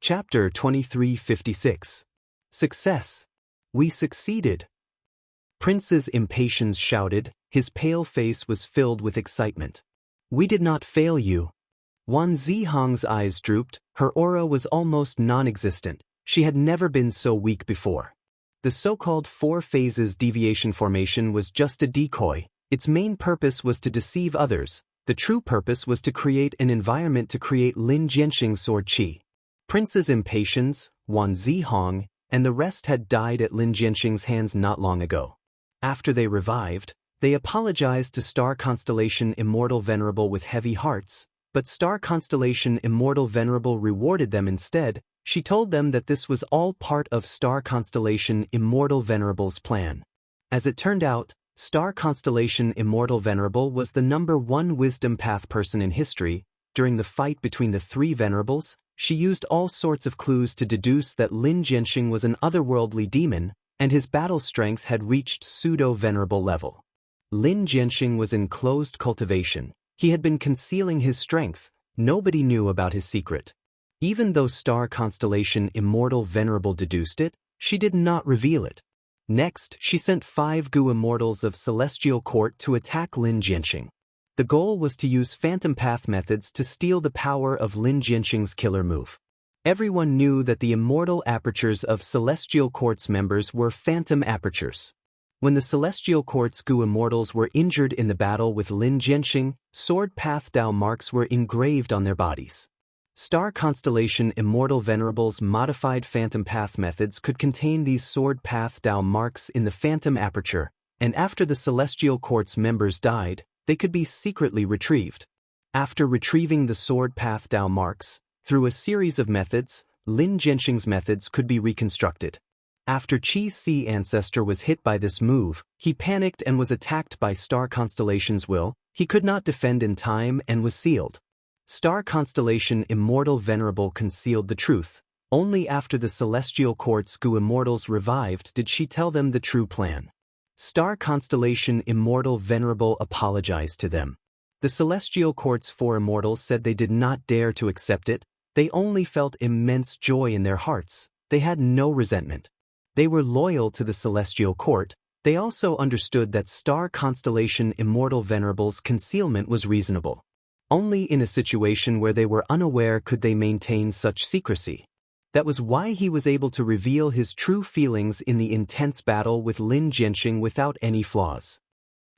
Chapter 2356. Success. We succeeded. Prince's impatience shouted, his pale face was filled with excitement. We did not fail you. Wan Zihong's eyes drooped, her aura was almost non-existent, she had never been so weak before. The so-called 4 phases deviation formation was just a decoy, its main purpose was to deceive others, the true purpose was to create an environment to create Lin Jianxing's sword qi. Prince's impatience, Wan Zihong, and the rest had died at Lin Jianxing's hands not long ago. After they revived, they apologized to Star Constellation Immortal Venerable with heavy hearts, but Star Constellation Immortal Venerable rewarded them instead. She told them that this was all part of Star Constellation Immortal Venerable's plan. As it turned out, Star Constellation Immortal Venerable was the #1 wisdom path person in history. During the fight between the 3 venerables, she used all sorts of clues to deduce that Lin Jianxing was an otherworldly demon, and his battle strength had reached pseudo-venerable level. Lin Jianxing was in closed cultivation. He had been concealing his strength. Nobody knew about his secret. Even though Star Constellation Immortal Venerable deduced it, she did not reveal it. Next, she sent 5 Gu Immortals of Celestial Court to attack Lin Jianxing. The goal was to use phantom path methods to steal the power of Lin Jianxing's killer move. Everyone knew that the immortal apertures of Celestial Court's members were phantom apertures. When the Celestial Court's Gu Immortals were injured in the battle with Lin Jianxing, sword path Dao marks were engraved on their bodies. Star Constellation Immortal Venerable's modified phantom path methods could contain these sword path Dao marks in the phantom aperture, and after the Celestial Court's members died, they could be secretly retrieved. After retrieving the sword path Dao marks, through a series of methods, Lin Jianxing's methods could be reconstructed. After Qi Si Ancestor was hit by this move, he panicked and was attacked by Star Constellation's will. He could not defend in time and was sealed. Star Constellation Immortal Venerable concealed the truth. Only after the Celestial Court's Gu Immortals revived did she tell them the true plan. Star Constellation Immortal Venerable apologized to them. The Celestial Court's 4 immortals said they did not dare to accept it. They only felt immense joy in their hearts. They had no resentment. They were loyal to the Celestial Court. They also understood that Star Constellation Immortal Venerable's concealment was reasonable. Only in a situation where they were unaware could they maintain such secrecy. That was why he was able to reveal his true feelings in the intense battle with Lin Jianxing without any flaws.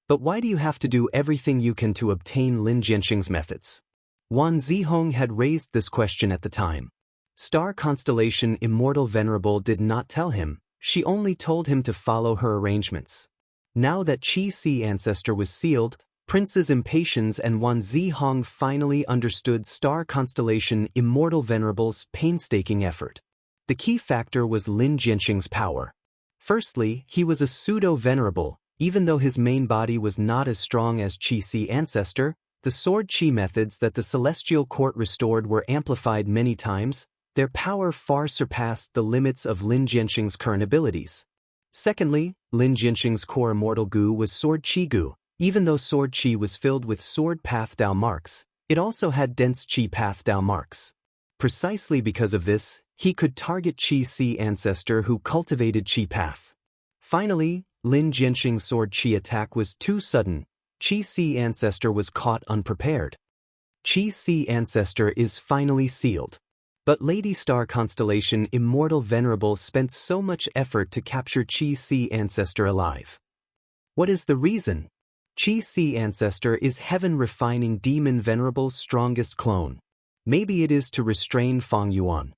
But why do you have to do everything you can to obtain Lin Jianxing's methods? Wan Zihong had raised this question at the time. Star Constellation Immortal Venerable did not tell him, she only told him to follow her arrangements. Now that Qi Si Ancestor was sealed, Prince's impatience and Wan Zihong finally understood Star Constellation Immortal Venerable's painstaking effort. The key factor was Lin Jianxing's power. Firstly, he was a pseudo-venerable. Even though his main body was not as strong as Qi Si Ancestor, the sword qi methods that the Celestial Court restored were amplified many times. Their power far surpassed the limits of Lin Jianxing's current abilities. Secondly, Lin Jianxing's core immortal Gu was sword qi Gu. Even though sword qi was filled with sword path Dao marks, it also had dense qi path Dao marks. Precisely because of this, he could target Qi Si Ancestor who cultivated qi path. Finally, Lin Jianxing's sword qi attack was too sudden. Qi Si Ancestor was caught unprepared. Qi Si Ancestor is finally sealed. But Lady Star Constellation Immortal Venerable spent so much effort to capture Qi Si Ancestor alive. What is the reason? Qi Si Ancestor is heaven-refining Demon Venerable's strongest clone. Maybe it is to restrain Fang Yuan.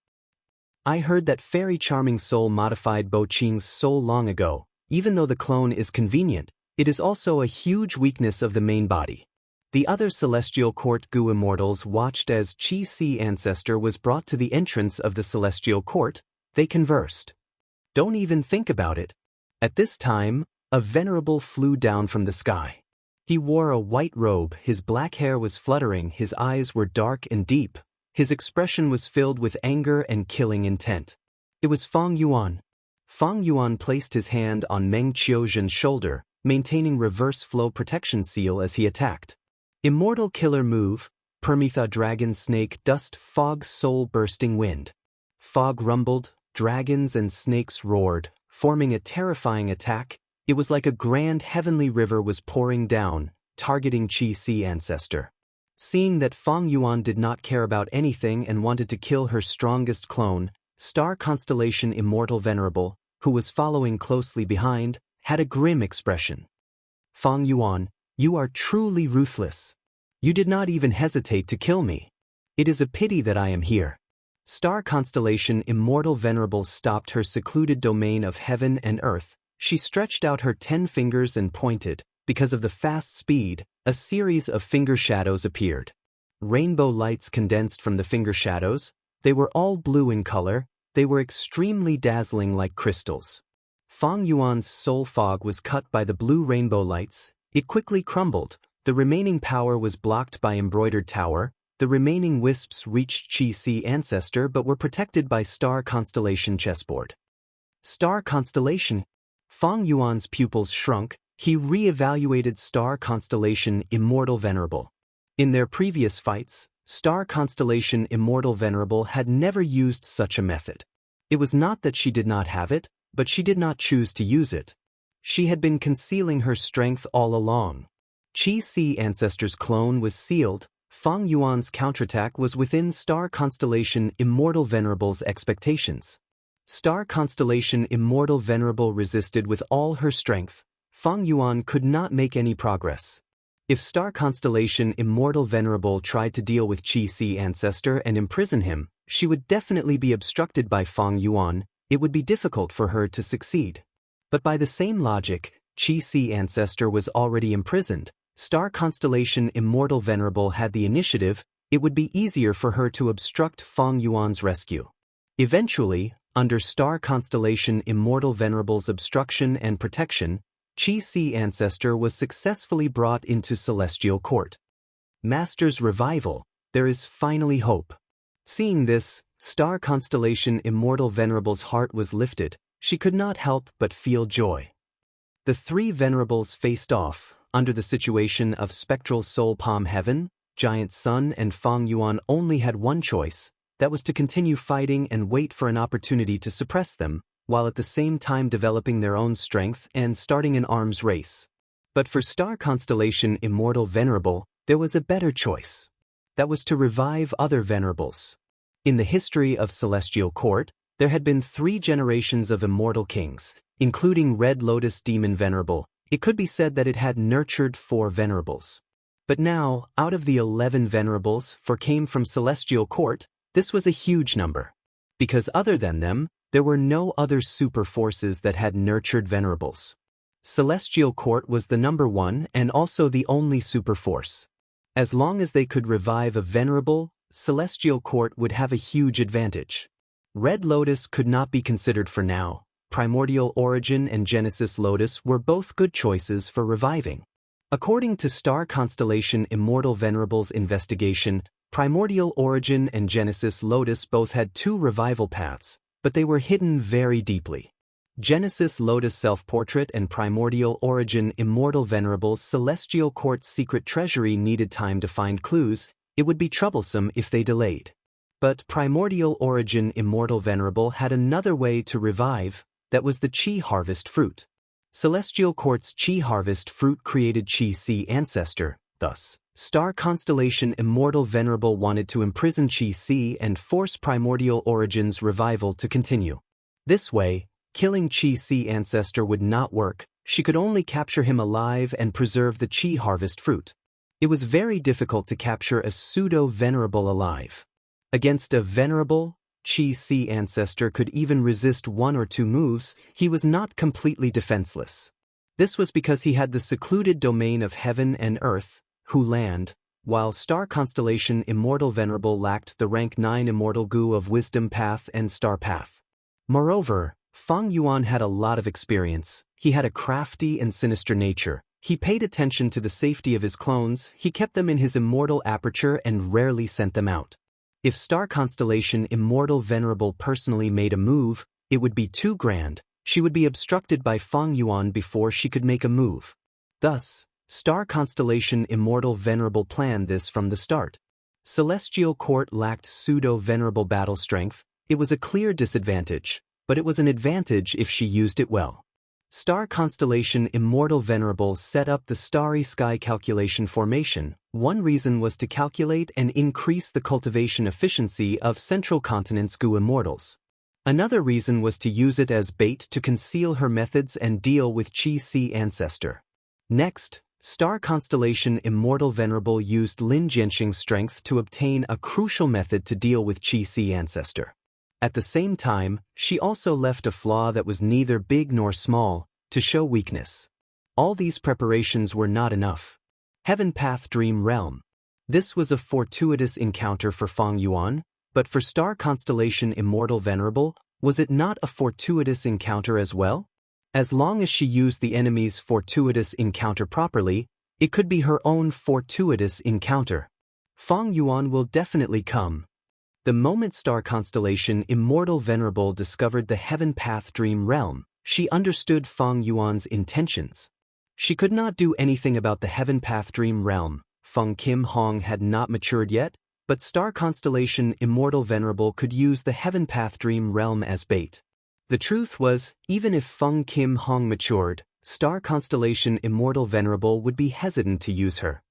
I heard that Fairy Charming Soul modified Bo Qing's soul long ago. Even though the clone is convenient, it is also a huge weakness of the main body. The other Celestial Court Gu Immortals watched as Qi Si Ancestor was brought to the entrance of the Celestial Court. They conversed. Don't even think about it. At this time, a venerable flew down from the sky. He wore a white robe, his black hair was fluttering, his eyes were dark and deep. His expression was filled with anger and killing intent. It was Fang Yuan. Fang Yuan placed his hand on Meng Qiuzhen's shoulder, maintaining reverse flow protection seal as he attacked. Immortal killer move, Permetha Dragon Snake Dust Fog Soul Bursting Wind. fog rumbled, dragons and snakes roared, forming a terrifying attack. It was like a grand heavenly river was pouring down, targeting Qi ancestor. Seeing that Feng Yuan did not care about anything and wanted to kill her strongest clone, star constellation Immortal Venerable, who was following closely behind, had a grim expression. Feng Yuan, you are truly ruthless. You did not even hesitate to kill me. It is a pity that I am here. Star constellation Immortal Venerable stopped her secluded domain of heaven and earth. She stretched out her 10 fingers and pointed. Because of the fast speed, a series of finger shadows appeared. Rainbow lights condensed from the finger shadows. They were all blue in color. They were extremely dazzling like crystals. Feng Yuan's soul fog was cut by the blue rainbow lights. It quickly crumbled. The remaining power was blocked by embroidered tower. The remaining wisps reached Qi ancestor but were protected by star constellation chessboard. Star constellation. Feng Yuan's pupils shrunk. He re-evaluated star constellation Immortal Venerable. In their previous fights, star constellation Immortal Venerable had never used such a method. It was not that she did not have it, but she did not choose to use it. She had been concealing her strength all along. Qi ancestor's clone was sealed. Feng Yuan's counterattack was within star constellation Immortal Venerable's expectations. Star constellation Immortal Venerable resisted with all her strength. Feng Yuan could not make any progress. If star constellation Immortal Venerable tried to deal with Qi ancestor and imprison him, she would definitely be obstructed by Feng Yuan. It would be difficult for her to succeed. But by the same logic, Qi ancestor was already imprisoned. Star constellation Immortal Venerable had the initiative. It would be easier for her to obstruct Feng Yuan's rescue. Eventually, under star constellation Immortal Venerable's obstruction and protection, Qi ancestor was successfully brought into celestial court. Master's revival, there is finally hope. Seeing this, star constellation Immortal Venerable's heart was lifted. She could not help but feel joy. The three venerables faced off. Under the situation of spectral soul palm heaven, Giant Sun and Feng Yuan only had one choice. That was to continue fighting and wait for an opportunity to suppress them, while at the same time developing their own strength and starting an arms race. But for star constellation Immortal Venerable, there was a better choice. That was to revive other venerables. In the history of Celestial Court, there had been 3 generations of immortal kings, including Red Lotus Demon Venerable. It could be said that it had nurtured 4 venerables. But now, out of the 11 venerables came from Celestial Court, this was a huge number. Because other than them, there were no other super forces that had nurtured venerables. Celestial Court was the number 1 and also the only super force. As long as they could revive a venerable, Celestial Court would have a huge advantage. Red Lotus could not be considered for now. Primordial Origin and Genesis Lotus were both good choices for reviving. According to star constellation Immortal Venerable's investigation, Primordial Origin and Genesis Lotus both had 2 revival paths, but they were hidden very deeply. Genesis Lotus Self-Portrait and Primordial Origin Immortal Venerable's Celestial Court's secret treasury needed time to find clues. It would be troublesome if they delayed. But Primordial Origin Immortal Venerable had another way to revive. That was the Qi Harvest Fruit. Celestial Court's Qi Harvest Fruit created Qi ancestor. Thus, star constellation Immortal Venerable wanted to imprison Qi and force Primordial Origin's revival to continue. This way, killing Qi ancestor would not work. She could only capture him alive and preserve the Qi Harvest Fruit. It was very difficult to capture a pseudo-venerable alive. Against a venerable, Qi ancestor could even resist 1 or 2 moves. He was not completely defenseless. This was because he had the secluded domain of heaven and earth, Hu land, while star constellation Immortal Venerable lacked the rank 9 immortal Gu of Wisdom Path and Star Path. Moreover, Feng Yuan had a lot of experience. He had a crafty and sinister nature. He paid attention to the safety of his clones. He kept them in his immortal aperture and rarely sent them out. If star constellation Immortal Venerable personally made a move, it would be too grand. She would be obstructed by Feng Yuan before she could make a move. Thus, star constellation Immortal Venerable planned this from the start. Celestial Court lacked pseudo-venerable battle strength. It was a clear disadvantage, but it was an advantage if she used it well. Star constellation Immortal Venerable set up the Starry Sky Calculation Formation. One reason was to calculate and increase the cultivation efficiency of Central Continent's Gu immortals. Another reason was to use it as bait to conceal her methods and deal with Chi Si ancestor. Next, Star constellation Immortal Venerable used Lin Jianxing's strength to obtain a crucial method to deal with Chi Si ancestor. At the same time, she also left a flaw that was neither big nor small, to show weakness. All these preparations were not enough. Heaven Path Dream Realm. This was a fortuitous encounter for Fang Yuan, but for Star constellation Immortal Venerable, was it not a fortuitous encounter as well? As long as she used the enemy's fortuitous encounter properly, it could be her own fortuitous encounter. Fang Yuan will definitely come. The moment Star constellation Immortal Venerable discovered the Heaven Path Dream Realm, she understood Fang Yuan's intentions. She could not do anything about the Heaven Path Dream Realm. Feng Kim Hong had not matured yet, but Star constellation Immortal Venerable could use the Heaven Path Dream Realm as bait. The truth was, even if Feng Kim Hong matured, Star constellation Immortal Venerable would be hesitant to use her.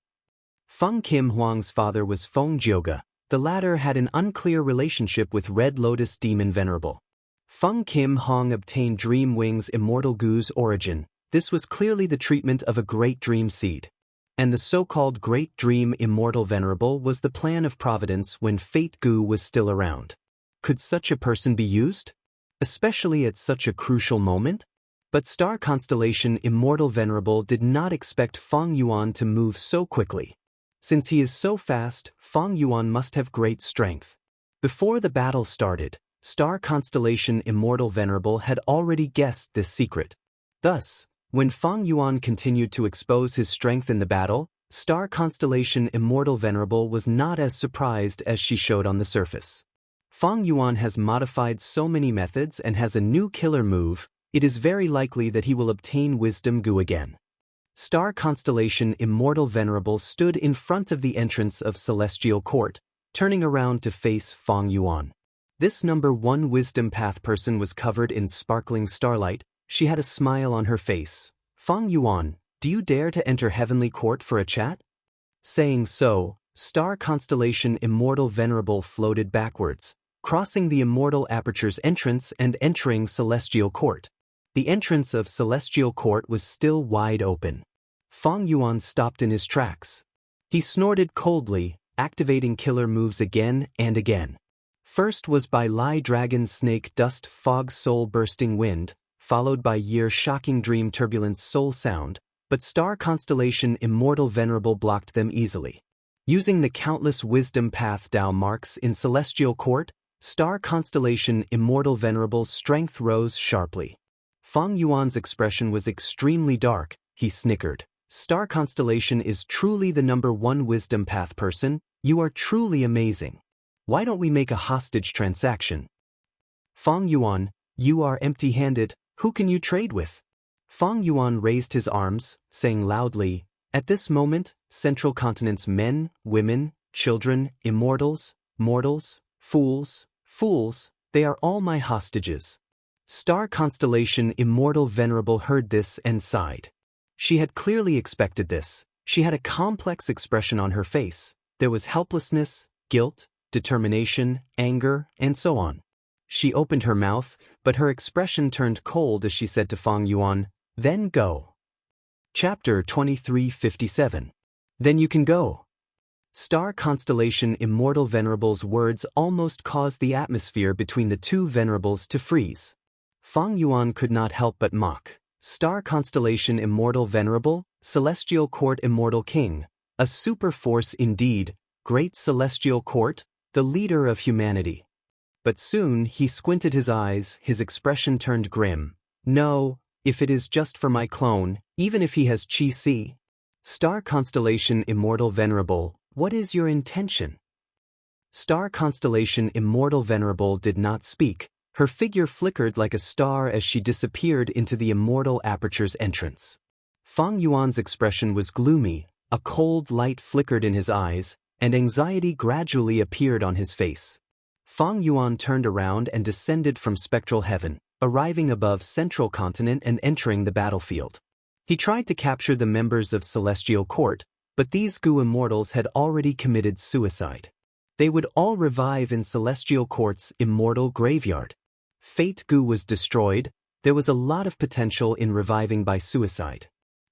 Feng Kim Huang's father was Feng Jioga. The latter had an unclear relationship with Red Lotus Demon Venerable. Feng Kim Hong obtained Dream Wing's Immortal Gu's origin. This was clearly the treatment of a great dream seed. And the so-called Great Dream Immortal Venerable was the plan of Providence when Fate Gu was still around. Could such a person be used? Especially at such a crucial moment? But Star constellation Immortal Venerable did not expect Fang Yuan to move so quickly. Since he is so fast, Fang Yuan must have great strength. Before the battle started, Star constellation Immortal Venerable had already guessed this secret. Thus, when Fang Yuan continued to expose his strength in the battle, Star constellation Immortal Venerable was not as surprised as she showed on the surface. Fang Yuan has modified so many methods and has a new killer move, it is very likely that he will obtain Wisdom Gu again. Star constellation Immortal Venerable stood in front of the entrance of Celestial Court, turning around to face Fang Yuan. This number 1 Wisdom Path person was covered in sparkling starlight. She had a smile on her face. Fang Yuan, do you dare to enter Heavenly Court for a chat? Saying so, Star constellation Immortal Venerable floated backwards, crossing the Immortal Aperture's entrance and entering Celestial Court. The entrance of Celestial Court was still wide open. Fang Yuan stopped in his tracks. He snorted coldly, activating killer moves again and again. First was by Lai Dragon Snake Dust Fog Soul Bursting Wind, followed by Year Shocking Dream Turbulence Soul Sound, but Star constellation Immortal Venerable blocked them easily. Using the countless Wisdom Path Dao marks in Celestial Court, Star constellation Immortal Venerable's strength rose sharply. Fang Yuan's expression was extremely dark. He snickered. Star constellation is truly the number 1 Wisdom Path person. You are truly amazing. Why don't we make a hostage transaction? Fang Yuan, you are empty-handed. Who can you trade with? Fang Yuan raised his arms, saying loudly, at this moment, Central Continent's men, women, children, immortals, mortals, fools, they are all my hostages. Star constellation Immortal Venerable heard this and sighed. She had clearly expected this. She had a complex expression on her face. There was helplessness, guilt, determination, anger, and so on. She opened her mouth, but her expression turned cold as she said to Fang Yuan, then go. Chapter 2357. Then you can go. Star constellation Immortal Venerable's words almost caused the atmosphere between the two venerables to freeze. Fang Yuan could not help but mock. Star constellation Immortal Venerable, Celestial Court Immortal King, a super force indeed, Great Celestial Court, the leader of humanity. But soon he squinted his eyes, his expression turned grim. No, if it is just for my clone, even if he has Chi Si. Star constellation Immortal Venerable, what is your intention? Star constellation Immortal Venerable did not speak. Her figure flickered like a star as she disappeared into the Immortal Aperture's entrance. Fang Yuan's expression was gloomy, a cold light flickered in his eyes, and anxiety gradually appeared on his face. Fang Yuan turned around and descended from spectral heaven, arriving above Central Continent and entering the battlefield. He tried to capture the members of Celestial Court, but these Gu immortals had already committed suicide. They would all revive in Celestial Court's immortal graveyard. Fate Gu was destroyed. There was a lot of potential in reviving by suicide.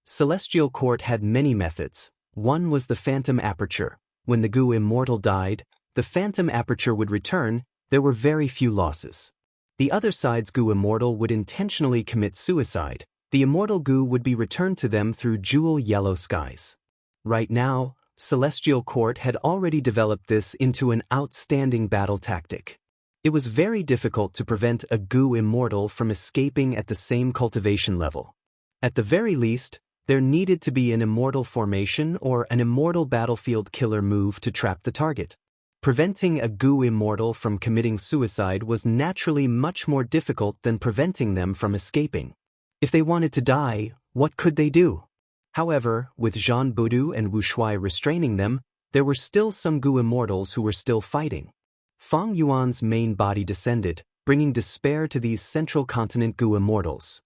Celestial Court had many methods. One was the Phantom Aperture. When the Gu immortal died, the Phantom Aperture would return. There were very few losses. The other side's Gu immortal would intentionally commit suicide. The immortal Gu would be returned to them through jewel yellow skies. Right now, Celestial Court had already developed this into an outstanding battle tactic. It was very difficult to prevent a Gu immortal from escaping at the same cultivation level. At the very least, there needed to be an immortal formation or an immortal battlefield killer move to trap the target. Preventing a Gu immortal from committing suicide was naturally much more difficult than preventing them from escaping. If they wanted to die, what could they do? However, with Jean Budu and Wu Shuai restraining them, there were still some Gu immortals who were still fighting. Fang Yuan's main body descended, bringing despair to these Central Continent Gu immortals.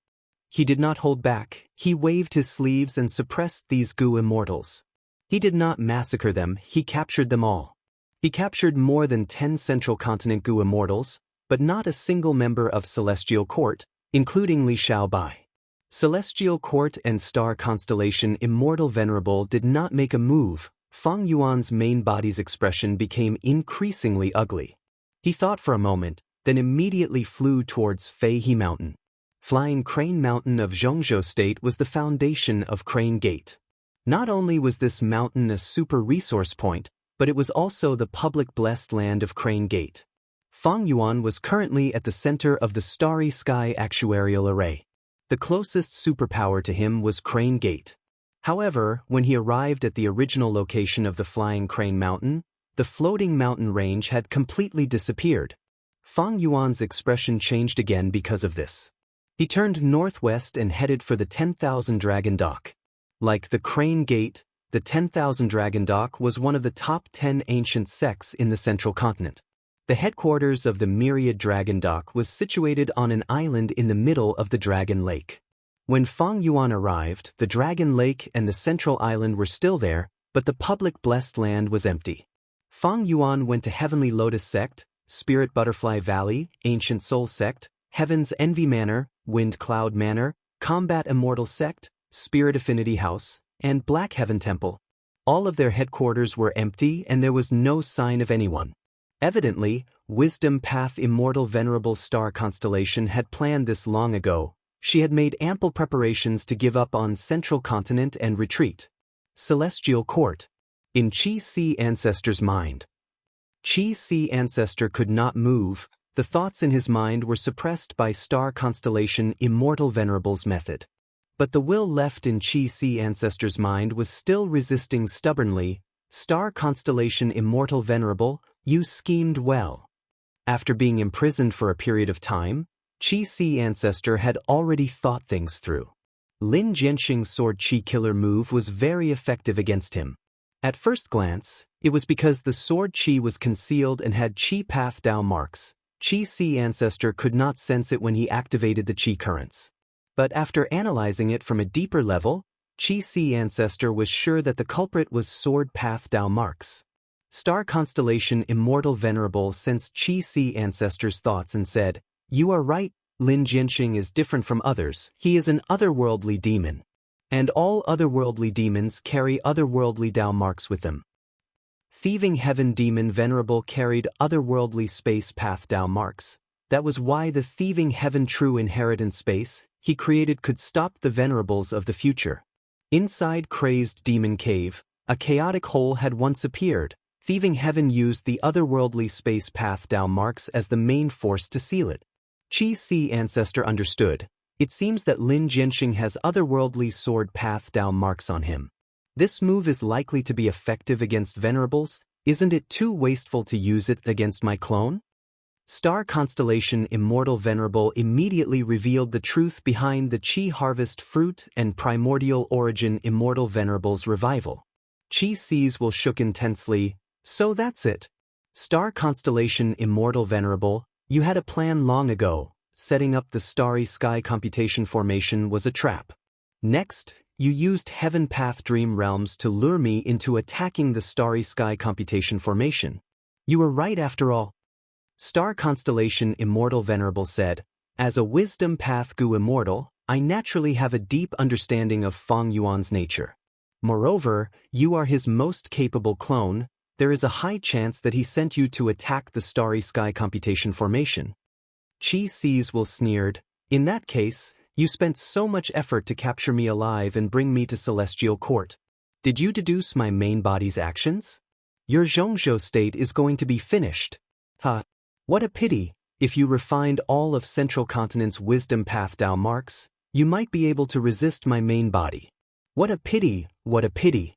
He did not hold back. He waved his sleeves and suppressed these Gu immortals. He did not massacre them, he captured them all. He captured more than 10 Central Continent Gu immortals, but not a single member of Celestial Court, including Li Xiaobai. Celestial Court and Star Constellation Immortal Venerable did not make a move. Fang Yuan's main body's expression became increasingly ugly. He thought for a moment, then immediately flew towards Feihe Mountain. Flying Crane Mountain of Zhongzhou State was the foundation of Crane Gate. Not only was this mountain a super resource point, but it was also the public blessed land of Crane Gate. Fang Yuan was currently at the center of the Starry Sky Actuarial Array. The closest superpower to him was Crane Gate. However, when he arrived at the original location of the Flying Crane Mountain, the floating mountain range had completely disappeared. Fang Yuan's expression changed again because of this. He turned northwest and headed for the 10,000 Dragon Dock. Like the Crane Gate, the 10,000 Dragon Dock was one of the top 10 ancient sects in the Central Continent. The headquarters of the Myriad Dragon Dock was situated on an island in the middle of the Dragon Lake. When Fang Yuan arrived, the Dragon Lake and the Central Island were still there, but the public blessed land was empty. Fang Yuan went to Heavenly Lotus Sect, Spirit Butterfly Valley, Ancient Soul Sect, Heaven's Envy Manor, Wind Cloud Manor, Combat Immortal Sect, Spirit Affinity House, and Black Heaven Temple. All of their headquarters were empty and there was no sign of anyone. Evidently, Wisdom Path Immortal Venerable Star Constellation had planned this long ago. She had made ample preparations to give up on Central Continent and retreat. Celestial Court. In Qi Si Ancestor's mind. Qi Si Ancestor could not move. The thoughts in his mind were suppressed by Star Constellation Immortal Venerable's method. But the will left in Qi Si Ancestor's mind was still resisting stubbornly. Star Constellation Immortal Venerable, you schemed well. After being imprisoned for a period of time, Qi Si Ancestor had already thought things through. Lin Jianxing's Sword Qi Killer move was very effective against him. At first glance, it was because the Sword Qi was concealed and had Qi Path Dao marks. Qi Si Ancestor could not sense it when he activated the Qi currents. But after analyzing it from a deeper level, Qi Si Ancestor was sure that the culprit was Sword Path Dao marks. Star Constellation Immortal Venerable sensed Qi Si Ancestor's thoughts and said, "You are right, Lin Jianxing is different from others. He is an otherworldly demon. And all otherworldly demons carry otherworldly Dao marks with them. Thieving Heaven Demon Venerable carried otherworldly space path Dao marks. That was why the Thieving Heaven True Inheritance space he created could stop the Venerables of the future. Inside Crazed Demon Cave, a chaotic hole had once appeared. Thieving Heaven used the otherworldly space path Dao marks as the main force to seal it. Qi Si Ancestor understood. It seems that Lin Jianxing has otherworldly sword path Dao marks on him. This move is likely to be effective against Venerables. Isn't it too wasteful to use it against my clone? Star Constellation Immortal Venerable immediately revealed the truth behind the Qi Harvest Fruit and Primordial Origin Immortal Venerable's revival. Qi Si's will shook intensely. So that's it. Star constellation Immortal Venerable, you had a plan long ago. Setting up the starry sky computation formation was a trap. Next, you used Heaven Path Dream Realms to lure me into attacking the starry sky computation formation. You were right after all. Star constellation Immortal Venerable said, as a wisdom path Gu Immortal, I naturally have a deep understanding of Fang Yuan's nature. Moreover, you are his most capable clone. There is a high chance that he sent you to attack the starry sky computation formation. Qi Sees sneered, in that case, you spent so much effort to capture me alive and bring me to Celestial Court. Did you deduce my main body's actions? Your Zhongzhou state is going to be finished. What a pity. If you refined all of Central Continent's wisdom path Dao marks, you might be able to resist my main body. What a pity, what a pity.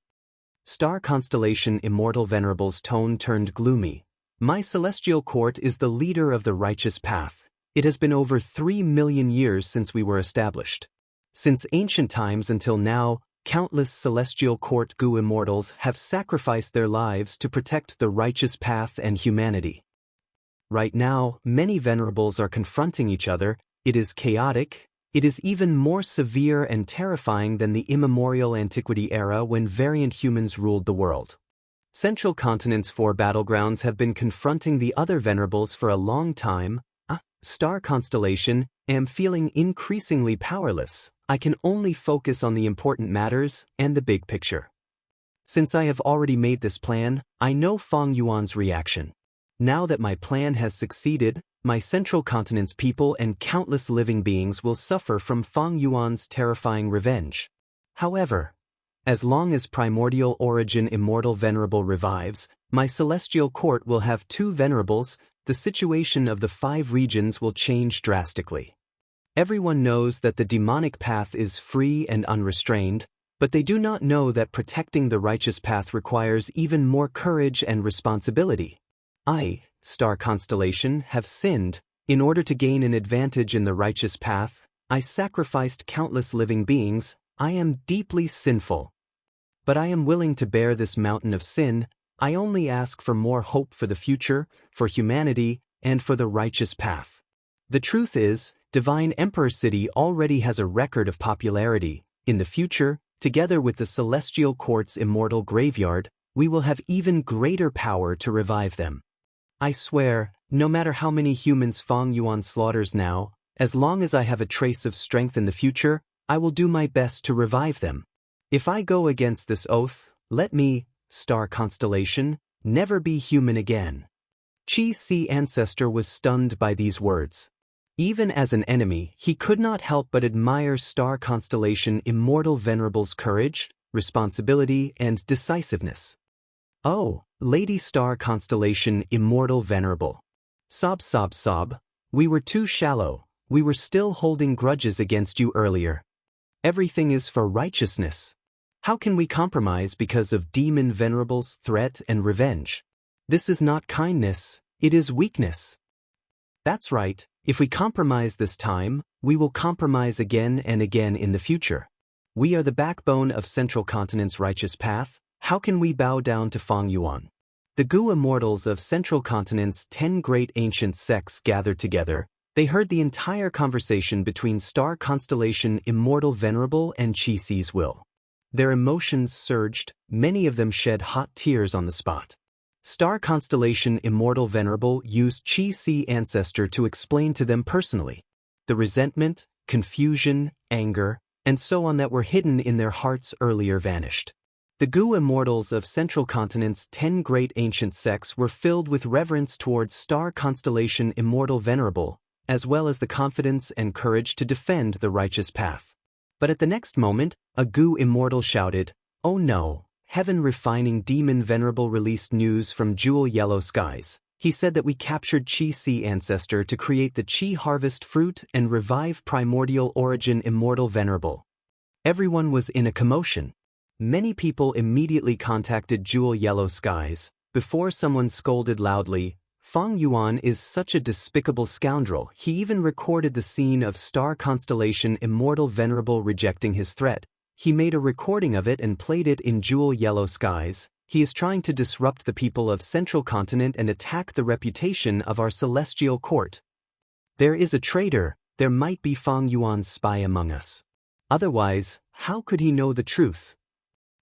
Star constellation Immortal Venerable's tone turned gloomy. My Celestial Court is the leader of the righteous path. It has been over 3 million years since we were established. Since ancient times until now, countless Celestial Court Gu Immortals have sacrificed their lives to protect the righteous path and humanity. Right now, many venerables are confronting each other. It is chaotic. It is even more severe and terrifying than the immemorial antiquity era when variant humans ruled the world. Central Continent's 4 battlegrounds have been confronting the other venerables for a long time. Star constellation, am feeling increasingly powerless. I can only focus on the important matters and the big picture. Since I have already made this plan, I know Fang Yuan's reaction. Now that my plan has succeeded, my Central Continent's people and countless living beings will suffer from Fang Yuan's terrifying revenge. However, as long as Primordial Origin Immortal Venerable revives, my Celestial Court will have 2 venerables. The situation of the 5 regions will change drastically. Everyone knows that the demonic path is free and unrestrained, but they do not know that protecting the righteous path requires even more courage and responsibility. I, Star Constellation, have sinned. In order to gain an advantage in the righteous path, I sacrificed countless living beings. I am deeply sinful. But I am willing to bear this mountain of sin. I only ask for more hope for the future, for humanity, and for the righteous path. The truth is, Divine Emperor City already has a record of popularity. In the future, together with the Celestial Court's immortal graveyard, we will have even greater power to revive them. I swear, no matter how many humans Fang Yuan slaughters now, as long as I have a trace of strength in the future, I will do my best to revive them. If I go against this oath, let me, Star Constellation, never be human again. Qi Si Ancestor was stunned by these words. Even as an enemy, he could not help but admire Star Constellation Immortal Venerable's courage, responsibility, and decisiveness. Oh, Lady Star Constellation Immortal Venerable. Sob sob sob. We were too shallow. We were still holding grudges against you earlier. Everything is for righteousness. How can we compromise because of Demon Venerable's threat and revenge? This is not kindness, it is weakness. That's right, if we compromise this time, we will compromise again and again in the future. We are the backbone of Central Continent's righteous path. How can we bow down to Fang Yuan? The Gu Immortals of Central Continent's 10 great ancient sects gathered together. They heard the entire conversation between Star Constellation Immortal Venerable and Qi Si's will. Their emotions surged, many of them shed hot tears on the spot. Star Constellation Immortal Venerable used Qi Si Ancestor to explain to them personally the resentment, confusion, anger, and so on that were hidden in their hearts earlier vanished. The Gu Immortals of Central Continent's 10 great ancient sects were filled with reverence towards Star Constellation Immortal Venerable, as well as the confidence and courage to defend the righteous path. But at the next moment, a Gu Immortal shouted, "Oh no, Heaven Refining Demon Venerable released news from Jewel Yellow Skies. He said that we captured Qi Si Ancestor to create the Qi Harvest Fruit and revive Primordial Origin Immortal Venerable." Everyone was in a commotion. Many people immediately contacted Jewel Yellow Skies. Before someone scolded loudly, "Fang Yuan is such a despicable scoundrel." He even recorded the scene of Star Constellation Immortal Venerable rejecting his threat. He made a recording of it and played it in Jewel Yellow Skies. he is trying to disrupt the people of Central Continent and attack the reputation of our celestial court. There is a traitor, there might be Fang Yuan's spy among us. Otherwise, how could he know the truth?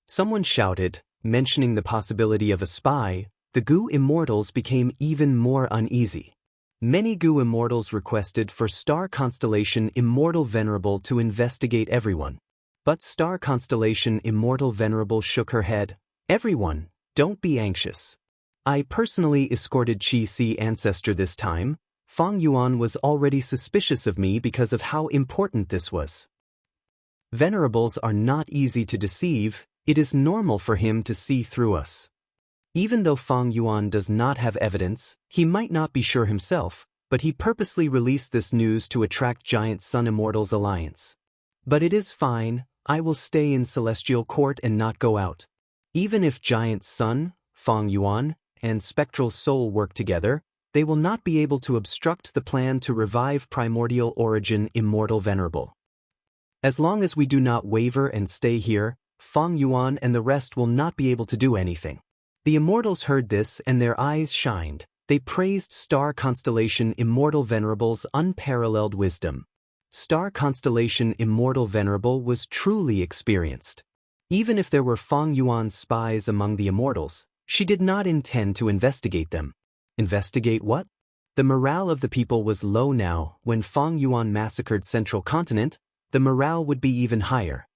Someone shouted, mentioning the possibility of a spy. The Gu immortals became even more uneasy. Many Gu immortals requested for Star Constellation Immortal Venerable to investigate everyone. But Star Constellation Immortal Venerable shook her head. Everyone, don't be anxious. I personally escorted Qi Si Ancestor this time. Fang Yuan was already suspicious of me because of how important this was. Venerables are not easy to deceive, it is normal for him to see through us. Even though Fang Yuan does not have evidence, he might not be sure himself, but he purposely released this news to attract Giant Sun Immortals Alliance. But it is fine, I will stay in Celestial Court and not go out. Even if Giant Sun, Fang Yuan, and Spectral Soul work together, they will not be able to obstruct the plan to revive Primordial Origin Immortal Venerable. As long as we do not waver and stay here, Fang Yuan and the rest will not be able to do anything. The immortals heard this and their eyes shined. They praised Star Constellation Immortal Venerable's unparalleled wisdom. Star Constellation Immortal Venerable was truly experienced. Even if there were Fang Yuan's spies among the immortals, she did not intend to investigate them. Investigate what? The morale of the people was low now. When Fang Yuan massacred Central Continent, the morale would be even higher.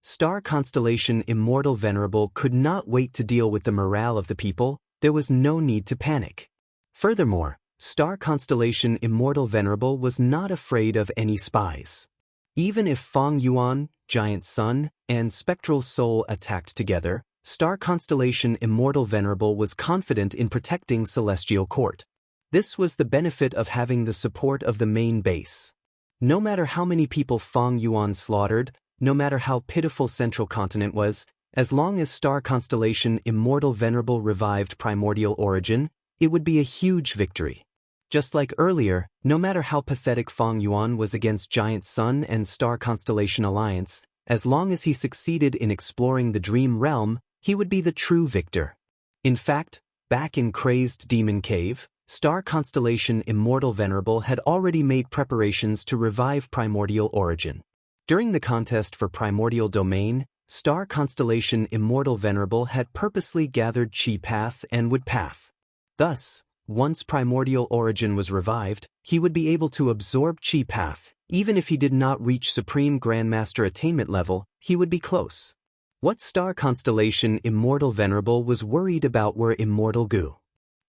Star Constellation Immortal Venerable could not wait to deal with the morale of the people. There was no need to panic. Furthermore, Star Constellation Immortal Venerable was not afraid of any spies. Even if Fang Yuan, Giant Sun, and Spectral Soul attacked together, Star Constellation Immortal Venerable was confident in protecting Celestial Court. This was the benefit of having the support of the main base. No matter how many people Fang Yuan slaughtered, no matter how pitiful Central Continent was, as long as Star Constellation Immortal Venerable revived Primordial Origin, it would be a huge victory. Just like earlier, no matter how pathetic Fang Yuan was against Giant Sun and Star Constellation Alliance, as long as he succeeded in exploring the Dream Realm, he would be the true victor. In fact, back in Crazed Demon Cave, Star Constellation Immortal Venerable had already made preparations to revive Primordial Origin. During the contest for Primordial Domain, Star Constellation Immortal Venerable had purposely gathered Chi Path and Wood Path. Thus, once Primordial Origin was revived, he would be able to absorb Chi Path. Even if he did not reach Supreme Grandmaster attainment level, he would be close. What Star Constellation Immortal Venerable was worried about were Immortal Gu.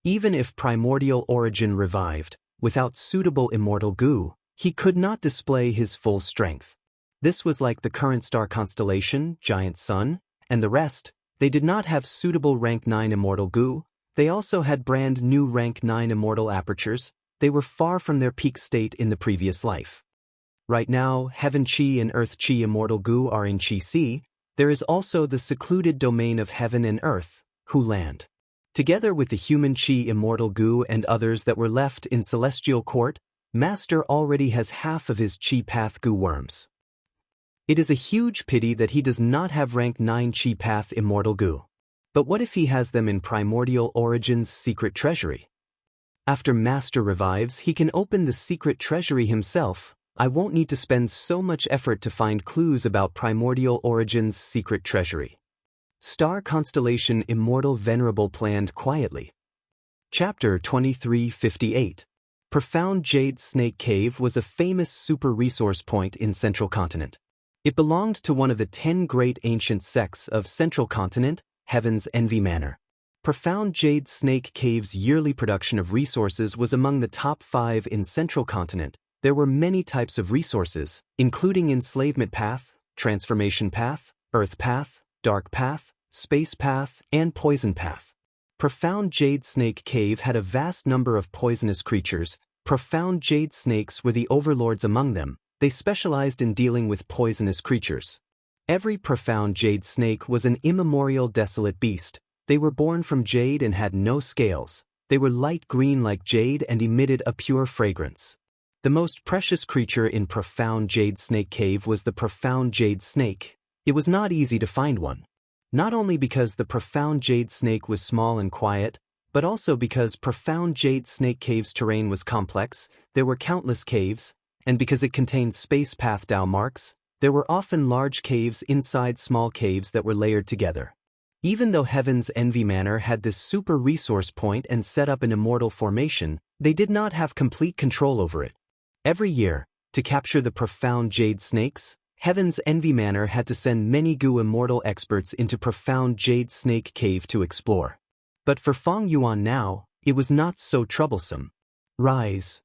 Even if Primordial Origin revived, without suitable Immortal Gu, he could not display his full strength. This was like the current Star Constellation, Giant Sun, and the rest. They did not have suitable Rank 9 Immortal Gu. They also had brand new Rank 9 Immortal Apertures. They were far from their peak state in the previous life. Right now, Heaven Chi and Earth Chi Immortal Gu are in Chi Si. There is also the secluded domain of Heaven and Earth, Hu Land. Together with the Human Chi Immortal Gu and others that were left in Celestial Court, Master already has half of his Chi Path Gu worms. It is a huge pity that he does not have Rank 9 Chi Path Immortal Gu. But what if he has them in Primordial Origin's secret treasury? After Master revives, he can open the secret treasury himself. I won't need to spend so much effort to find clues about Primordial Origin's secret treasury. Star Constellation Immortal Venerable planned quietly. Chapter 2358. Profound Jade Snake Cave was a famous super resource point in Central Continent. It belonged to one of the 10 great ancient sects of Central Continent, Heaven's Envy Manor. Profound Jade Snake Cave's yearly production of resources was among the top 5 in Central Continent. There were many types of resources, including Enslavement Path, Transformation Path, Earth Path, Dark Path, Space Path, and Poison Path. Profound Jade Snake Cave had a vast number of poisonous creatures. Profound Jade Snakes were the overlords among them. They specialized in dealing with poisonous creatures. Every Profound Jade Snake was an immemorial desolate beast. They were born from jade and had no scales. They were light green like jade and emitted a pure fragrance. The most precious creature in Profound Jade Snake Cave was the Profound Jade Snake. It was not easy to find one. Not only because the profound jade snake was small and quiet, but also because profound jade snake cave's terrain was complex, there were countless caves, and because it contained space path Dao marks, there were often large caves inside small caves that were layered together. Even though Heaven's Envy Manor had this super resource point and set up an immortal formation, they did not have complete control over it. Every year, to capture the profound jade snakes, Heaven's Envy Manor had to send many Gu immortal experts into profound jade snake cave to explore. But for Feng Yuan now, it was not so troublesome. Rise.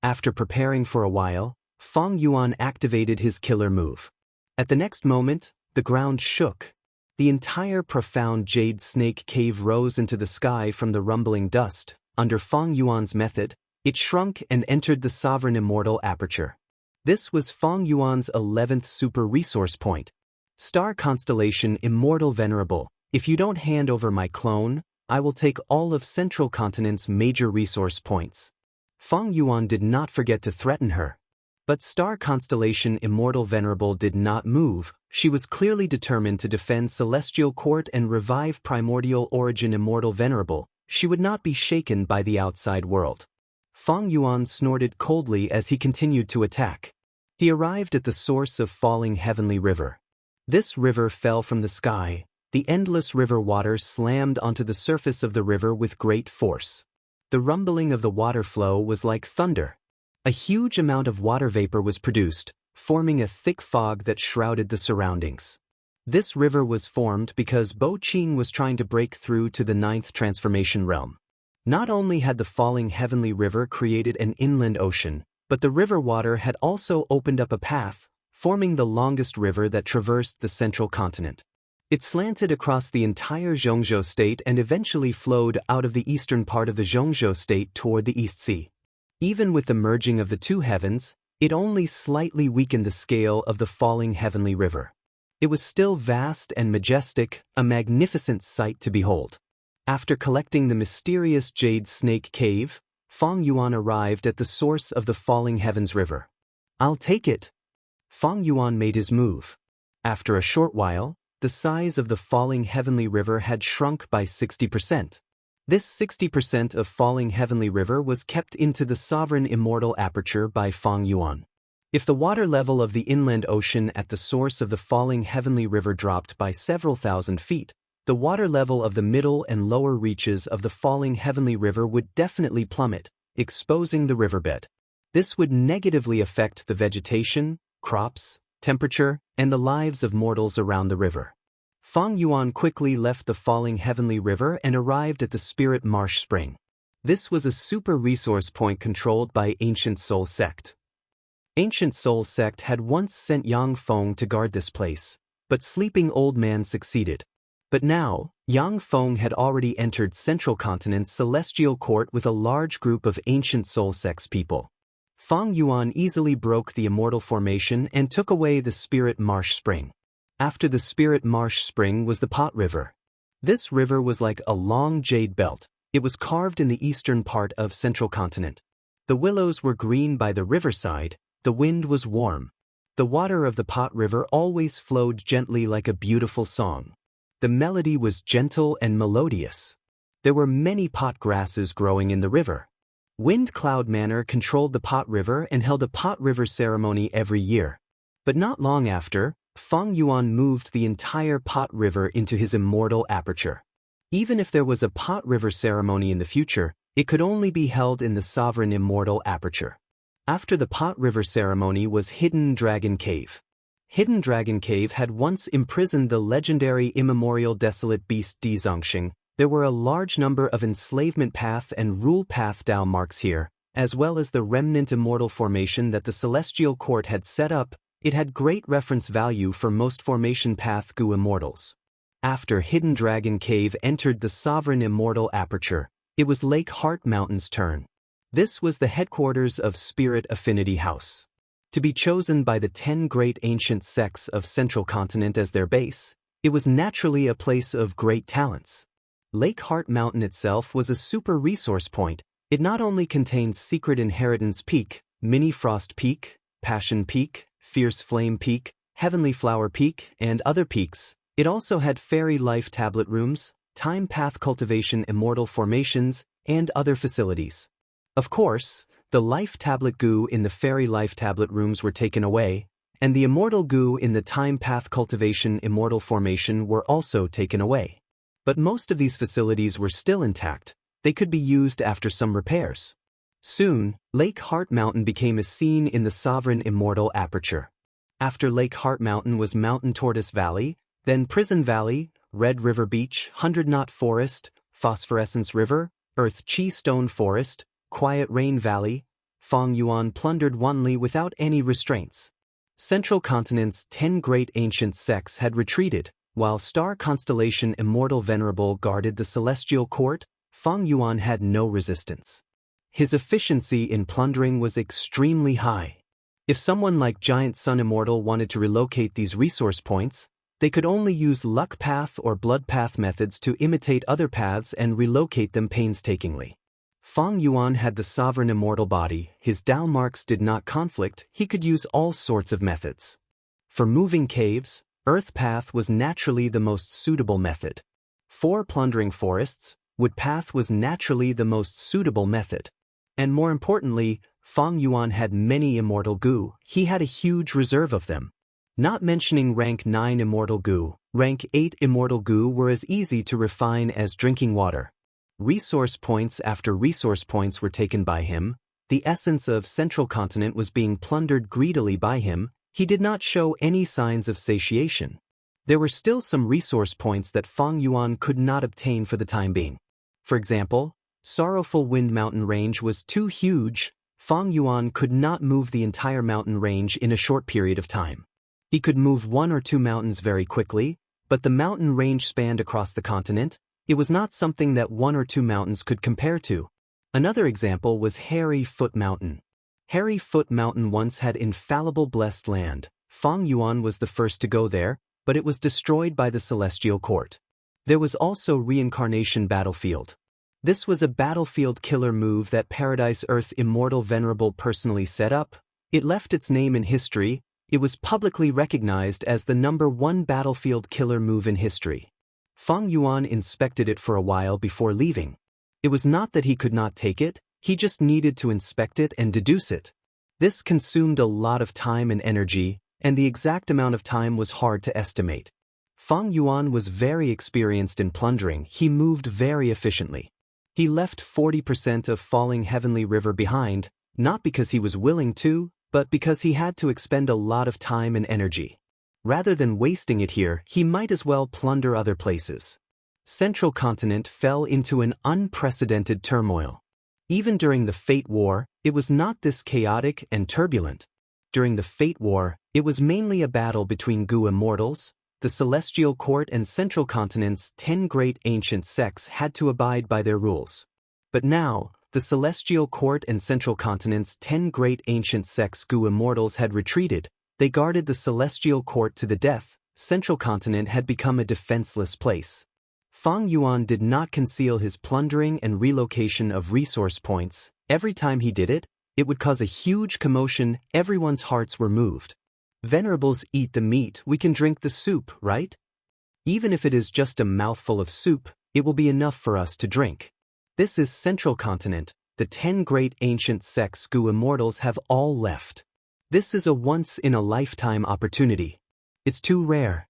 After preparing for a while, Feng Yuan activated his killer move. At the next moment, the ground shook. The entire profound jade snake cave rose into the sky from the rumbling dust. Under Feng Yuan's method, it shrunk and entered the sovereign immortal aperture. This was Feng Yuan's 11th super resource point. Star constellation Immortal Venerable, if you don't hand over my clone, I will take all of Central Continent's major resource points. Feng Yuan did not forget to threaten her. But Star Constellation Immortal Venerable did not move. She was clearly determined to defend Celestial Court and revive Primordial Origin Immortal Venerable. She would not be shaken by the outside world. Feng Yuan snorted coldly as he continued to attack. He arrived at the source of falling heavenly river. This river fell from the sky. The endless river water slammed onto the surface of the river with great force. The rumbling of the water flow was like thunder. A huge amount of water vapor was produced, forming a thick fog that shrouded the surroundings. This river was formed because Bo Qing was trying to break through to the 9th transformation realm. Not only had the falling heavenly river created an inland ocean, but the river water had also opened up a path, forming the longest river that traversed the central continent. It slanted across the entire Zhongzhou state and eventually flowed out of the eastern part of the Zhongzhou state toward the East Sea. Even with the merging of the two heavens, it only slightly weakened the scale of the falling heavenly river. It was still vast and majestic, a magnificent sight to behold. After collecting the mysterious Jade Snake Cave, Feng Yuan arrived at the source of the falling heavens river. I'll take it. Feng Yuan made his move. After a short while, the size of the falling heavenly river had shrunk by 60%. This 60% of falling heavenly river was kept into the sovereign immortal aperture by Feng Yuan. If the water level of the inland ocean at the source of the falling heavenly river dropped by several thousand feet, the water level of the middle and lower reaches of the falling heavenly river would definitely plummet, exposing the riverbed. This would negatively affect the vegetation, crops, temperature, and the lives of mortals around the river. Feng Yuan quickly left the falling heavenly river and arrived at the Spirit Marsh Spring. This was a super resource point controlled by Ancient Soul Sect. Ancient Soul Sect had once sent Yang Feng to guard this place, but Sleeping Old Man succeeded. But now, Yang Feng had already entered Central Continent's Celestial Court with a large group of Ancient Soul Sect's people. Feng Yuan easily broke the immortal formation and took away the Spirit Marsh Spring. After the Spirit Marsh Spring was the Pot River. This river was like a long jade belt. It was carved in the eastern part of Central Continent. The willows were green by the riverside, the wind was warm. The water of the Pot River always flowed gently like a beautiful song. The melody was gentle and melodious. There were many pot grasses growing in the river. Wind Cloud Manor controlled the Pot River and held a Pot River ceremony every year. But not long after, Feng Yuan moved the entire Pot River into his immortal aperture. Even if there was a Pot River ceremony in the future, it could only be held in the sovereign immortal aperture. After the Pot River ceremony was Hidden Dragon Cave. Hidden Dragon Cave had once imprisoned the legendary immemorial desolate beast Dizongxing. There were a large number of enslavement path and rule path Dao marks here, as well as the remnant immortal formation that the Celestial Court had set up. It had great reference value for most formation path Gu immortals. After Hidden Dragon Cave entered the sovereign immortal aperture, it was Lake Heart Mountain's turn. This was the headquarters of Spirit Affinity House. To be chosen by the 10 great ancient sects of Central Continent as their base, it was naturally a place of great talents. Lake Heart Mountain itself was a super resource point. It not only contains Secret Inheritance Peak, Mini Frost Peak, Passion Peak, Fierce Flame Peak, Heavenly Flower Peak, and other peaks, It also had fairy life tablet rooms, time path cultivation immortal formations, and other facilities. Of course, the life tablet goo in the fairy life tablet rooms were taken away, and the immortal goo in the time path cultivation immortal formation were also taken away. But most of these facilities were still intact. They could be used after some repairs. Soon, Lake Heart Mountain became a scene in the sovereign immortal aperture. After Lake Heart Mountain was Mountain Tortoise Valley, then Prison Valley, Red River Beach, 100-Knot Forest, Phosphorescence River, Earth Chi Stone Forest, Quiet Rain Valley. Fong Yuan plundered wantonly without any restraints. Central Continent's 10 great ancient sects had retreated, while star constellation Immortal Venerable guarded the celestial court. Fong Yuan had no resistance. His efficiency in plundering was extremely high. If someone like Giant Sun Immortal wanted to relocate these resource points, they could only use luck path or blood path methods to imitate other paths and relocate them painstakingly. Fong Yuan had the sovereign immortal body, his Dao marks did not conflict, he could use all sorts of methods. For moving caves, Earth Path was naturally the most suitable method. For plundering forests, Wood Path was naturally the most suitable method. And more importantly, Fong Yuan had many immortal goo, he had a huge reserve of them. Not mentioning rank 9 immortal goo, rank 8 immortal goo were as easy to refine as drinking water. Resource points after resource points were taken by him, the essence of Central Continent was being plundered greedily by him, he did not show any signs of satiation. There were still some resource points that Fong Yuan could not obtain for the time being. For example, Sorrowful Wind Mountain Range was too huge, Fong Yuan could not move the entire mountain range in a short period of time. He could move 1 or 2 mountains very quickly, but the mountain range spanned across the continent, it was not something that 1 or 2 mountains could compare to. Another example was Hairy Foot Mountain. Hairy Foot Mountain once had infallible blessed land. Fong Yuan was the first to go there, but it was destroyed by the Celestial Court. There was also Reincarnation Battlefield. This was a battlefield killer move that Paradise Earth Immortal Venerable personally set up. It left its name in history. It was publicly recognized as the #1 battlefield killer move in history. Fong Yuan inspected it for a while before leaving. It was not that he could not take it, he just needed to inspect it and deduce it. This consumed a lot of time and energy, and the exact amount of time was hard to estimate. Fong Yuan was very experienced in plundering, he moved very efficiently. He left 40% of Falling Heavenly River behind, not because he was willing to, but because he had to expend a lot of time and energy. Rather than wasting it here, he might as well plunder other places. Central Continent fell into an unprecedented turmoil. Even during the Fate War, it was not this chaotic and turbulent. During the Fate War, it was mainly a battle between Goo Immortals, the Celestial Court and Central Continent's 10 great ancient sects had to abide by their rules. But now, the Celestial Court and Central Continent's 10 great ancient sects Goo Immortals had retreated, they guarded the Celestial Court to the death, Central Continent had become a defenseless place. Fong Yuan did not conceal his plundering and relocation of resource points. Every time he did it, it would cause a huge commotion, everyone's hearts were moved. Venerables eat the meat, we can drink the soup, right? Even if it is just a mouthful of soup, it will be enough for us to drink. This is Central Continent, the 10 great ancient sects Goo Immortals have all left. This is a once-in-a-lifetime opportunity. It's too rare.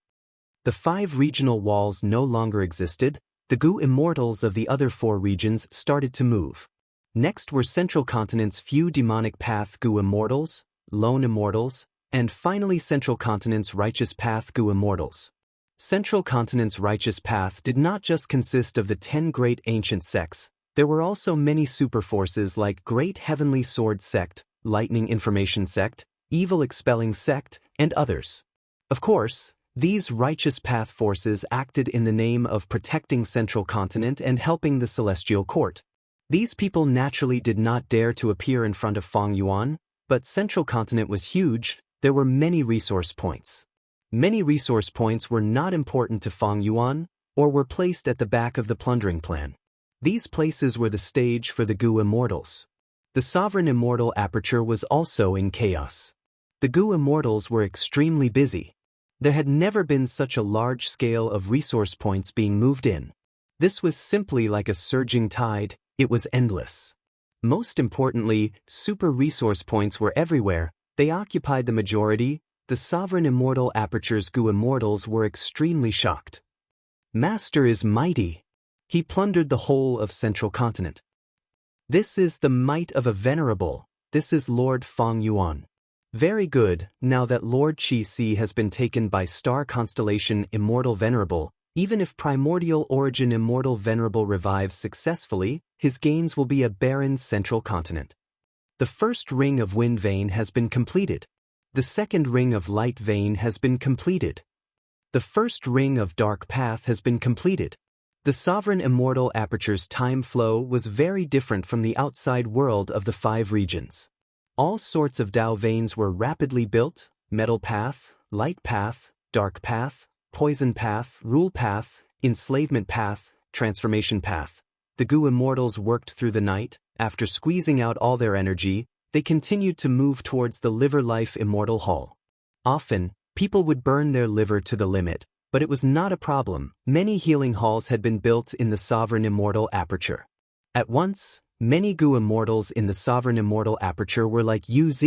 The 5 regional walls no longer existed, the Goo Immortals of the other 4 regions started to move. Next were Central Continent's few demonic path Goo Immortals, Lone Immortals, and finally Central Continent's righteous path Goo Immortals. Central Continent's righteous path did not just consist of the 10 great ancient sects, there were also many superforces like Great Heavenly Sword Sect, Lightning Information Sect, Evil Expelling Sect, and others. Of course, these righteous path forces acted in the name of protecting Central Continent and helping the Celestial Court. These people naturally did not dare to appear in front of Fong Yuan, but Central Continent was huge, there were many resource points. Many resource points were not important to Fong Yuan, or were placed at the back of the plundering plan. These places were the stage for the Goo Immortals. The Sovereign Immortal Aperture was also in chaos. The Goo Immortals were extremely busy. There had never been such a large scale of resource points being moved in. This was simply like a surging tide, it was endless. Most importantly, super resource points were everywhere, they occupied the majority. The sovereign immortal Aperture's Gu immortals were extremely shocked. Master is mighty. He plundered the whole of Central Continent. This is the might of a venerable, this is Lord Feng Yuan. Very good, now that Lord Qi Si has been taken by star constellation Immortal Venerable, even if primordial origin Immortal Venerable revives successfully, his gains will be a barren Central Continent. The first ring of Wind Vein has been completed. The second ring of Light Vein has been completed. The first ring of Dark Path has been completed. The sovereign immortal Aperture's time flow was very different from the outside world of the 5 regions. All sorts of Dao veins were rapidly built: Metal Path, Light Path, Dark Path, Poison Path, Rule Path, Enslavement Path, Transformation Path. The Gu immortals worked through the night. After squeezing out all their energy, they continued to move towards the Liver Life Immortal Hall. Often, people would burn their liver to the limit, but it was not a problem. Many healing halls had been built in the Sovereign Immortal Aperture. At once, many Gu immortals in the Sovereign Immortal Aperture were like UZ,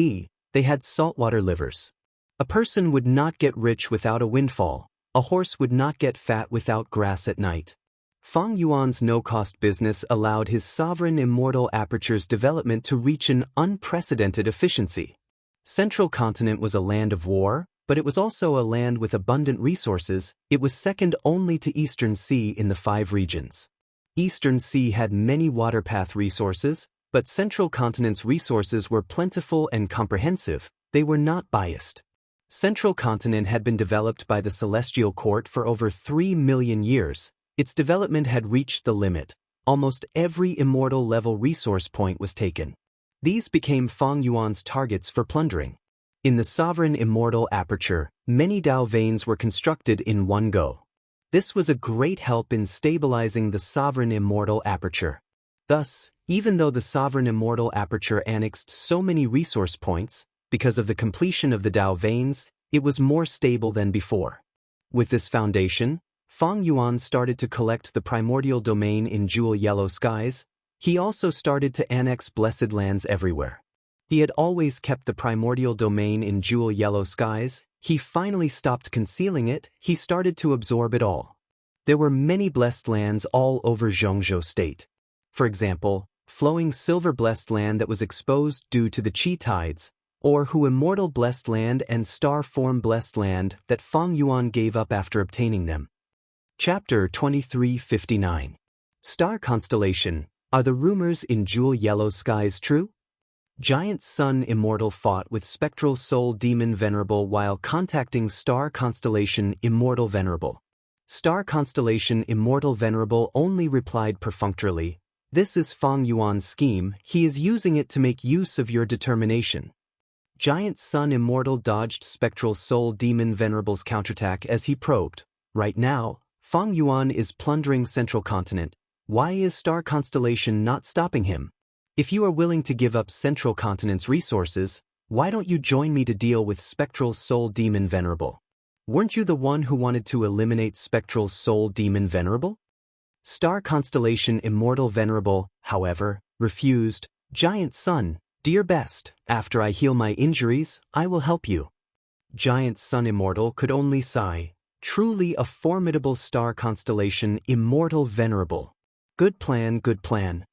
they had saltwater livers. A person would not get rich without a windfall, a horse would not get fat without grass at night. Feng Yuan's no-cost business allowed his Sovereign Immortal Aperture's development to reach an unprecedented efficiency. Central Continent was a land of war, but it was also a land with abundant resources. It was second only to Eastern Sea in the 5 regions. Eastern Sea had many waterpath resources, but Central Continent's resources were plentiful and comprehensive, they were not biased. Central Continent had been developed by the Celestial Court for over 3 million years. Its development had reached the limit. Almost every immortal level resource point was taken. These became Feng Yuan's targets for plundering. In the Sovereign Immortal Aperture, many Dao veins were constructed in one go. This was a great help in stabilizing the Sovereign Immortal Aperture. Thus, even though the Sovereign Immortal Aperture annexed so many resource points, because of the completion of the Dao veins, it was more stable than before. With this foundation, Feng Yuan started to collect the primordial domain in Jewel Yellow Skies. He also started to annex blessed lands everywhere. He had always kept the primordial domain in Jewel Yellow Skies. He finally stopped concealing it. He started to absorb it all. There were many blessed lands all over Zhongzhou State. For example, flowing silver blessed land that was exposed due to the Qi tides, or Hu immortal blessed land and star form blessed land that Feng Yuan gave up after obtaining them. Chapter 2359. Star Constellation. Are the rumors in Jewel Yellow Skies true? Giant Sun Immortal fought with Spectral Soul Demon Venerable while contacting Star Constellation Immortal Venerable. Star Constellation Immortal Venerable only replied perfunctorily, "This is Feng Yuan's scheme, he is using it to make use of your determination." Giant Sun Immortal dodged Spectral Soul Demon Venerable's counterattack as he probed. Right now, Feng Yuan is plundering Central Continent. Why is Star Constellation not stopping him? If you are willing to give up Central Continent's resources, why don't you join me to deal with Spectral Soul Demon Venerable? Weren't you the one who wanted to eliminate Spectral Soul Demon Venerable? Star Constellation Immortal Venerable, however, refused. Giant Sun, dear best, after I heal my injuries, I will help you. Giant Sun Immortal could only sigh. Truly a formidable star constellation, Immortal Venerable. Good plan, good plan.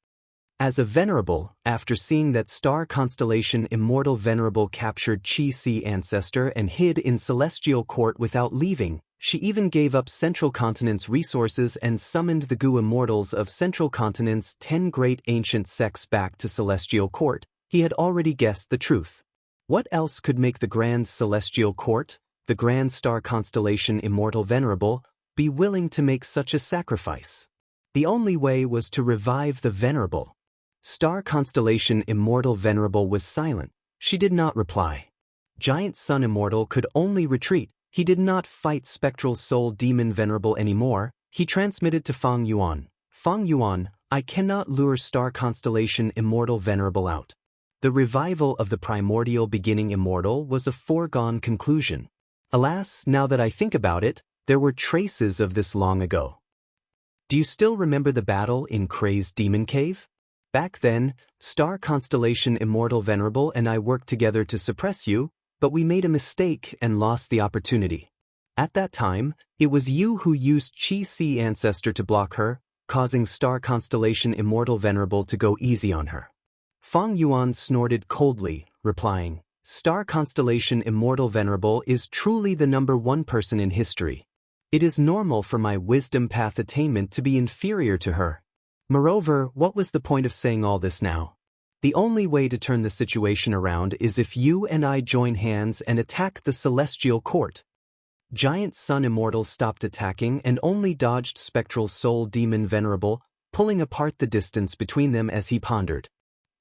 As a Venerable, after seeing that star constellation Immortal Venerable captured Qi Si ancestor and hid in Celestial Court without leaving, she even gave up Central Continent's resources and summoned the Gu Immortals of Central Continent's 10 great ancient sects back to Celestial Court. He had already guessed the truth. What else could make the Grand Celestial Court, the Grand Star Constellation Immortal Venerable, be willing to make such a sacrifice? The only way was to revive the Venerable. Star Constellation Immortal Venerable was silent. She did not reply. Giant Sun Immortal could only retreat. He did not fight Spectral Soul Demon Venerable anymore. He transmitted to Feng Yuan. Feng Yuan, I cannot lure Star Constellation Immortal Venerable out. The revival of the primordial beginning immortal was a foregone conclusion. Alas, now that I think about it, there were traces of this long ago. Do you still remember the battle in Kray's Demon Cave? Back then, star constellation Immortal Venerable and I worked together to suppress you, but we made a mistake and lost the opportunity. At that time, it was you who used Chi Si Ancestor to block her, causing star constellation Immortal Venerable to go easy on her. Fang Yuan snorted coldly, replying, "Star constellation Immortal Venerable is truly the #1 person in history. It is normal for my wisdom path attainment to be inferior to her. Moreover, what was the point of saying all this now? The only way to turn the situation around is if you and I join hands and attack the Celestial Court." Giant Sun Immortal stopped attacking and only dodged Spectral Soul Demon Venerable, pulling apart the distance between them as he pondered.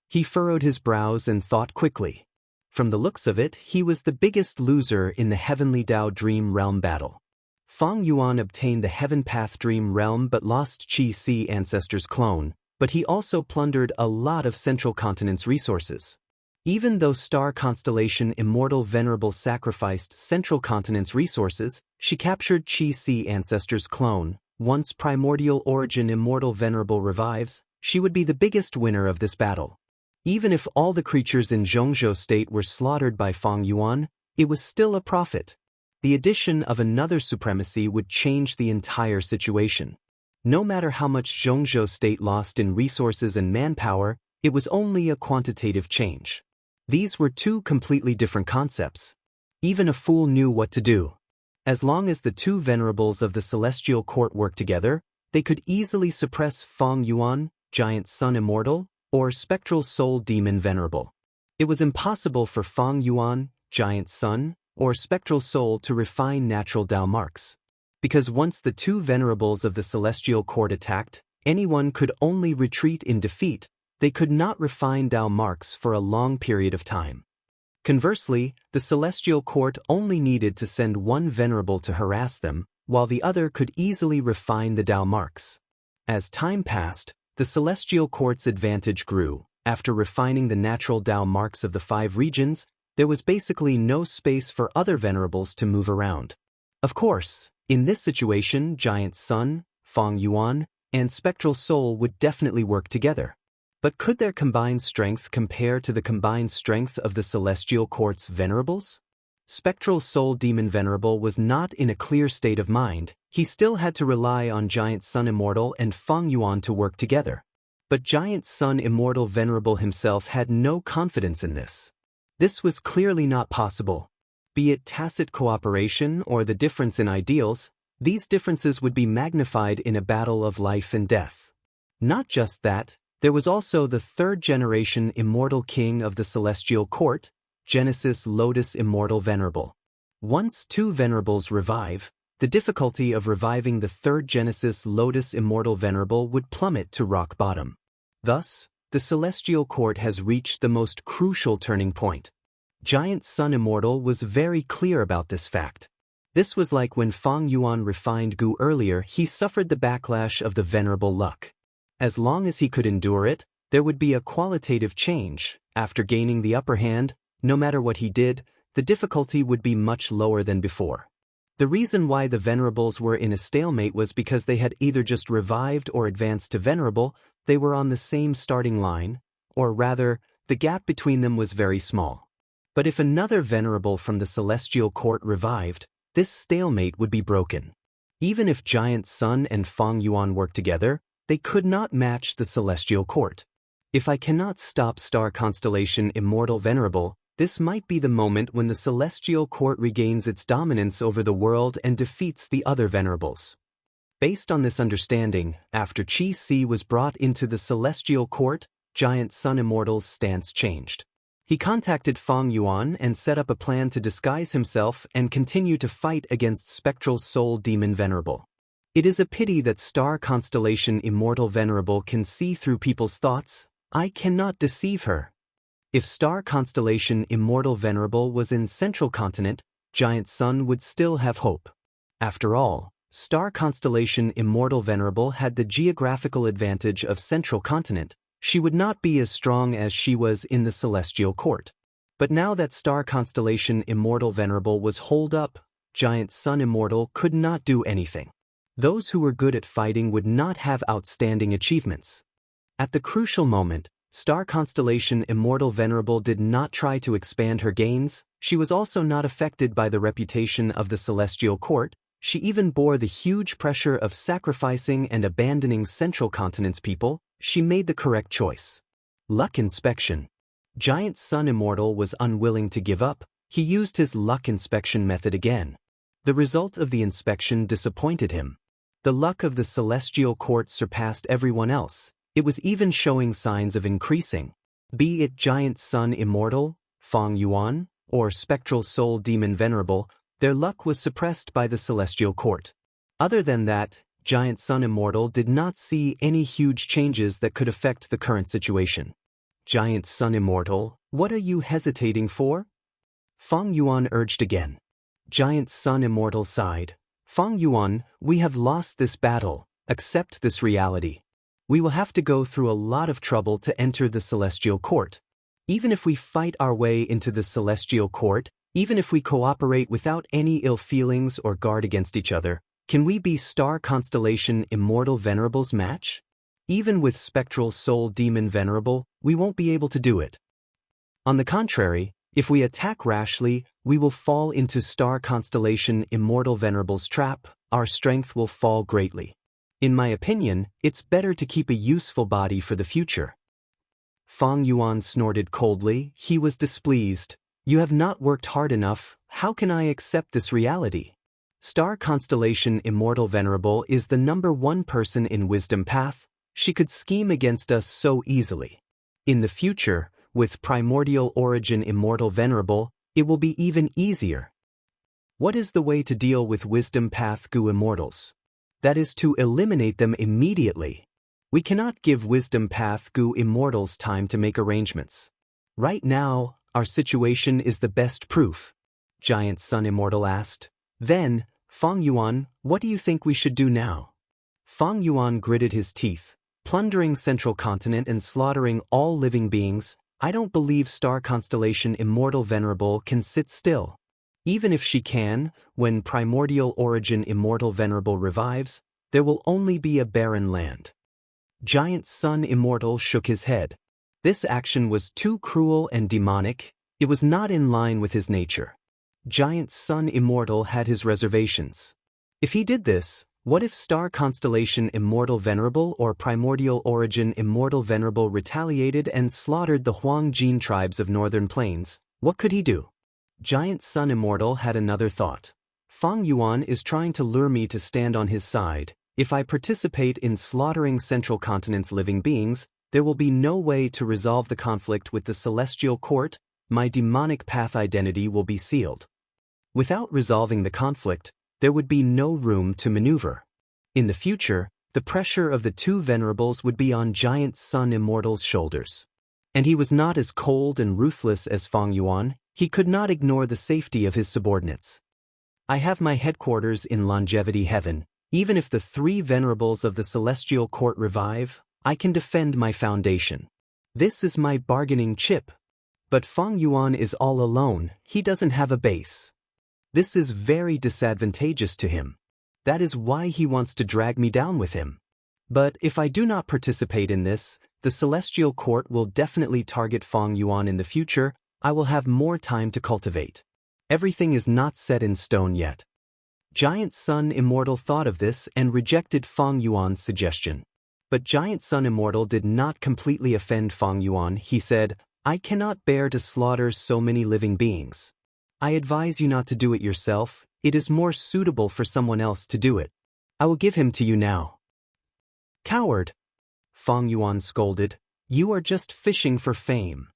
He furrowed his brows and thought quickly. From the looks of it, he was the biggest loser in the Heavenly Dao Dream Realm battle. Fang Yuan obtained the Heaven Path Dream Realm but lost Chi Si Ancestor's clone, but he also plundered a lot of Central Continent's resources. Even though star constellation Immortal Venerable sacrificed Central Continent's resources, she captured Chi Si Ancestor's clone. Once Primordial Origin Immortal Venerable revives, she would be the biggest winner of this battle. Even if all the creatures in Zhongzhou State were slaughtered by Fang Yuan, it was still a profit. The addition of another supremacy would change the entire situation. No matter how much Zhongzhou State lost in resources and manpower, it was only a quantitative change. These were two completely different concepts. Even a fool knew what to do. As long as the two venerables of the Celestial Court worked together, they could easily suppress Fang Yuan, Giant Sun Immortal, or Spectral Soul Demon Venerable. It was impossible for Fang Yuan, Giant Sun, or Spectral Soul to refine natural Dao marks. Because once the two venerables of the Celestial Court attacked, anyone could only retreat in defeat. They could not refine Dao marks for a long period of time. Conversely, the Celestial Court only needed to send one venerable to harass them, while the other could easily refine the Dao marks. As time passed, the Celestial Court's advantage grew. After refining the natural Dao marks of the 5 regions, there was basically no space for other venerables to move around. Of course, in this situation, Giant Sun, Fang Yuan, and Spectral Soul would definitely work together. But could their combined strength compare to the combined strength of the Celestial Court's venerables? Spectral Soul Demon Venerable was not in a clear state of mind. He still had to rely on Giant Sun Immortal and Fang Yuan to work together. But Giant Sun Immortal Venerable himself had no confidence in this. This was clearly not possible. Be it tacit cooperation or the difference in ideals, these differences would be magnified in a battle of life and death. Not just that, there was also the 3rd-generation Immortal King of the Celestial Court, Genesis Lotus Immortal Venerable. Once 2 venerables revive, the difficulty of reviving the 3rd Genesis Lotus Immortal Venerable would plummet to rock bottom. Thus, the Celestial Court has reached the most crucial turning point. Giant Sun Immortal was very clear about this fact. This was like when Fang Yuan refined Gu earlier, he suffered the backlash of the Venerable Luck. As long as he could endure it, there would be a qualitative change. After gaining the upper hand, no matter what he did, the difficulty would be much lower than before. The reason why the venerables were in a stalemate was because they had either just revived or advanced to venerable. They were on the same starting line, or rather, the gap between them was very small. But if another venerable from the Celestial Court revived, this stalemate would be broken. Even if Giant Sun and Fang Yuan worked together, they could not match the Celestial Court. If I cannot stop star constellation Immortal Venerable, this might be the moment when the Celestial Court regains its dominance over the world and defeats the other venerables. Based on this understanding, after Chi Si was brought into the Celestial Court, Giant Sun Immortal's stance changed. He contacted Fang Yuan and set up a plan to disguise himself and continue to fight against Spectral Soul Demon Venerable. It is a pity that star constellation Immortal Venerable can see through people's thoughts. I cannot deceive her. If star constellation Immortal Venerable was in Central Continent, Giant Sun would still have hope. After all, star constellation Immortal Venerable had the geographical advantage of Central Continent. She would not be as strong as she was in the Celestial Court. But now that star constellation Immortal Venerable was holed up, Giant Sun Immortal could not do anything. Those who were good at fighting would not have outstanding achievements. At the crucial moment, Star Constellation Immortal Venerable did not try to expand her gains. She was also not affected by the reputation of the Celestial Court. She even bore the huge pressure of sacrificing and abandoning Central Continent's people. She made the correct choice. Luck Inspection. Giant Sun Immortal was unwilling to give up. He used his luck inspection method again. The result of the inspection disappointed him. The luck of the Celestial Court surpassed everyone else. It was even showing signs of increasing. Be it Giant Sun Immortal, Feng Yuan, or Spectral Soul Demon Venerable, their luck was suppressed by the Celestial Court. Other than that, Giant Sun Immortal did not see any huge changes that could affect the current situation. Giant Sun Immortal, what are you hesitating for? Feng Yuan urged again. Giant Sun Immortal sighed. Feng Yuan, we have lost this battle. Accept this reality. We will have to go through a lot of trouble to enter the Celestial Court. Even if we fight our way into the Celestial Court, even if we cooperate without any ill feelings or guard against each other, can we be Star Constellation Immortal Venerable's match? Even with Spectral Soul Demon Venerable, we won't be able to do it. On the contrary, if we attack rashly, we will fall into Star Constellation Immortal Venerable's trap. Our strength will fall greatly. In my opinion, it's better to keep a useful body for the future. Feng Yuan snorted coldly. He was displeased. You have not worked hard enough. How can I accept this reality? Star Constellation Immortal Venerable is the #1 person in Wisdom Path. She could scheme against us so easily. In the future, with Primordial Origin Immortal Venerable, it will be even easier. What is the way to deal with Wisdom Path Gu Immortals? That is to eliminate them immediately. We cannot give Wisdom Path Gu Immortals time to make arrangements. Right now, our situation is the best proof. Giant Sun Immortal asked. Then, Feng Yuan, what do you think we should do now? Feng Yuan gritted his teeth. Plundering Central Continent and slaughtering all living beings, I don't believe Star Constellation Immortal Venerable can sit still. Even if she can, when Primordial Origin Immortal Venerable revives, there will only be a barren land. Giant Sun Immortal shook his head. This action was too cruel and demonic. It was not in line with his nature. Giant Sun Immortal had his reservations. If he did this, what if Star Constellation Immortal Venerable or Primordial Origin Immortal Venerable retaliated and slaughtered the Huangjin tribes of Northern Plains? What could he do? Giant Sun Immortal had another thought. Feng Yuan is trying to lure me to stand on his side. If I participate in slaughtering Central Continent's living beings, there will be no way to resolve the conflict with the Celestial Court. My demonic path identity will be sealed. Without resolving the conflict, there would be no room to maneuver. In the future, the pressure of the two venerables would be on Giant Sun Immortal's shoulders. And he was not as cold and ruthless as Feng Yuan. He could not ignore the safety of his subordinates. I have my headquarters in Longevity Heaven. Even if the three venerables of the Celestial Court revive, I can defend my foundation. This is my bargaining chip. But Feng Yuan is all alone. He doesn't have a base. This is very disadvantageous to him. That is why he wants to drag me down with him. But if I do not participate in this, the Celestial Court will definitely target Feng Yuan in the future. I will have more time to cultivate. Everything is not set in stone yet. Giant Sun Immortal thought of this and rejected Feng Yuan's suggestion. But Giant Sun Immortal did not completely offend Feng Yuan. He said, I cannot bear to slaughter so many living beings. I advise you not to do it yourself. It is more suitable for someone else to do it. I will give him to you now. Coward! Feng Yuan scolded. You are just fishing for fame.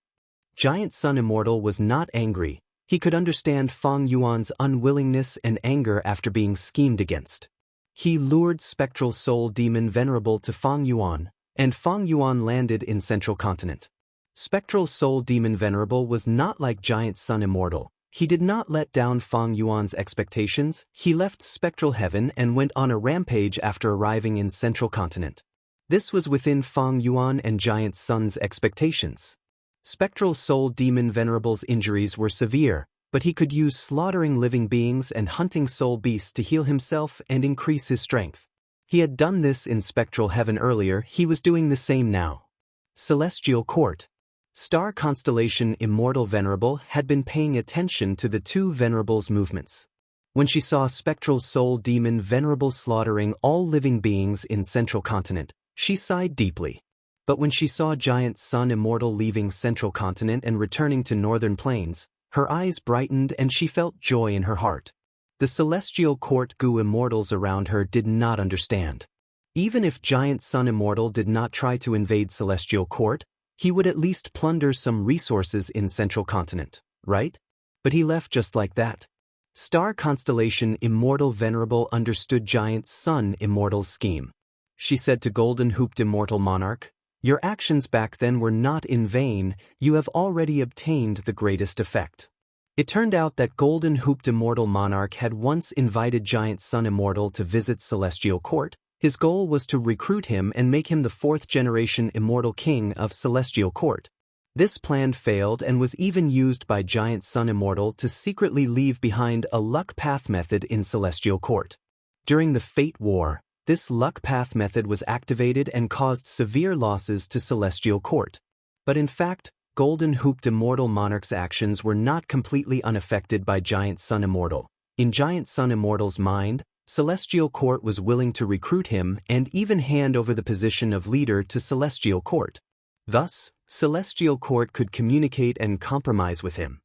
Giant Sun Immortal was not angry. He could understand Feng Yuan's unwillingness and anger after being schemed against. He lured Spectral Soul Demon Venerable to Feng Yuan, and Feng Yuan landed in Central Continent. Spectral Soul Demon Venerable was not like Giant Sun Immortal. He did not let down Feng Yuan's expectations. He left Spectral Heaven and went on a rampage after arriving in Central Continent. This was within Feng Yuan and Giant Sun's expectations. Spectral Soul Demon Venerable's injuries were severe. but he could use slaughtering living beings and hunting soul beasts to heal himself and increase his strength. He had done this in spectral heaven earlier, he was doing the same now. Celestial Court. Star constellation Immortal Venerable had been paying attention to the two venerables' movements. When she saw spectral soul demon Venerable slaughtering all living beings in Central Continent, she sighed deeply. But when she saw giant Sun Immortal leaving Central Continent and returning to Northern Plains, her eyes brightened and she felt joy in her heart. The Celestial Court Gu Immortals around her did not understand. Even if giant Sun Immortal did not try to invade Celestial Court, he would at least plunder some resources in Central Continent, right? But he left just like that. Star constellation Immortal Venerable understood giant Sun Immortal's scheme. She said to golden-hooped Immortal Monarch, "Your actions back then were not in vain, you have already obtained the greatest effect." It turned out that golden-hooped Immortal Monarch had once invited giant Sun Immortal to visit Celestial Court. His goal was to recruit him and make him the fourth-generation Immortal King of Celestial Court. This plan failed and was even used by giant Sun Immortal to secretly leave behind a luck path method in Celestial Court. During the Fate War, this luck path method was activated and caused severe losses to Celestial Court. But in fact, golden-hooped Immortal Monarch's actions were not completely unaffected by giant Sun Immortal. In giant Sun Immortal's mind, Celestial Court was willing to recruit him and even hand over the position of leader to Celestial Court. Thus, Celestial Court could communicate and compromise with him.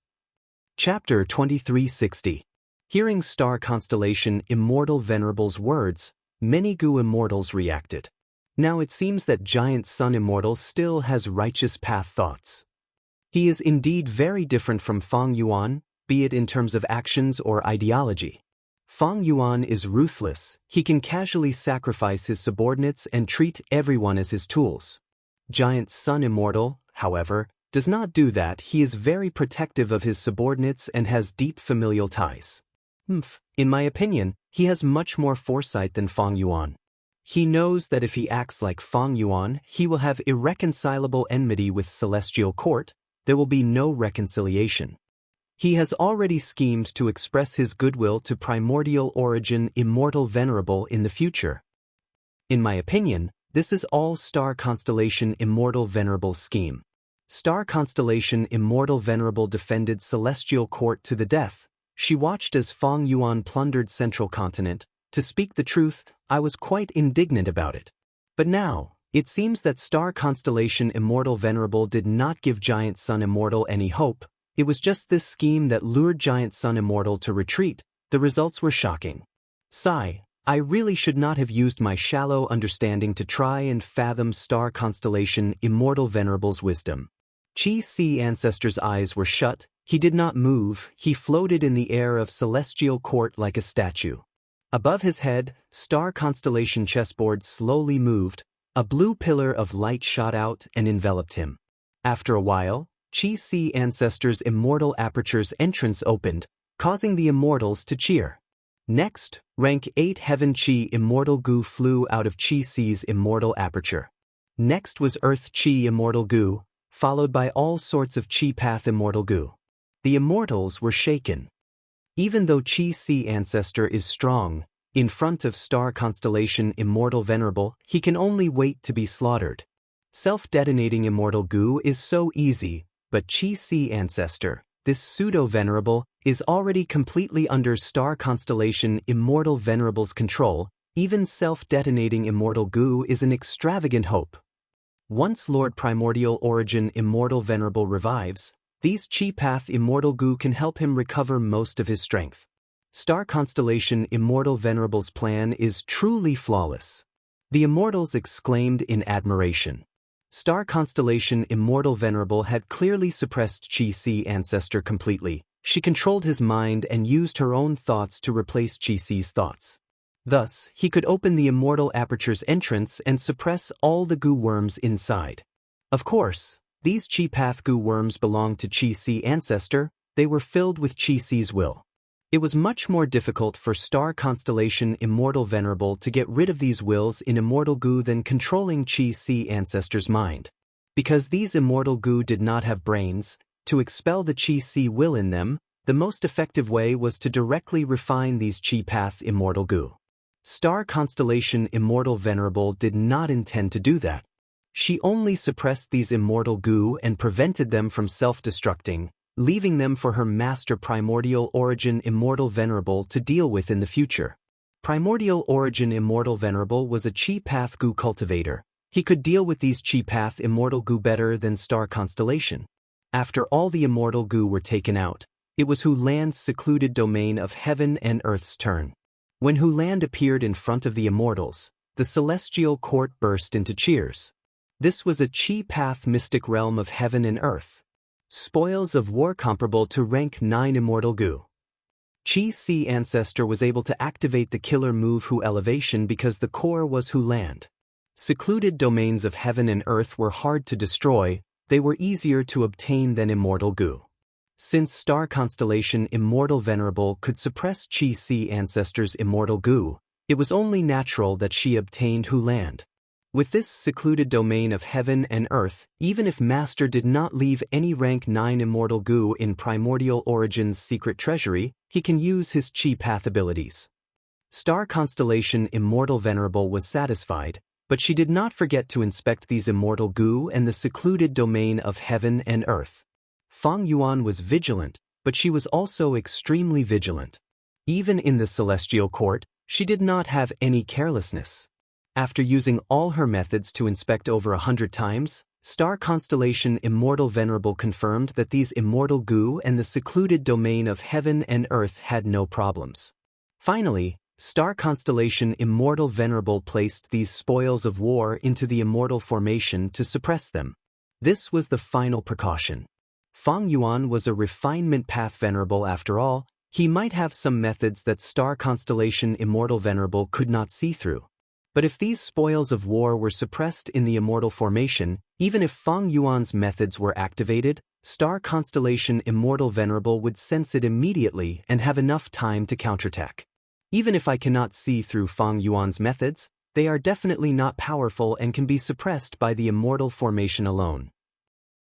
Chapter 2360. Hearing star constellation Immortal Venerable's words, many Gu Immortals reacted. Now it seems that giant Sun Immortal still has righteous path thoughts. He is indeed very different from Feng Yuan, be it in terms of actions or ideology. Feng Yuan is ruthless, he can casually sacrifice his subordinates and treat everyone as his tools. Giant Sun Immortal, however, does not do that. He is very protective of his subordinates and has deep familial ties. In my opinion, he has much more foresight than Feng Yuan. He knows that if he acts like Feng Yuan, he will have irreconcilable enmity with Celestial Court, there will be no reconciliation. He has already schemed to express his goodwill to primordial origin Immortal Venerable in the future. In my opinion, this is all Star Constellation Immortal Venerable's scheme. Star Constellation Immortal Venerable defended Celestial Court to the death. She watched as Feng Yuan plundered Central Continent. To speak the truth, I was quite indignant about it. But now, it seems that Star Constellation Immortal Venerable did not give Giant Sun Immortal any hope. It was just this scheme that lured Giant Sun Immortal to retreat. The results were shocking. Sigh, I really should not have used my shallow understanding to try and fathom Star Constellation Immortal Venerable's wisdom. Chi Si Ancestor's eyes were shut, he did not move, he floated in the air of Celestial Court like a statue. Above his head, Star Constellation chessboard slowly moved, a blue pillar of light shot out and enveloped him. After a while, Chi Si Ancestor's Immortal Aperture's entrance opened, causing the Immortals to cheer. Next, Rank 8 Heaven Chi Immortal Gu flew out of Chi Si's Immortal Aperture. Next was Earth Chi Immortal Gu, followed by all sorts of Chi Path Immortal Gu. The Immortals were shaken. Even though Chi Si Ancestor is strong, in front of Star Constellation Immortal Venerable, he can only wait to be slaughtered. Self-detonating Immortal Gu is so easy, but Chi Si Ancestor, this pseudo-venerable, is already completely under Star Constellation Immortal Venerable's control. Even self-detonating Immortal Gu is an extravagant hope. Once Lord Primordial Origin Immortal Venerable revives, these Chi Path Immortal Gu can help him recover most of his strength. Star Constellation Immortal Venerable's plan is truly flawless. The Immortals exclaimed in admiration. Star Constellation Immortal Venerable had clearly suppressed Chi Si Ancestor completely. She controlled his mind and used her own thoughts to replace Chi Si's thoughts. Thus, he could open the Immortal Aperture's entrance and suppress all the Gu worms inside. Of course, these Chi Path Gu worms belonged to Chi Si Ancestor, they were filled with Chi Si's will. It was much more difficult for Star Constellation Immortal Venerable to get rid of these wills in Immortal Gu than controlling Chi Si Ancestor's mind. Because these Immortal Gu did not have brains, to expel the Chi Si will in them, The most effective way was to directly refine these Chi Path Immortal Goo. Star Constellation Immortal Venerable did not intend to do that. She only suppressed these immortal goo and prevented them from self-destructing, leaving them for her master Primordial Origin Immortal Venerable to deal with in the future. Primordial Origin Immortal Venerable was a Chi Path Goo cultivator. He could deal with these Chi Path Immortal Goo better than Star Constellation. After all the immortal goo were taken out, it was Hu Land's secluded domain of heaven and earth's turn. When Hu Land appeared in front of the immortals, the celestial court burst into cheers. This was a Chi Path mystic realm of heaven and earth. Spoils of war comparable to rank 9 immortal goo. Chi Si Ancestor was able to activate the killer move Hu Elevation because the core was Hu Land. Secluded domains of heaven and earth were hard to destroy, they were easier to obtain than immortal goo. Since Star Constellation Immortal Venerable could suppress Chi Si Ancestor's immortal goo, it was only natural that she obtained Hu Land. With this secluded domain of heaven and earth, even if Master did not leave any rank 9 immortal goo in Primordial Origin's secret treasury, he can use his Chi Path abilities. Star Constellation Immortal Venerable was satisfied, but she did not forget to inspect these immortal goo and the secluded domain of heaven and earth. Feng Yuan was vigilant, but she was also extremely vigilant. Even in the celestial court, she did not have any carelessness. After using all her methods to inspect over 100 times, Star Constellation Immortal Venerable confirmed that these immortal goo and the secluded domain of heaven and earth had no problems. Finally, Star Constellation Immortal Venerable placed these spoils of war into the immortal formation to suppress them. This was the final precaution. Feng Yuan was a refinement path venerable after all. He might have some methods that Star Constellation Immortal Venerable could not see through. But if these spoils of war were suppressed in the immortal formation, even if Feng Yuan's methods were activated, Star Constellation Immortal Venerable would sense it immediately and have enough time to counterattack. Even if I cannot see through Feng Yuan's methods, they are definitely not powerful and can be suppressed by the immortal formation alone.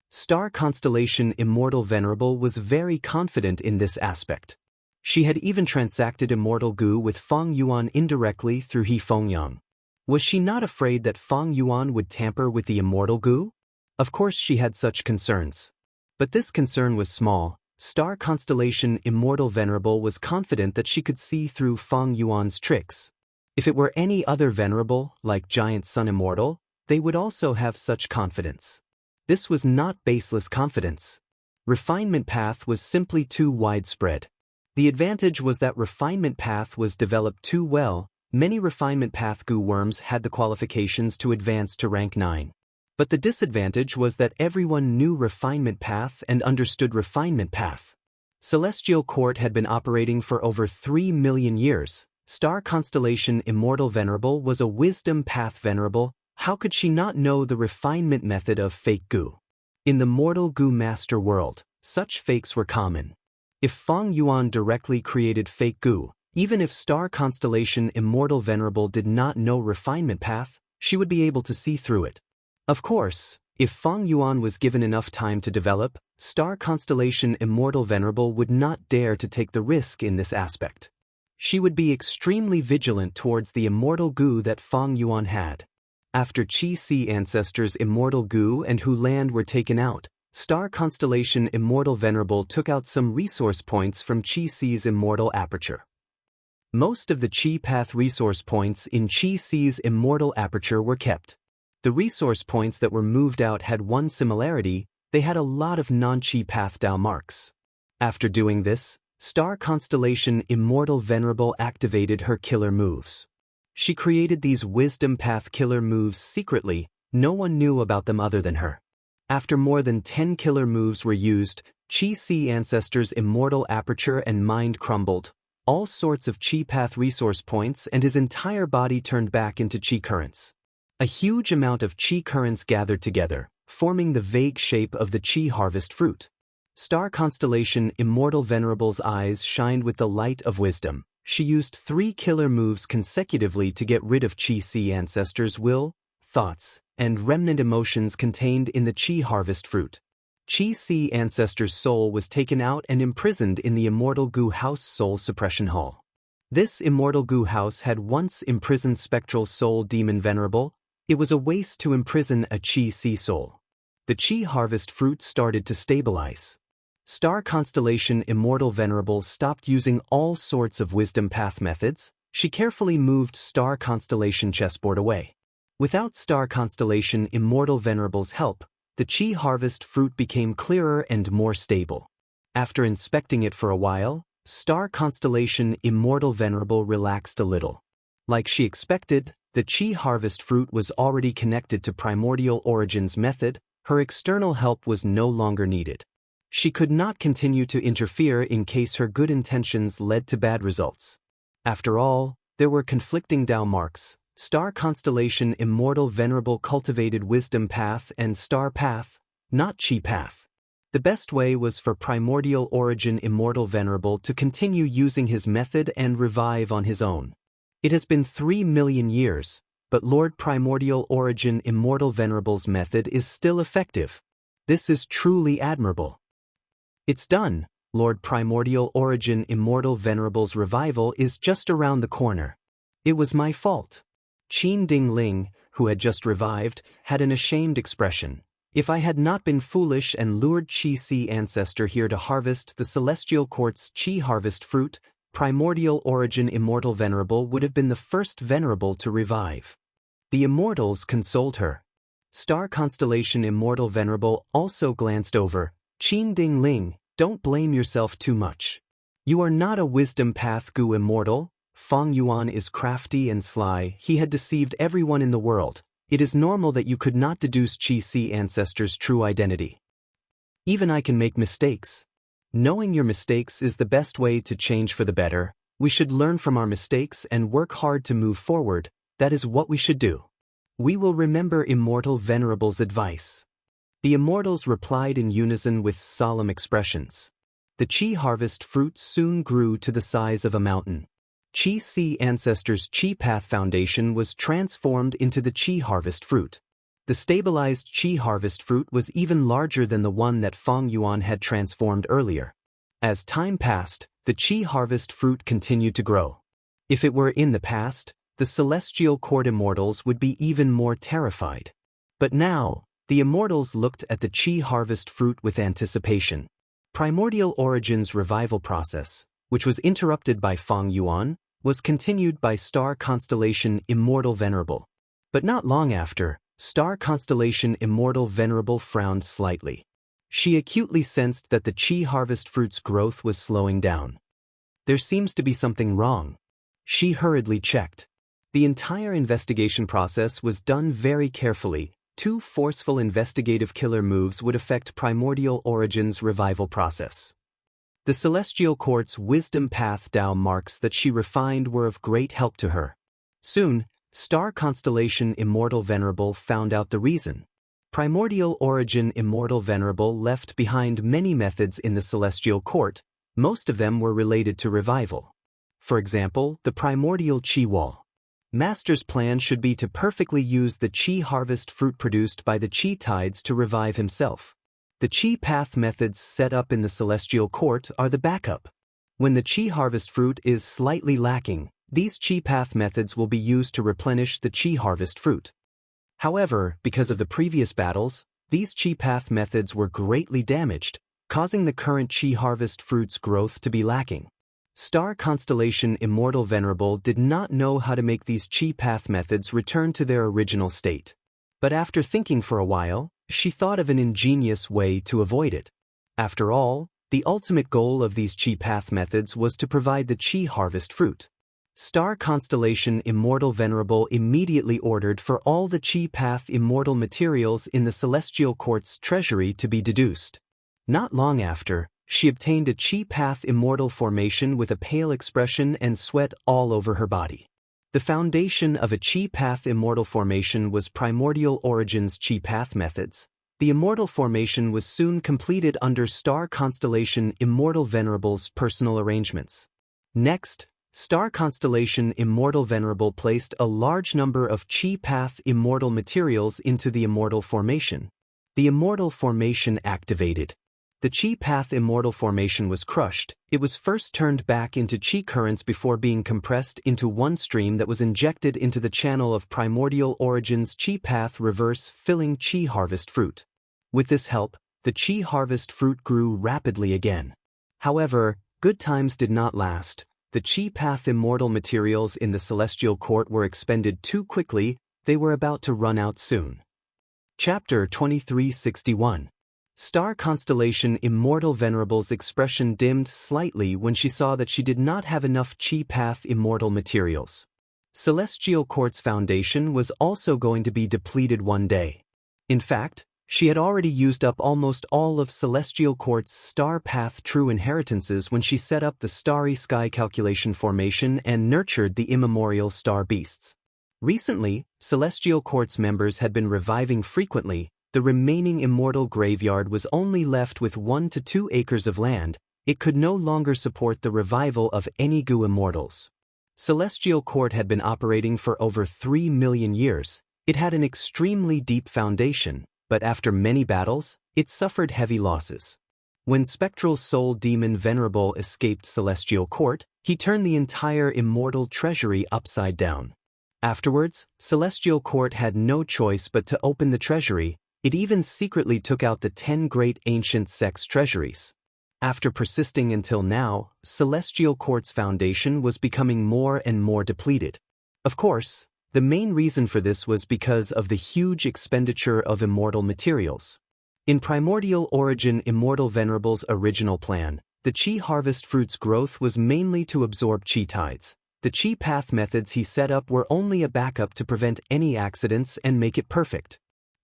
Star Constellation Immortal Venerable was very confident in this aspect. She had even transacted immortal goo with Feng Yuan indirectly through He Fengyang. Was she not afraid that Feng Yuan would tamper with the immortal goo? Of course she had such concerns. But this concern was small. Star Constellation Immortal Venerable was confident that she could see through Feng Yuan's tricks. If it were any other venerable, like Giant Sun Immortal, they would also have such confidence. This was not baseless confidence. Refinement path was simply too widespread. The advantage was that refinement path was developed too well. Many refinement path goo worms had the qualifications to advance to rank 9. But the disadvantage was that everyone knew refinement path and understood refinement path. Celestial Court had been operating for over 3 million years. Star Constellation Immortal Venerable was a wisdom path venerable. How could she not know the refinement method of fake goo? In the mortal goo master world, such fakes were common. If Feng Yuan directly created fake goo, even if Star Constellation Immortal Venerable did not know refinement path, she would be able to see through it. Of course, if Feng Yuan was given enough time to develop, Star Constellation Immortal Venerable would not dare to take the risk in this aspect. She would be extremely vigilant towards the immortal goo that Feng Yuan had. After Chi Si Ancestor's immortal goo and Hu Land were taken out, Star Constellation Immortal Venerable took out some resource points from Chi Si's immortal aperture. Most of the Chi Path resource points in Chi Si's immortal aperture were kept. The resource points that were moved out had one similarity: they had a lot of non-Chi Path Dao marks. After doing this, Star Constellation Immortal Venerable activated her killer moves. She created these Wisdom Path killer moves secretly. No one knew about them other than her. After more than 10 killer moves were used, Chi Si Ancestor's immortal aperture and mind crumbled. All sorts of Chi Path resource points and his entire body turned back into Chi currents. A huge amount of Chi currents gathered together, forming the vague shape of the Chi harvest fruit. Star Constellation Immortal Venerable's eyes shined with the light of wisdom. She used 3 killer moves consecutively to get rid of Chi Si Ancestor's will, thoughts, and remnant emotions contained in the Chi harvest fruit. Chi Si ancestor's soul was taken out and imprisoned in the Immortal Gu House Soul Suppression Hall. This Immortal Gu House had once imprisoned spectral soul demon Venerable. It was a waste to imprison a Chi Si soul. The Chi harvest fruit started to stabilize. Star constellation Immortal Venerable stopped using all sorts of wisdom path methods. She carefully moved Star constellation chessboard away. Without Star constellation Immortal Venerable's help, the Chi harvest fruit became clearer and more stable. After inspecting it for a while, Star constellation Immortal Venerable relaxed a little. Like she expected, the Chi harvest fruit was already connected to Primordial Origin's method. Her external help was no longer needed. She could not continue to interfere in case her good intentions led to bad results. After all, there were conflicting Tao marks. Star constellation Immortal Venerable cultivated wisdom path and star path, not Chi path. The best way was for Primordial Origin Immortal Venerable to continue using his method and revive on his own. It has been 3 million years, but Lord Primordial Origin Immortal Venerable's method is still effective. This is truly admirable. It's done. Lord Primordial Origin Immortal Venerable's revival is just around the corner. It was my fault. Qin Ding Ling, who had just revived, had an ashamed expression. If I had not been foolish and lured Chi Si ancestor here to harvest the Celestial Quartz Chi harvest fruit, Primordial Origin Immortal Venerable would have been the first Venerable to revive. The Immortals consoled her. Star constellation Immortal Venerable also glanced over. Qin Ding Ling, don't blame yourself too much. You are not a wisdom path Gu Immortal. Feng Yuan is crafty and sly. He had deceived everyone in the world. It is normal that you could not deduce Chi Si ancestor's true identity. Even I can make mistakes. Knowing your mistakes is the best way to change for the better. We should learn from our mistakes and work hard to move forward. That is what we should do. We will remember Immortal Venerable's advice. The Immortals replied in unison with solemn expressions. The Chi harvest fruit soon grew to the size of a mountain. Chi Si ancestor's Chi path foundation was transformed into the Chi harvest fruit. The stabilized Chi harvest fruit was even larger than the one that Feng Yuan had transformed earlier. As time passed, the Chi harvest fruit continued to grow. If it were in the past, the Celestial Court Immortals would be even more terrified. But now, the Immortals looked at the Chi harvest fruit with anticipation. Primordial Origin's revival process, which was interrupted by Feng Yuan, was continued by Star Constellation Immortal Venerable. But not long after, Star Constellation Immortal Venerable frowned slightly. She acutely sensed that the Chi harvest fruit's growth was slowing down. There seems to be something wrong. She hurriedly checked. The entire investigation process was done very carefully. 2 forceful investigative killer moves would affect Primordial Origin's revival process. The Celestial Court's wisdom path Tao marks that she refined were of great help to her. Soon, Star Constellation Immortal Venerable found out the reason. Primordial Origin Immortal Venerable left behind many methods in the Celestial Court. Most of them were related to revival. For example, the Primordial Chi Wall. Master's plan should be to perfectly use the Chi harvest fruit produced by the Chi tides to revive himself. The Chi path methods set up in the Celestial Court are the backup. When the Chi harvest fruit is slightly lacking, these Chi path methods will be used to replenish the Chi harvest fruit. However, because of the previous battles, these Chi path methods were greatly damaged, causing the current Chi harvest fruit's growth to be lacking. Star Constellation Immortal Venerable did not know how to make these Chi path methods return to their original state. But after thinking for a while, she thought of an ingenious way to avoid it. After all, the ultimate goal of these Chi path methods was to provide the Chi harvest fruit. Star Constellation Immortal Venerable immediately ordered for all the Chi path immortal materials in the Celestial Court's treasury to be deduced. Not long after, she obtained a Chi path immortal formation with a pale expression and sweat all over her body. The foundation of a Chi path immortal formation was Primordial Origin's Chi path methods. The immortal formation was soon completed under Star Constellation Immortal Venerable's personal arrangements. Next, Star Constellation Immortal Venerable placed a large number of Chi path immortal materials into the immortal formation. The immortal formation activated. The chi path immortal formation was crushed. It was first turned back into chi currents before being compressed into one stream that was injected into the channel of primordial origins chi path reverse filling chi harvest fruit. With this help, the chi harvest fruit grew rapidly again. However, good times did not last. The chi path immortal materials in the celestial court were expended too quickly. They were about to run out soon. Chapter 2361. Star Constellation Immortal Venerable's expression dimmed slightly when she saw that she did not have enough chi path immortal materials. Celestial Court's foundation was also going to be depleted one day. In fact, she had already used up almost all of Celestial Court's star path true inheritances when she set up the Starry Sky Calculation Formation and nurtured the immemorial star beasts. Recently, Celestial Court's members had been reviving frequently. The remaining immortal graveyard was only left with 1 to 2 acres of land. It could no longer support the revival of any Gu immortals. Celestial Court had been operating for over 3 million years. It had an extremely deep foundation, but after many battles, it suffered heavy losses. When Spectral Soul Demon Venerable escaped Celestial Court, he turned the entire immortal treasury upside down. Afterwards, Celestial Court had no choice but to open the treasury. It even secretly took out the 10 great ancient sex treasuries. After persisting until now, Celestial Court's foundation was becoming more and more depleted. Of course, the main reason for this was because of the huge expenditure of immortal materials. In Primordial Origin Immortal Venerable's original plan, the Chi Harvest Fruit's growth was mainly to absorb Chi tides. The Chi Path methods he set up were only a backup to prevent any accidents and make it perfect.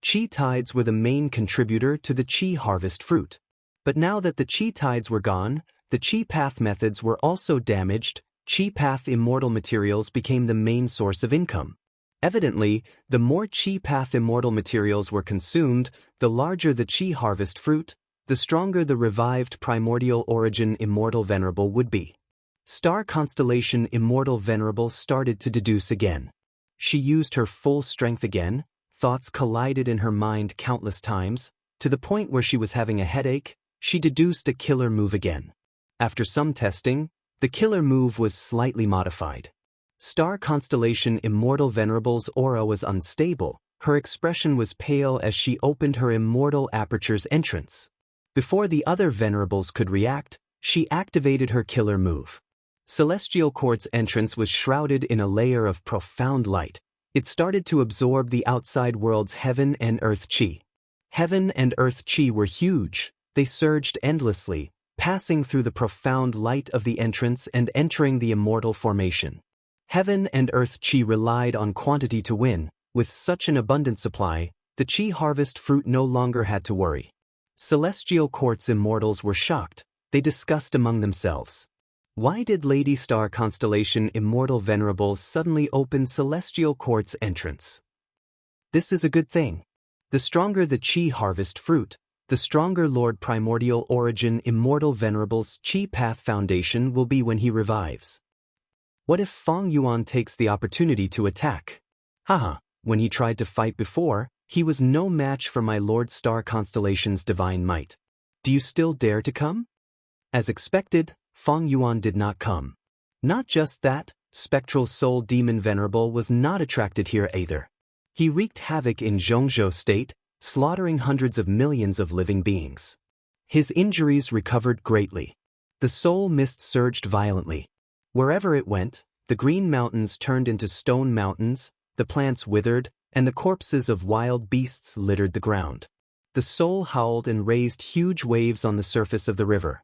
Chi tides were the main contributor to the Chi Harvest Fruit. But now that the Chi tides were gone, the Chi Path methods were also damaged. Chi Path immortal materials became the main source of income. Evidently, the more Chi Path immortal materials were consumed, the larger the Chi Harvest Fruit, the stronger the revived Primordial Origin Immortal Venerable would be. Star Constellation Immortal Venerable started to deduce again. She used her full strength again. Thoughts collided in her mind countless times, to the point where she was having a headache. She deduced a killer move again. After some testing, the killer move was slightly modified. Star Constellation Immortal Venerable's aura was unstable. Her expression was pale as she opened her immortal aperture's entrance. Before the other Venerables could react, she activated her killer move. Celestial Court's entrance was shrouded in a layer of profound light. It started to absorb the outside world's heaven and earth chi. Heaven and earth chi were huge. They surged endlessly, passing through the profound light of the entrance and entering the immortal formation. Heaven and earth chi relied on quantity to win. With such an abundant supply, the Chi Harvest Fruit no longer had to worry. Celestial Court's immortals were shocked. They discussed among themselves. Why did Lady Star Constellation Immortal Venerable suddenly open Celestial Court's entrance? This is a good thing. The stronger the Chi Harvest Fruit, the stronger Lord Primordial Origin Immortal Venerable's Chi Path Foundation will be when he revives. What if Feng Yuan takes the opportunity to attack? Haha, when he tried to fight before, he was no match for my Lord Star Constellation's divine might. Do you still dare to come? As expected, Feng Yuan did not come. Not just that, Spectral Soul Demon Venerable was not attracted here either. He wreaked havoc in Zhongzhou State, slaughtering hundreds of millions of living beings. His injuries recovered greatly. The soul mist surged violently. Wherever it went, the green mountains turned into stone mountains, the plants withered, and the corpses of wild beasts littered the ground. The soul howled and raised huge waves on the surface of the river.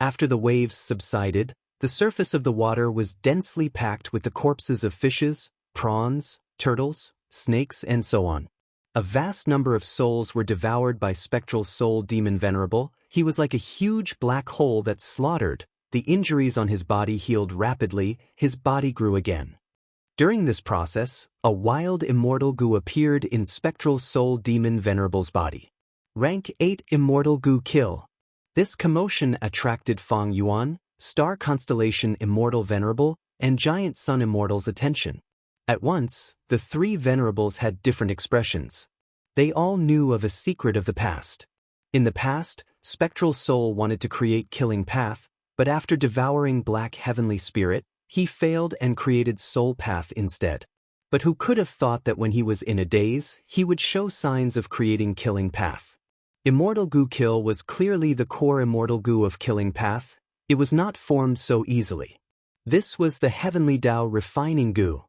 After the waves subsided, the surface of the water was densely packed with the corpses of fishes, prawns, turtles, snakes, and so on. A vast number of souls were devoured by Spectral Soul Demon Venerable. He was like a huge black hole that slaughtered. The injuries on his body healed rapidly. His body grew again. During this process, a wild immortal Gu appeared in Spectral Soul Demon Venerable's body. Rank 8 Immortal Gu Kill. This commotion attracted Feng Yuan, Star Constellation Immortal Venerable, and Giant Sun Immortal's attention. At once, the three Venerables had different expressions. They all knew of a secret of the past. In the past, Spectral Soul wanted to create Killing Path, but after devouring Black Heavenly Spirit, he failed and created Soul Path instead. But who could have thought that when he was in a daze, he would show signs of creating Killing Path? Immortal Goo Kill was clearly the core immortal goo of Killing Path. It was not formed so easily. This was the Heavenly Tao refining goo.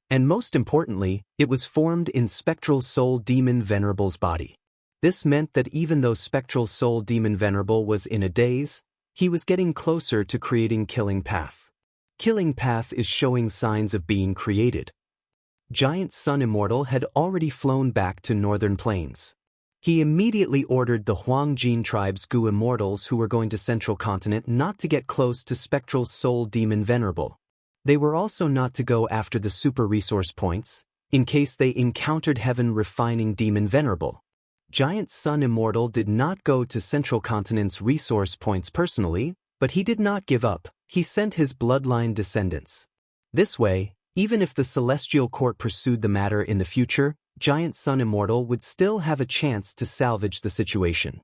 And most importantly, it was formed in Spectral Soul Demon Venerable's body. This meant that even though Spectral Soul Demon Venerable was in a daze, he was getting closer to creating Killing Path. Killing Path is showing signs of being created. Giant Sun Immortal had already flown back to Northern Plains. He immediately ordered the Huangjin tribe's Goo Immortals who were going to Central Continent not to get close to Spectral Soul Demon Venerable. They were also not to go after the super resource points, in case they encountered Heaven Refining Demon Venerable. Giant Sun Immortal did not go to Central Continent's resource points personally, but he did not give up. He sent his bloodline descendants. This way, even if the Celestial Court pursued the matter in the future, Giant Sun Immortal would still have a chance to salvage the situation.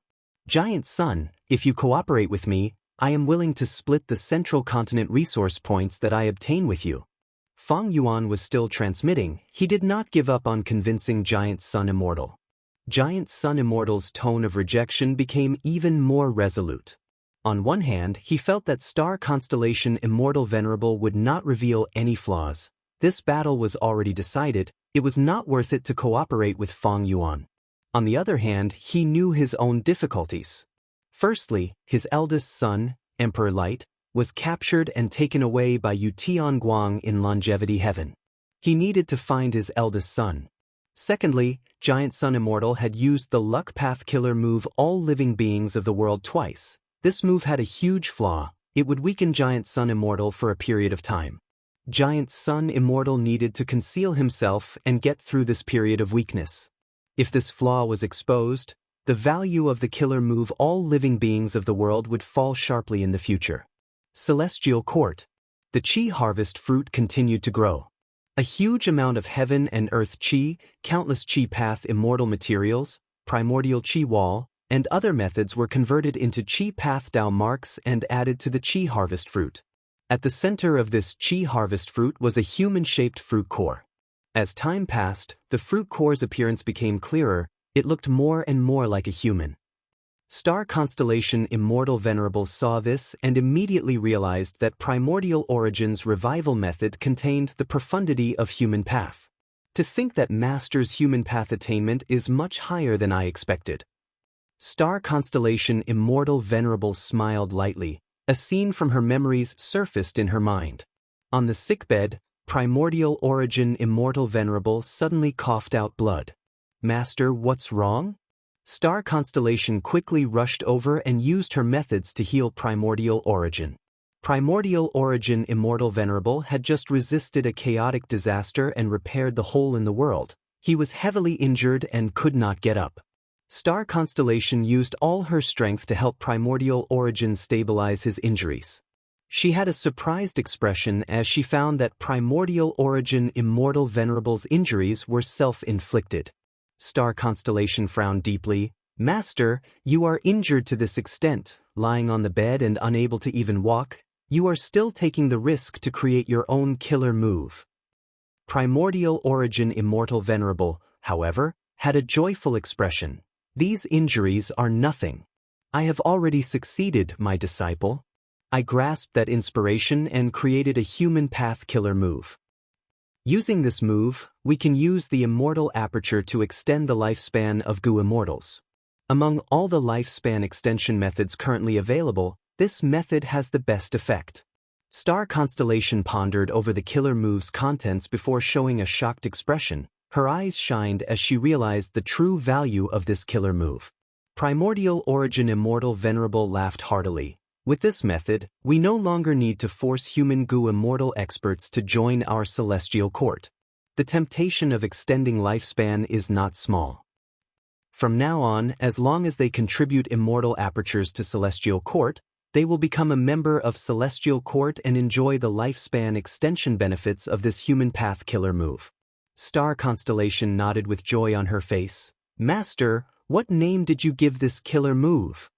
Giant Sun, if you cooperate with me, I am willing to split the Central Continent resource points that I obtain with you. Fang Yuan was still transmitting. He did not give up on convincing Giant Sun Immortal. Giant Sun Immortal's tone of rejection became even more resolute. On one hand, he felt that Star Constellation Immortal Venerable would not reveal any flaws. This battle was already decided. It was not worth it to cooperate with Fang Yuan. On the other hand, he knew his own difficulties. Firstly, his eldest son, Emperor Light, was captured and taken away by Yu Tianguang in Longevity Heaven. He needed to find his eldest son. Secondly, Giant Sun Immortal had used the Luck Path Killer move All Living Beings of the World twice. This move had a huge flaw. It would weaken Giant Sun Immortal for a period of time. Giant Sun Immortal needed to conceal himself and get through this period of weakness. If this flaw was exposed, the value of the killer move All Living Beings of the World would fall sharply in the future. Celestial Court. The Chi Harvest fruit continued to grow. A huge amount of heaven and earth Chi, countless Chi Path immortal materials, primordial Chi Wall, and other methods were converted into Chi Path Tao marks and added to the Chi Harvest fruit. At the center of this Chi Harvest fruit was a human-shaped fruit core. As time passed, the fruit core's appearance became clearer. It looked more and more like a human. Star Constellation Immortal Venerable saw this and immediately realized that Primordial Origin's revival method contained the profundity of human path. To think that Master's human path attainment is much higher than I expected. Star Constellation Immortal Venerable smiled lightly. A scene from her memories surfaced in her mind. On the sickbed, Primordial Origin Immortal Venerable suddenly coughed out blood. Master, what's wrong? Star Constellation quickly rushed over and used her methods to heal Primordial Origin. Primordial Origin Immortal Venerable had just resisted a chaotic disaster and repaired the hole in the world. He was heavily injured and could not get up. Star Constellation used all her strength to help Primordial Origin stabilize his injuries. She had a surprised expression as she found that Primordial Origin Immortal Venerable's injuries were self-inflicted. Star Constellation frowned deeply. Master, you are injured to this extent, lying on the bed and unable to even walk. You are still taking the risk to create your own killer move. Primordial Origin Immortal Venerable, however, had a joyful expression. These injuries are nothing. I have already succeeded, my disciple. I grasped that inspiration and created a human path killer move. Using this move, we can use the Immortal Aperture to extend the lifespan of Goo Immortals. Among all the lifespan extension methods currently available, this method has the best effect. Star Constellation pondered over the killer move's contents before showing a shocked expression. Her eyes shined as she realized the true value of this killer move. Primordial Origin Immortal Venerable laughed heartily. With this method, we no longer need to force human Goo Immortal experts to join our Celestial Court. The temptation of extending lifespan is not small. From now on, as long as they contribute immortal apertures to Celestial Court, they will become a member of Celestial Court and enjoy the lifespan extension benefits of this human path killer move. Star Constellation nodded with joy on her face. Master, what name did you give this killer move?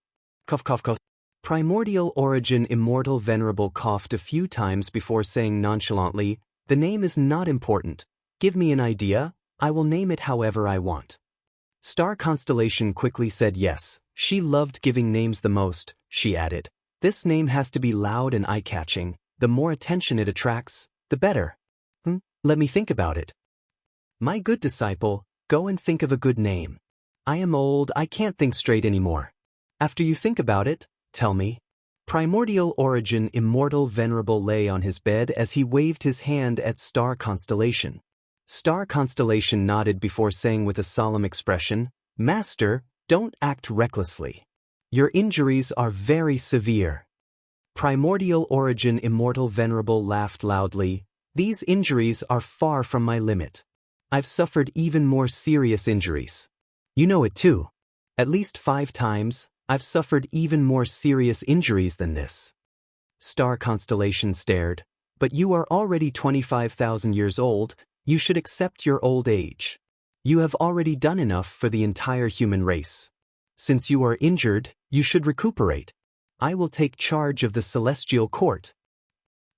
Cough cough cough. Primordial Origin Immortal Venerable coughed a few times before saying nonchalantly, "The name is not important. Give me an idea, I will name it however I want." Star Constellation quickly said yes. She loved giving names the most, she added. "This name has to be loud and eye-catching. The more attention it attracts, the better." Let me think about it. My good disciple, go and think of a good name. I am old, I can't think straight anymore. After you think about it, tell me. Primordial Origin Immortal Venerable lay on his bed as he waved his hand at Star Constellation. Star Constellation nodded before saying with a solemn expression, "Master, don't act recklessly. Your injuries are very severe." Primordial Origin Immortal Venerable laughed loudly. "These injuries are far from my limit. I've suffered even more serious injuries. You know it too. At least 5 times, I've suffered even more serious injuries than this." Star Constellation stared. "But you are already 25,000 years old, you should accept your old age. You have already done enough for the entire human race. Since you are injured, you should recuperate. I will take charge of the Celestial Court."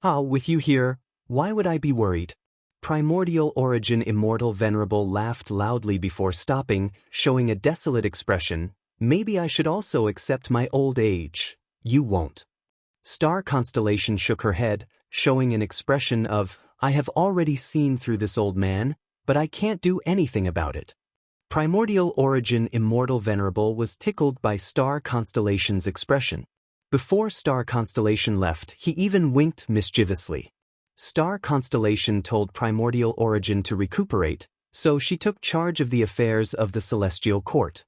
With you here, why would I be worried?" Primordial Origin Immortal Venerable laughed loudly before stopping, showing a desolate expression. "Maybe I should also accept my old age. You won't." Star Constellation shook her head, showing an expression of, "I have already seen through this old man, but I can't do anything about it." Primordial Origin Immortal Venerable was tickled by Star Constellation's expression. Before Star Constellation left, he even winked mischievously. Star Constellation told Primordial Origin to recuperate, so she took charge of the affairs of the Celestial Court.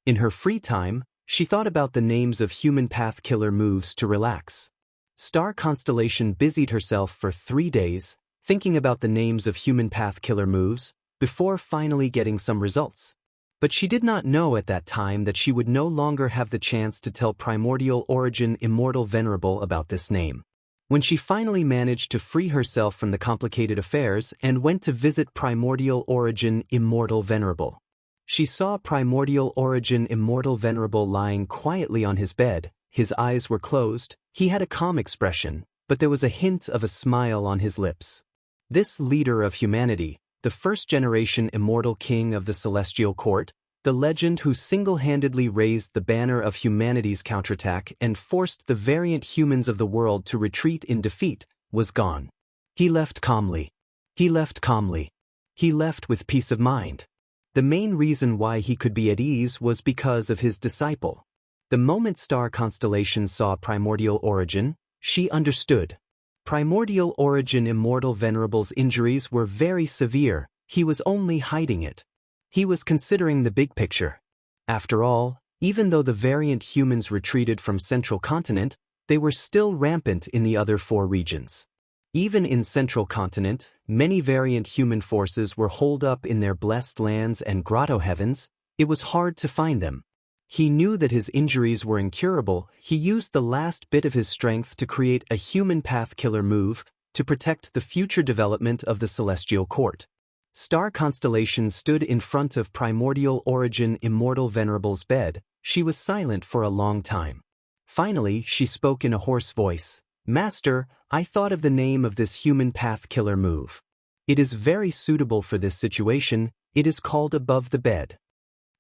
In her free time, she thought about the names of human path killer moves to relax. Star Constellation busied herself for 3 days, thinking about the names of human path killer moves, before finally getting some results. But she did not know at that time that she would no longer have the chance to tell Primordial Origin Immortal Venerable about this name. When she finally managed to free herself from the complicated affairs and went to visit Primordial Origin Immortal Venerable, she saw Primordial Origin Immortal Venerable lying quietly on his bed. His eyes were closed, he had a calm expression, but there was a hint of a smile on his lips. This leader of humanity, the first-generation immortal king of the Celestial Court, the legend who single-handedly raised the banner of humanity's counterattack and forced the variant humans of the world to retreat in defeat, was gone. He left calmly. He left calmly. He left with peace of mind. The main reason why he could be at ease was because of his disciple. The moment Star Constellation saw Primordial Origin, she understood. Primordial Origin Immortal Venerable's injuries were very severe, he was only hiding it. He was considering the big picture. After all, even though the variant humans retreated from Central Continent, they were still rampant in the other 4 regions. Even in Central Continent, many variant human forces were holed up in their blessed lands and grotto heavens. It was hard to find them. He knew that his injuries were incurable. He used the last bit of his strength to create a human path killer move to protect the future development of the Celestial Court. Star Constellation stood in front of Primordial Origin Immortal Venerable's bed. She was silent for a long time. Finally, she spoke in a hoarse voice. "Master, I thought of the name of this human path killer move. It is very suitable for this situation. It is called Above the Bed."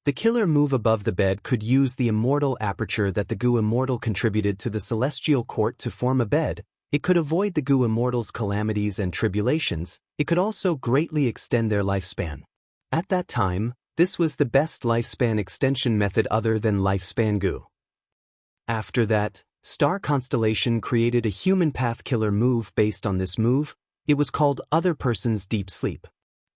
The killer move above the bed could use the immortal aperture that the Goo Immortal contributed to the Celestial Court to form a bed. It could avoid the Goo Immortals' calamities and tribulations. It could also greatly extend their lifespan. At that time, this was the best lifespan extension method other than lifespan Goo. After that, Star Constellation created a human path killer move based on this move. It was called Other Person's Deep Sleep.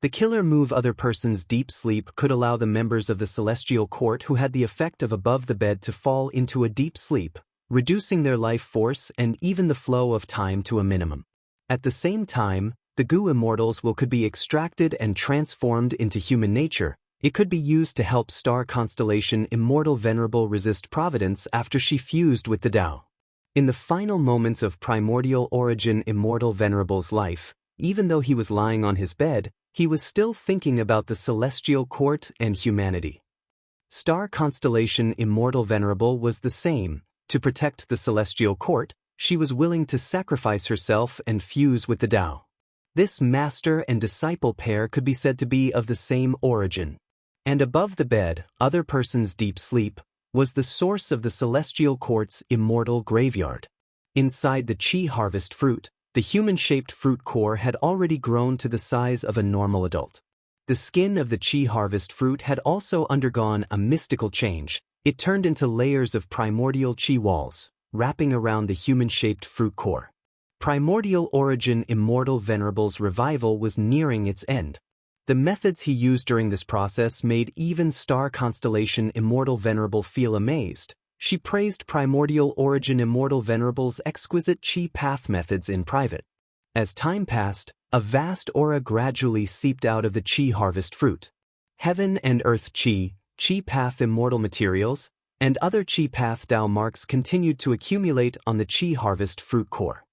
The killer move Other Person's Deep Sleep could allow the members of the Celestial Court who had the effect of above the bed to fall into a deep sleep, reducing their life force and even the flow of time to a minimum. At the same time, the Goo Immortals could be extracted and transformed into human nature. It could be used to help Star Constellation Immortal Venerable resist Providence after she fused with the Tao. In the final moments of Primordial Origin Immortal Venerable's life, even though he was lying on his bed, he was still thinking about the Celestial Court and humanity. Star constellation Immortal Venerable was the same. To protect the celestial court, she was willing to sacrifice herself and fuse with the Tao. This master and disciple pair could be said to be of the same origin. And above the bed, other person's deep sleep, was the source of the celestial court's immortal graveyard. Inside the chi harvest fruit, the human-shaped fruit core had already grown to the size of a normal adult. The skin of the chi harvest fruit had also undergone a mystical change. It turned into layers of primordial chi walls, wrapping around the human-shaped fruit core. Primordial origin Immortal Venerable's revival was nearing its end. The methods he used during this process made even star constellation Immortal Venerable feel amazed. She praised Primordial Origin Immortal Venerable's exquisite chi path methods in private. As time passed, a vast aura gradually seeped out of the chi harvest fruit. Heaven and earth chi path immortal materials, and other chi path Tao marks continued to accumulate on the chi harvest fruit core.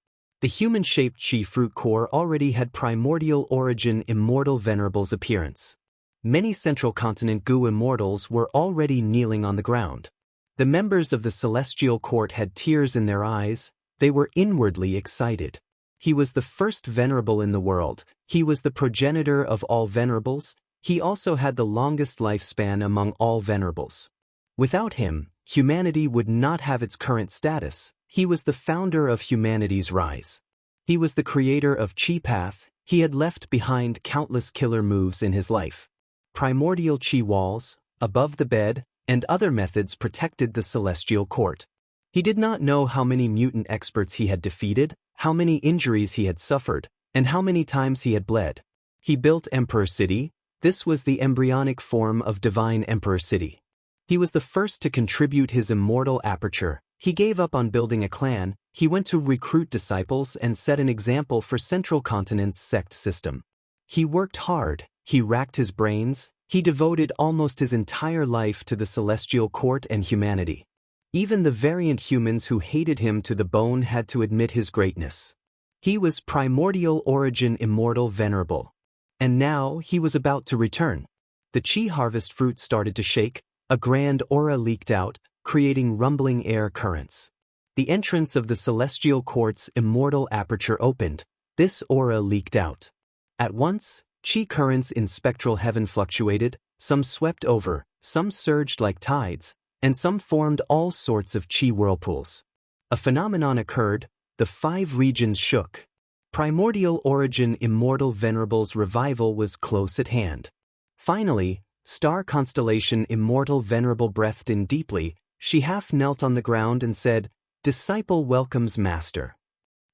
The human-shaped chi fruit core already had Primordial Origin Immortal Venerable's appearance. Many Central Continent Gu immortals were already kneeling on the ground. The members of the celestial court had tears in their eyes. They were inwardly excited. He was the first venerable in the world. He was the progenitor of all venerables. He also had the longest lifespan among all venerables. Without him, humanity would not have its current status. He was the founder of humanity's rise. He was the creator of Chi Path. He had left behind countless killer moves in his life. Primordial Chi walls, above the bed, and other methods protected the celestial court. He did not know how many mutant experts he had defeated, how many injuries he had suffered, and how many times he had bled. He built Emperor City. This was the embryonic form of Divine Emperor City. He was the first to contribute his immortal aperture. He gave up on building a clan. He went to recruit disciples and set an example for Central Continent's sect system. He worked hard. He racked his brains. He devoted almost his entire life to the celestial court and humanity. Even the variant humans who hated him to the bone had to admit his greatness. He was Primordial Origin Immortal Venerable. And now he was about to return. The chi harvest fruit started to shake. A grand aura leaked out, creating rumbling air currents. The entrance of the celestial court's immortal aperture opened. This aura leaked out. At once, chi currents in spectral heaven fluctuated. Some swept over, some surged like tides, and some formed all sorts of chi whirlpools. A phenomenon occurred. The 5 regions shook. Primordial Origin Immortal Venerable's revival was close at hand. Finally, star constellation Immortal Venerable breathed in deeply. She half knelt on the ground and said, "Disciple welcomes Master."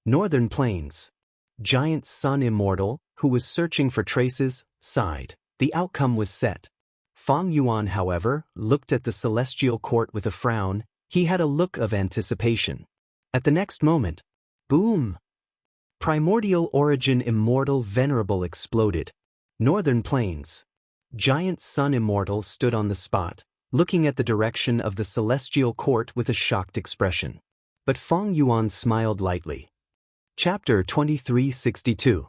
Northern Plains. Giant Sun Immortal, who was searching for traces, sighed. The outcome was set. Feng Yuan, however, looked at the celestial court with a frown. He had a look of anticipation. At the next moment, boom! Primordial Origin Immortal Venerable exploded. Northern Plains. Giant Sun Immortal stood on the spot, looking at the direction of the celestial court with a shocked expression. But Feng Yuan smiled lightly. Chapter 2362.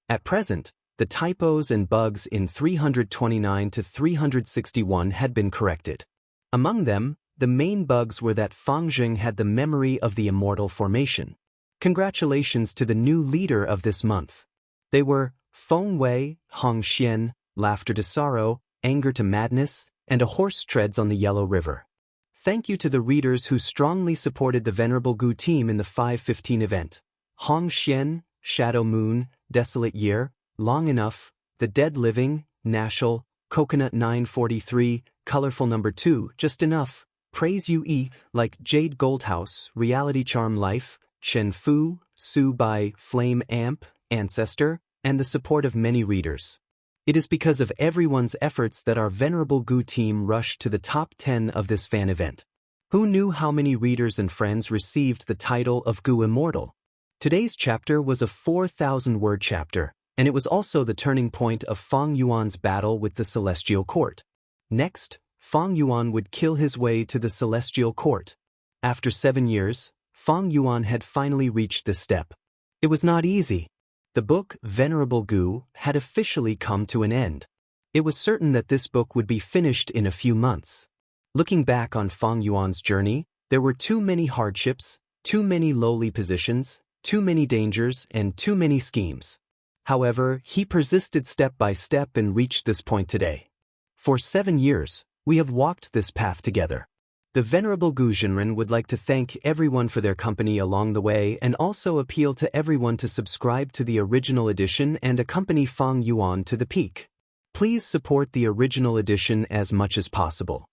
At present, the typos and bugs in 329 to 361 had been corrected. Among them, the main bugs were that Fang Zheng had the memory of the immortal formation. Congratulations to the new leader of this month. They were Feng Wei, Hong Xian, Laughter to Sorrow, Anger to Madness, and A Horse Treads on the Yellow River. Thank you to the readers who strongly supported the Venerable Gu team in the 515 event. Hong Xian, Shadow Moon, Desolate Year, Long Enough, The Dead Living, Nashel, Coconut 943, Colorful Number 2, Just Enough, Praise You like Jade Goldhouse, Reality Charm Life, Chen Fu, Su by Flame Amp, Ancestor, and the support of many readers. It is because of everyone's efforts that our Venerable Gu team rushed to the top 10 of this fan event. Who knew how many readers and friends received the title of Gu Immortal? Today's chapter was a 4,000-word chapter, and it was also the turning point of Feng Yuan's battle with the Celestial Court. Next, Feng Yuan would kill his way to the Celestial Court. After 7 years, Feng Yuan had finally reached this step. It was not easy. The book, Venerable Gu, had officially come to an end. It was certain that this book would be finished in a few months. Looking back on Fang Yuan's journey, there were too many hardships, too many lowly positions, too many dangers, and too many schemes. However, he persisted step by step and reached this point today. For 7 years, we have walked this path together. The Venerable Gu Zhenren would like to thank everyone for their company along the way and also appeal to everyone to subscribe to the original edition and accompany Fang Yuan to the peak. Please support the original edition as much as possible.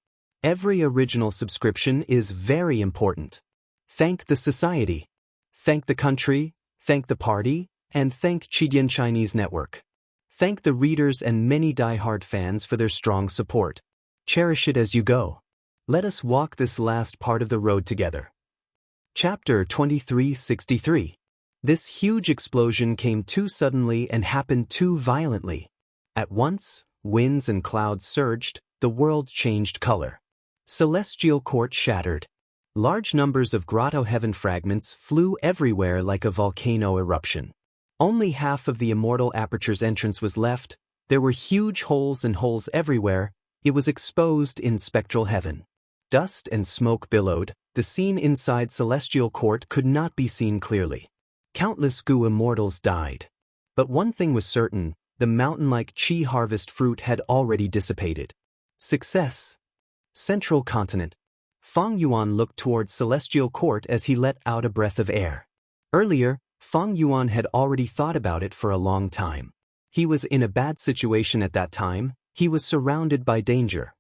Every original subscription is very important. Thank the society. Thank the country, thank the party, and thank Chidian Chinese Network. Thank the readers and many die-hard fans for their strong support. Cherish it as you go. Let us walk this last part of the road together. Chapter 2363. This huge explosion came too suddenly and happened too violently. At once, winds and clouds surged, the world changed color. Celestial court shattered. Large numbers of grotto heaven fragments flew everywhere like a volcano eruption. Only half of the immortal aperture's entrance was left. There were huge holes and holes everywhere. It was exposed in spectral heaven. Dust and smoke billowed. The scene inside Celestial Court could not be seen clearly. Countless Gu immortals died. But one thing was certain, the mountain-like Qi harvest fruit had already dissipated. Success. Central continent. Fang Yuan looked towards Celestial Court as he let out a breath of air. Earlier, Fang Yuan had already thought about it for a long time. He was in a bad situation at that time. He was surrounded by danger.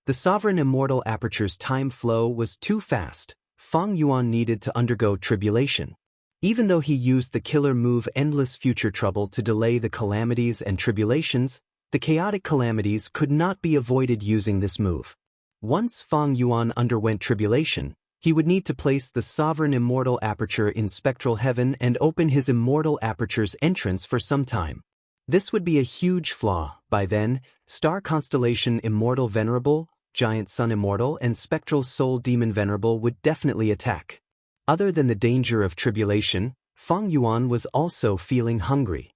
The sovereign immortal aperture's time flow was too fast. Fang Yuan needed to undergo tribulation. Even though he used the killer move Endless Future Trouble to delay the calamities and tribulations, the chaotic calamities could not be avoided using this move. Once Fang Yuan underwent tribulation, he would need to place the sovereign immortal aperture in spectral heaven and open his immortal aperture's entrance for some time. This would be a huge flaw. By then, Star Constellation Immortal Venerable, Giant Sun Immortal, and Spectral Soul Demon Venerable would definitely attack. Other than the danger of tribulation, Fang Yuan was also feeling hungry.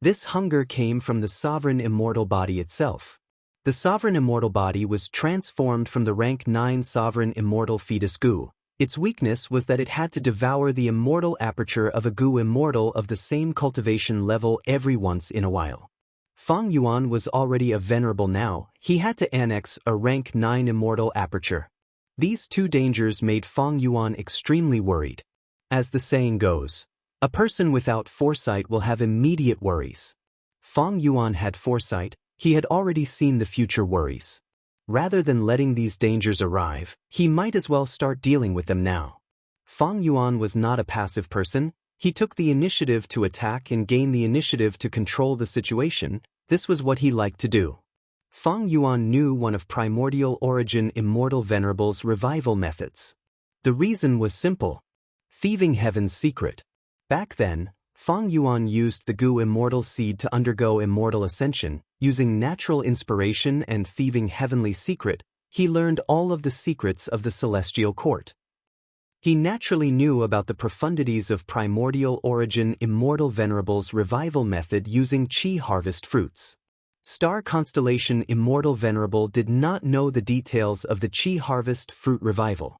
This hunger came from the sovereign immortal body itself. The sovereign immortal body was transformed from the rank 9 sovereign immortal fetus Gu. Its weakness was that it had to devour the immortal aperture of a Gu immortal of the same cultivation level every once in a while. Fang Yuan was already a venerable now. He had to annex a rank 9 immortal aperture. These two dangers made Fang Yuan extremely worried. As the saying goes, a person without foresight will have immediate worries. Fang Yuan had foresight. He had already seen the future worries. Rather than letting these dangers arrive, he might as well start dealing with them now. Fang Yuan was not a passive person. He took the initiative to attack and gain the initiative to control the situation. This was what he liked to do. Fang Yuan knew one of primordial origin Immortal Venerable's revival methods. The reason was simple. Thieving Heaven's secret. Back then, Fang Yuan used the Gu Immortal Seed to undergo immortal ascension. Using natural inspiration and thieving heavenly secret, he learned all of the secrets of the Celestial Court. He naturally knew about the profundities of primordial origin Immortal Venerable's revival method using Qi harvest fruits. Star Constellation Immortal Venerable did not know the details of the Qi harvest fruit revival.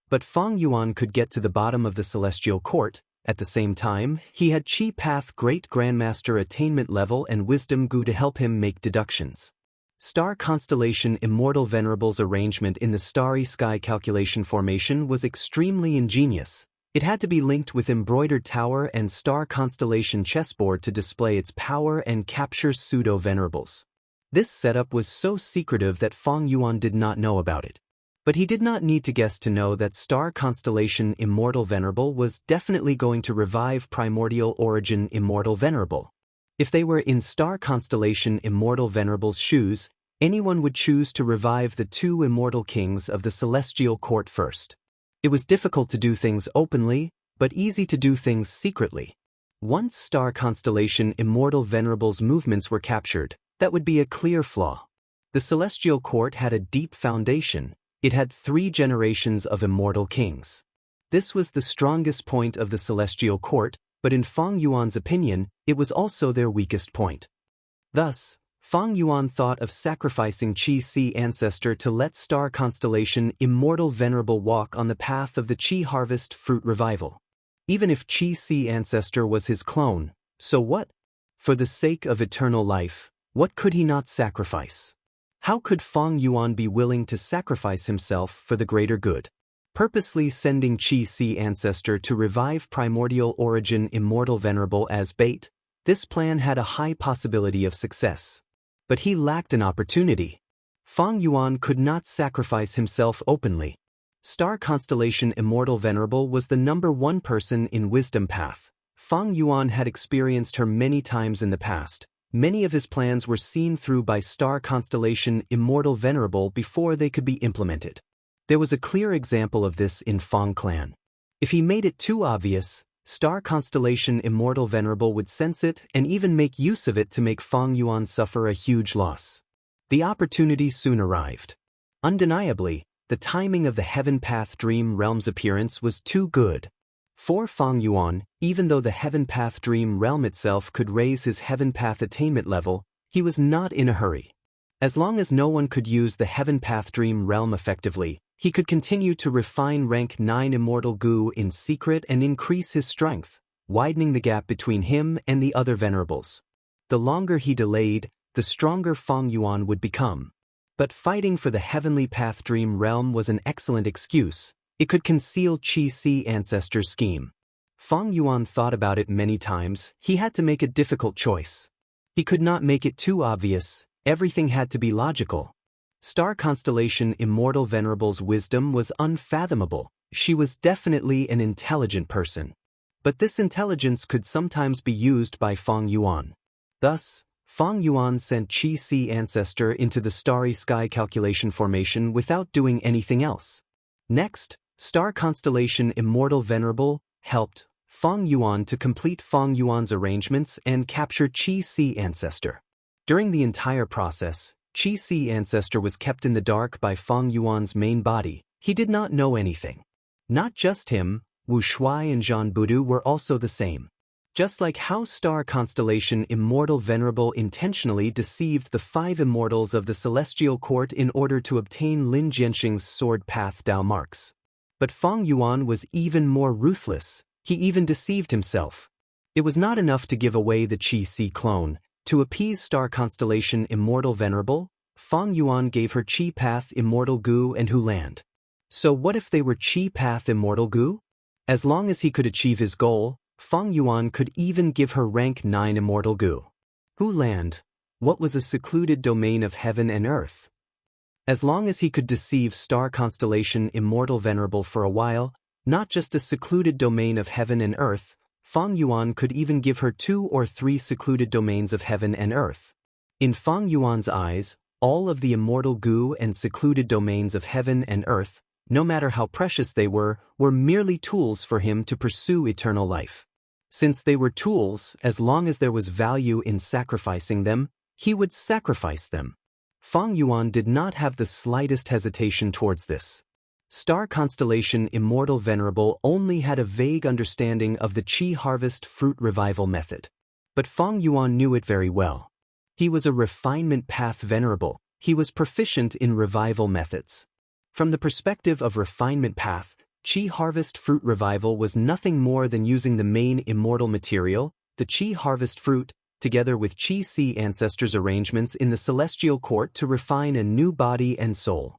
But Fang Yuan could get to the bottom of the Celestial Court. At the same time, he had Qi Path Great Grandmaster attainment level and Wisdom Gu to help him make deductions. Star Constellation Immortal Venerable's arrangement in the starry sky calculation formation was extremely ingenious. It had to be linked with Embroidered Tower and Star Constellation chessboard to display its power and capture pseudo-venerables. This setup was so secretive that Fang Yuan did not know about it. But he did not need to guess to know that Star Constellation Immortal Venerable was definitely going to revive Primordial Origin Immortal Venerable. If they were in Star Constellation Immortal Venerable's shoes, anyone would choose to revive the two immortal kings of the Celestial Court first. It was difficult to do things openly, but easy to do things secretly. Once Star Constellation Immortal Venerable's movements were captured, that would be a clear flaw. The Celestial Court had a deep foundation. It had 3 generations of immortal kings. This was the strongest point of the Celestial Court, but in Fang Yuan's opinion, it was also their weakest point. Thus, Fang Yuan thought of sacrificing Qi Si ancestor to let star constellation Immortal Venerable walk on the path of the Qi harvest fruit revival. Even if Qi Si ancestor was his clone, so what? For the sake of eternal life, what could he not sacrifice? How could Fang Yuan be willing to sacrifice himself for the greater good? Purposely sending Qi Si ancestor to revive primordial origin Immortal Venerable as bait, this plan had a high possibility of success. But he lacked an opportunity. Fang Yuan could not sacrifice himself openly. Star constellation Immortal Venerable was the #1 person in Wisdom Path. Fang Yuan had experienced her many times in the past. Many of his plans were seen through by star constellation Immortal Venerable before they could be implemented. There was a clear example of this in Fang clan. If he made it too obvious, star constellation Immortal Venerable would sense it and even make use of it to make Fang Yuan suffer a huge loss. The opportunity soon arrived. Undeniably, the timing of the Heaven Path Dream Realm's appearance was too good. For Fang Yuan, even though the Heaven Path Dream Realm itself could raise his Heaven Path attainment level, he was not in a hurry. As long as no one could use the Heaven Path Dream Realm effectively, he could continue to refine rank 9 Immortal Goo in secret and increase his strength, widening the gap between him and the other venerables. The longer he delayed, the stronger Fang Yuan would become. But fighting for the Heavenly Path Dream Realm was an excellent excuse. It could conceal Qi Si ancestor's scheme. Fang Yuan thought about it many times. He had to make a difficult choice. He could not make it too obvious. Everything had to be logical. Star constellation Immortal Venerable's wisdom was unfathomable. She was definitely an intelligent person. But this intelligence could sometimes be used by Fang Yuan. Thus, Fang Yuan sent Qi Si ancestor into the starry sky calculation formation without doing anything else. Next, star constellation Immortal Venerable helped Fang Yuan to complete Fang Yuan's arrangements and capture Qi Si ancestor. During the entire process, Qi Si ancestor was kept in the dark by Fang Yuan's main body. He did not know anything. Not just him, Wu Shuai and Zhan Budu were also the same. Just like how star constellation Immortal Venerable intentionally deceived the 5 immortals of the Celestial Court in order to obtain Lin Jianxing's sword path Dao marks. But Fang Yuan was even more ruthless. He even deceived himself. It was not enough to give away the Qi Si clone. To appease star constellation Immortal Venerable, Fang Yuan gave her Qi Path Immortal Goo and Hu Land. So what if they were Qi Path Immortal Goo? As long as he could achieve his goal, Fang Yuan could even give her rank 9 Immortal Goo. Hu Land, what was a secluded domain of heaven and earth? As long as he could deceive star constellation Immortal Venerable for a while, not just a secluded domain of heaven and earth, Fang Yuan could even give her 2 or 3 secluded domains of heaven and earth. In Fang Yuan's eyes, all of the Immortal Goo and secluded domains of heaven and earth, no matter how precious they were merely tools for him to pursue eternal life. Since they were tools, as long as there was value in sacrificing them, he would sacrifice them. Fang Yuan did not have the slightest hesitation towards this. Star constellation Immortal Venerable only had a vague understanding of the Qi harvest fruit revival method. But Fang Yuan knew it very well. He was a refinement path venerable. He was proficient in revival methods. From the perspective of refinement path, Qi harvest fruit revival was nothing more than using the main immortal material, the Qi harvest fruit, together with Qi Si ancestors' arrangements in the celestial court to refine a new body and soul.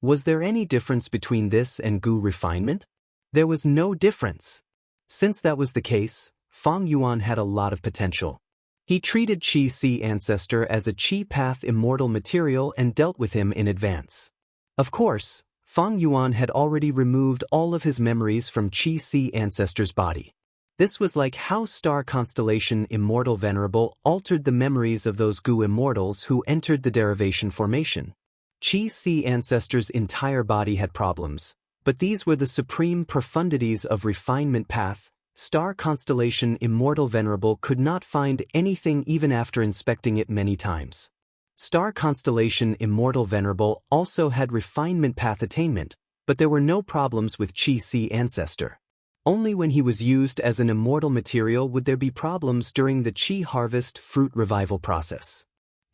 Was there any difference between this and Gu refinement? There was no difference. Since that was the case, Fang Yuan had a lot of potential. He treated Qi Si ancestor as a Qi path immortal material and dealt with him in advance. Of course, Fang Yuan had already removed all of his memories from Qi Si ancestor's body. This was like how star constellation Immortal Venerable altered the memories of those Gu immortals who entered the derivation formation. Qi Si ancestor's entire body had problems, but these were the supreme profundities of refinement path. Star constellation Immortal Venerable could not find anything even after inspecting it many times. Star constellation Immortal Venerable also had refinement path attainment, but there were no problems with Qi Si ancestor. Only when he was used as an immortal material would there be problems during the Qi harvest fruit revival process.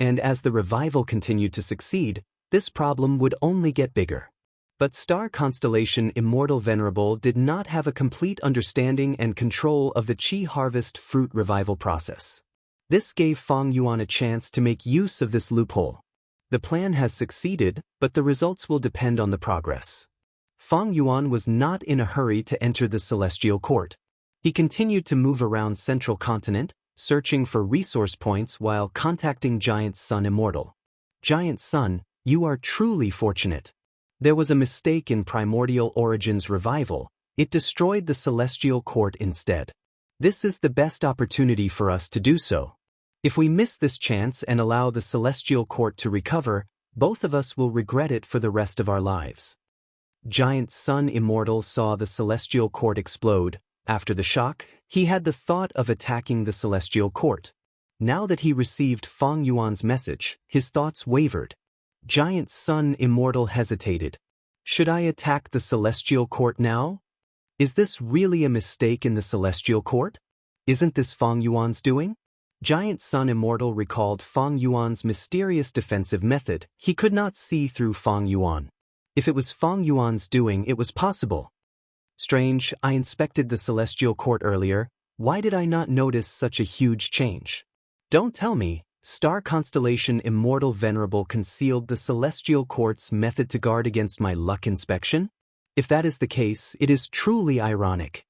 And as the revival continued to succeed, this problem would only get bigger. But star constellation Immortal Venerable did not have a complete understanding and control of the Qi harvest fruit revival process. This gave Fang Yuan a chance to make use of this loophole. The plan has succeeded, but the results will depend on the progress. Fang Yuan was not in a hurry to enter the Celestial Court. He continued to move around Central Continent, searching for resource points while contacting Giant Sun Immortal. Giant Sun, you are truly fortunate. There was a mistake in Primordial Origins revival. It destroyed the Celestial Court instead. This is the best opportunity for us to do so. If we miss this chance and allow the Celestial Court to recover, both of us will regret it for the rest of our lives. Giant Sun Immortal saw the Celestial Court explode. After the shock, he had the thought of attacking the Celestial Court. Now that he received Fang Yuan's message, his thoughts wavered. Giant Sun Immortal hesitated. Should I attack the Celestial Court now? Is this really a mistake in the Celestial Court? Isn't this Fang Yuan's doing? Giant Sun Immortal recalled Fang Yuan's mysterious defensive method. He could not see through Fang Yuan. If it was Fang Yuan's doing, it was possible. Strange, I inspected the Celestial Court earlier. Why did I not notice such a huge change? Don't tell me. Star constellation Immortal Venerable concealed the Celestial Court's method to guard against my luck inspection? If that is the case, it is truly ironic.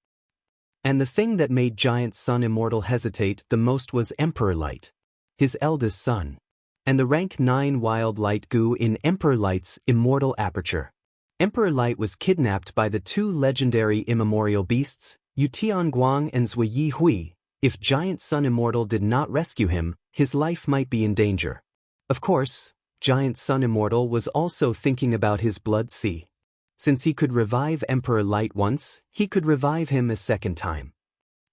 And the thing that made Giant Sun Immortal hesitate the most was Emperor Light, his eldest son, and the rank 9 Wild Light Gu in Emperor Light's immortal aperture. Emperor Light was kidnapped by the two legendary immemorial beasts, Yu Tianguang and Zui Hui. If Giant Sun Immortal did not rescue him, his life might be in danger. Of course, Giant Sun Immortal was also thinking about his blood sea. Since he could revive Emperor Light once, he could revive him a second time.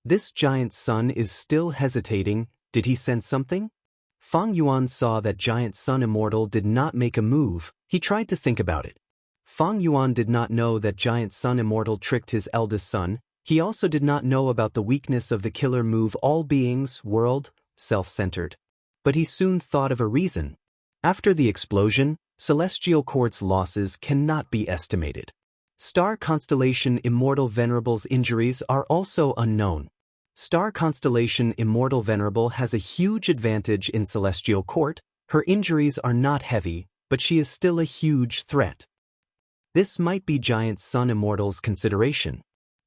This Giant Sun is still hesitating. Did he sense something? Fang Yuan saw that Giant Sun Immortal did not make a move. He tried to think about it. Fang Yuan did not know that Giant Sun Immortal tricked his eldest son. He also did not know about the weakness of the killer move all beings, world, self-centered. But he soon thought of a reason. After the explosion, Celestial Court's losses cannot be estimated. Star constellation Immortal Venerable's injuries are also unknown. Star constellation Immortal Venerable has a huge advantage in Celestial Court. Her injuries are not heavy, but she is still a huge threat. This might be Giant Sun Immortal's consideration.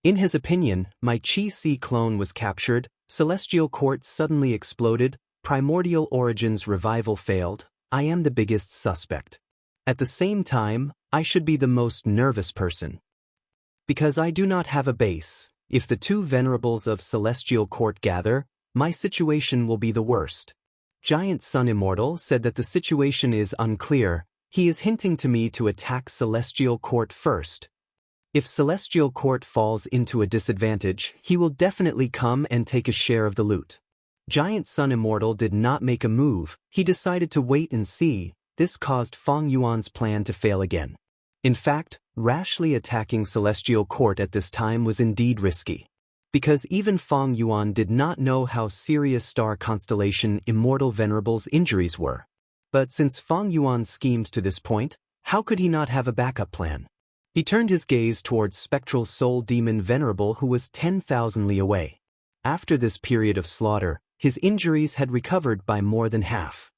In his opinion, my Qi-Si clone was captured, Celestial Court suddenly exploded, Primordial Origins revival failed. I am the biggest suspect. At the same time, I should be the most nervous person. Because I do not have a base, if the two venerables of Celestial Court gather, my situation will be the worst. Giant Sun Immortal said that the situation is unclear. He is hinting to me to attack Celestial Court first. If Celestial Court falls into a disadvantage, he will definitely come and take a share of the loot. Giant Sun Immortal did not make a move. He decided to wait and see. This caused Fang Yuan's plan to fail again. In fact, rashly attacking Celestial Court at this time was indeed risky. Because even Fang Yuan did not know how serious star constellation Immortal Venerable's injuries were. But since Fang Yuan schemed to this point, how could he not have a backup plan? He turned his gaze towards Spectral Soul Demon Venerable, who was 10,000 li away. After this period of slaughter, his injuries had recovered by more than half.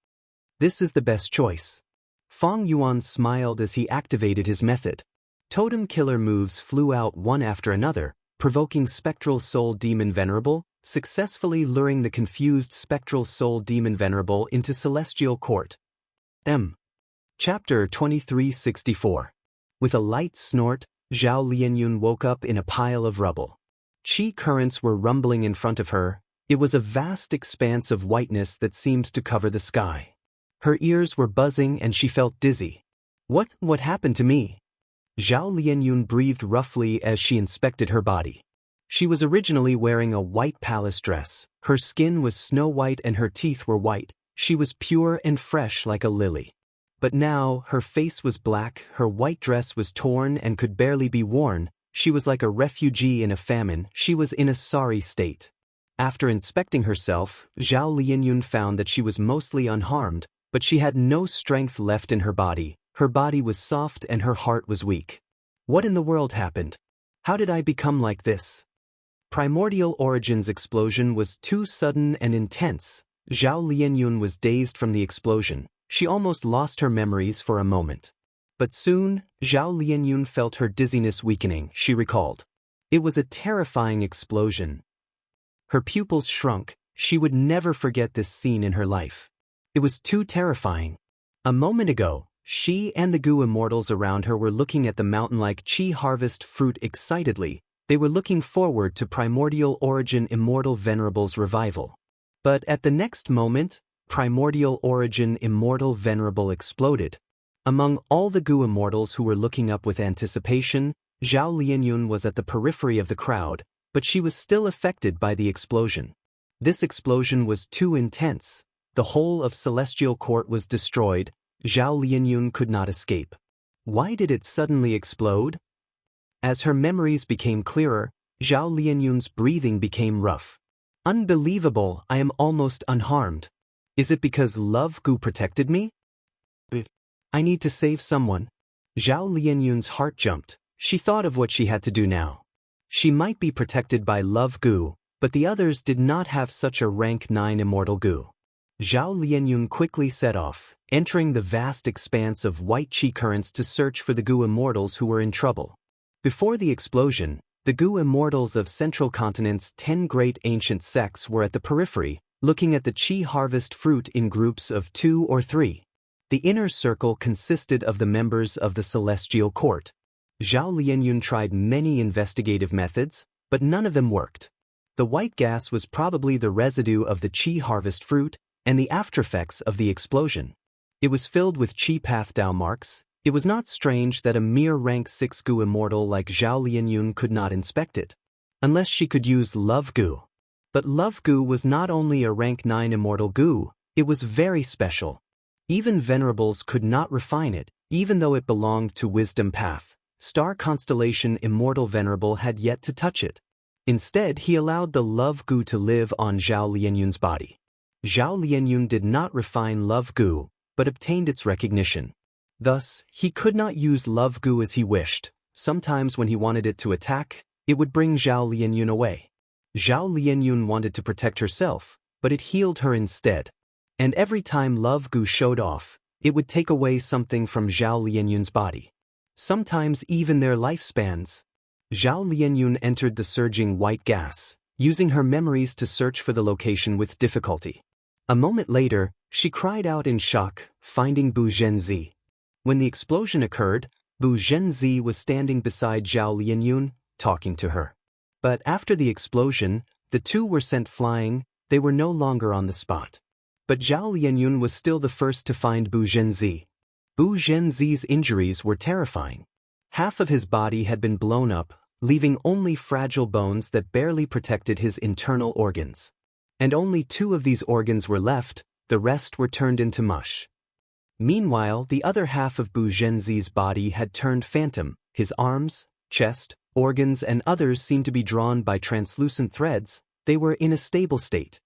This is the best choice. Fang Yuan smiled as he activated his method. Totem killer moves flew out one after another, provoking Spectral Soul Demon Venerable, successfully luring the confused Spectral Soul Demon Venerable into Celestial Court. Chapter 2364. With a light snort, Zhao Lianyun woke up in a pile of rubble. Qi currents were rumbling in front of her. It was a vast expanse of whiteness that seemed to cover the sky. Her ears were buzzing and she felt dizzy. What happened to me? Zhao Lianyun breathed roughly as she inspected her body. She was originally wearing a white palace dress. Her skin was snow white and her teeth were white. She was pure and fresh like a lily. But now, her face was black, her white dress was torn and could barely be worn. She was like a refugee in a famine. She was in a sorry state. After inspecting herself, Zhao Lianyun found that she was mostly unharmed. But she had no strength left in her body was soft and her heart was weak. What in the world happened? How did I become like this? Primordial Origin's explosion was too sudden and intense. Zhao Lianyun was dazed from the explosion. She almost lost her memories for a moment. But soon, Zhao Lianyun felt her dizziness weakening, she recalled. It was a terrifying explosion. Her pupils shrunk. She would never forget this scene in her life. It was too terrifying. A moment ago, she and the Gu immortals around her were looking at the mountain-like Qi harvest fruit excitedly. They were looking forward to Primordial Origin Immortal Venerable's revival. But at the next moment, Primordial Origin Immortal Venerable exploded. Among all the Gu immortals who were looking up with anticipation, Zhao Lianyun was at the periphery of the crowd, but she was still affected by the explosion. This explosion was too intense. The whole of Celestial Court was destroyed. Zhao Lianyun could not escape. Why did it suddenly explode? As her memories became clearer, Zhao Lianyun's breathing became rough. Unbelievable, I am almost unharmed. Is it because Love Gu protected me? I need to save someone. Zhao Lianyun's heart jumped. She thought of what she had to do now. She might be protected by Love Gu, but the others did not have such a rank 9 immortal Gu. Zhao Lianyun quickly set off, entering the vast expanse of white Qi currents to search for the Gu immortals who were in trouble. Before the explosion, the Gu immortals of Central Continent's 10 great ancient sects were at the periphery, looking at the Qi harvest fruit in groups of 2 or 3. The inner circle consisted of the members of the Celestial Court. Zhao Lianyun tried many investigative methods, but none of them worked. The white gas was probably the residue of the Qi harvest fruit and the aftereffects of the explosion. It was filled with Qi path Dao marks. It was not strange that a mere rank 6 Gu immortal like Zhao Lianyun could not inspect it. Unless she could use Love Gu. But Love Gu was not only a rank 9 immortal Gu, it was very special. Even venerables could not refine it, even though it belonged to Wisdom Path. Star Constellation Immortal Venerable had yet to touch it. Instead, he allowed the Love Gu to live on Zhao Lianyun's body. Zhao Lianyun did not refine Love Gu, but obtained its recognition. Thus, he could not use Love Gu as he wished. Sometimes when he wanted it to attack, it would bring Zhao Lianyun away. Zhao Lianyun wanted to protect herself, but it healed her instead. And every time Love Gu showed off, it would take away something from Zhao Lianyun's body. Sometimes even their lifespans. Zhao Lianyun entered the surging white gas, using her memories to search for the location with difficulty. A moment later, she cried out in shock, finding Bu Zhenzi. When the explosion occurred, Bu Zhenzi was standing beside Zhao Lianyun, talking to her. But after the explosion, the two were sent flying. They were no longer on the spot. But Zhao Lianyun was still the first to find Bu Zhenzi. Bu Zhenzi's injuries were terrifying. Half of his body had been blown up, leaving only fragile bones that barely protected his internal organs. And only 2 of these organs were left, the rest were turned into mush. Meanwhile, the other half of Bu Zhenzi's body had turned phantom. His arms, chest, organs and others seemed to be drawn by translucent threads. They were in a stable state.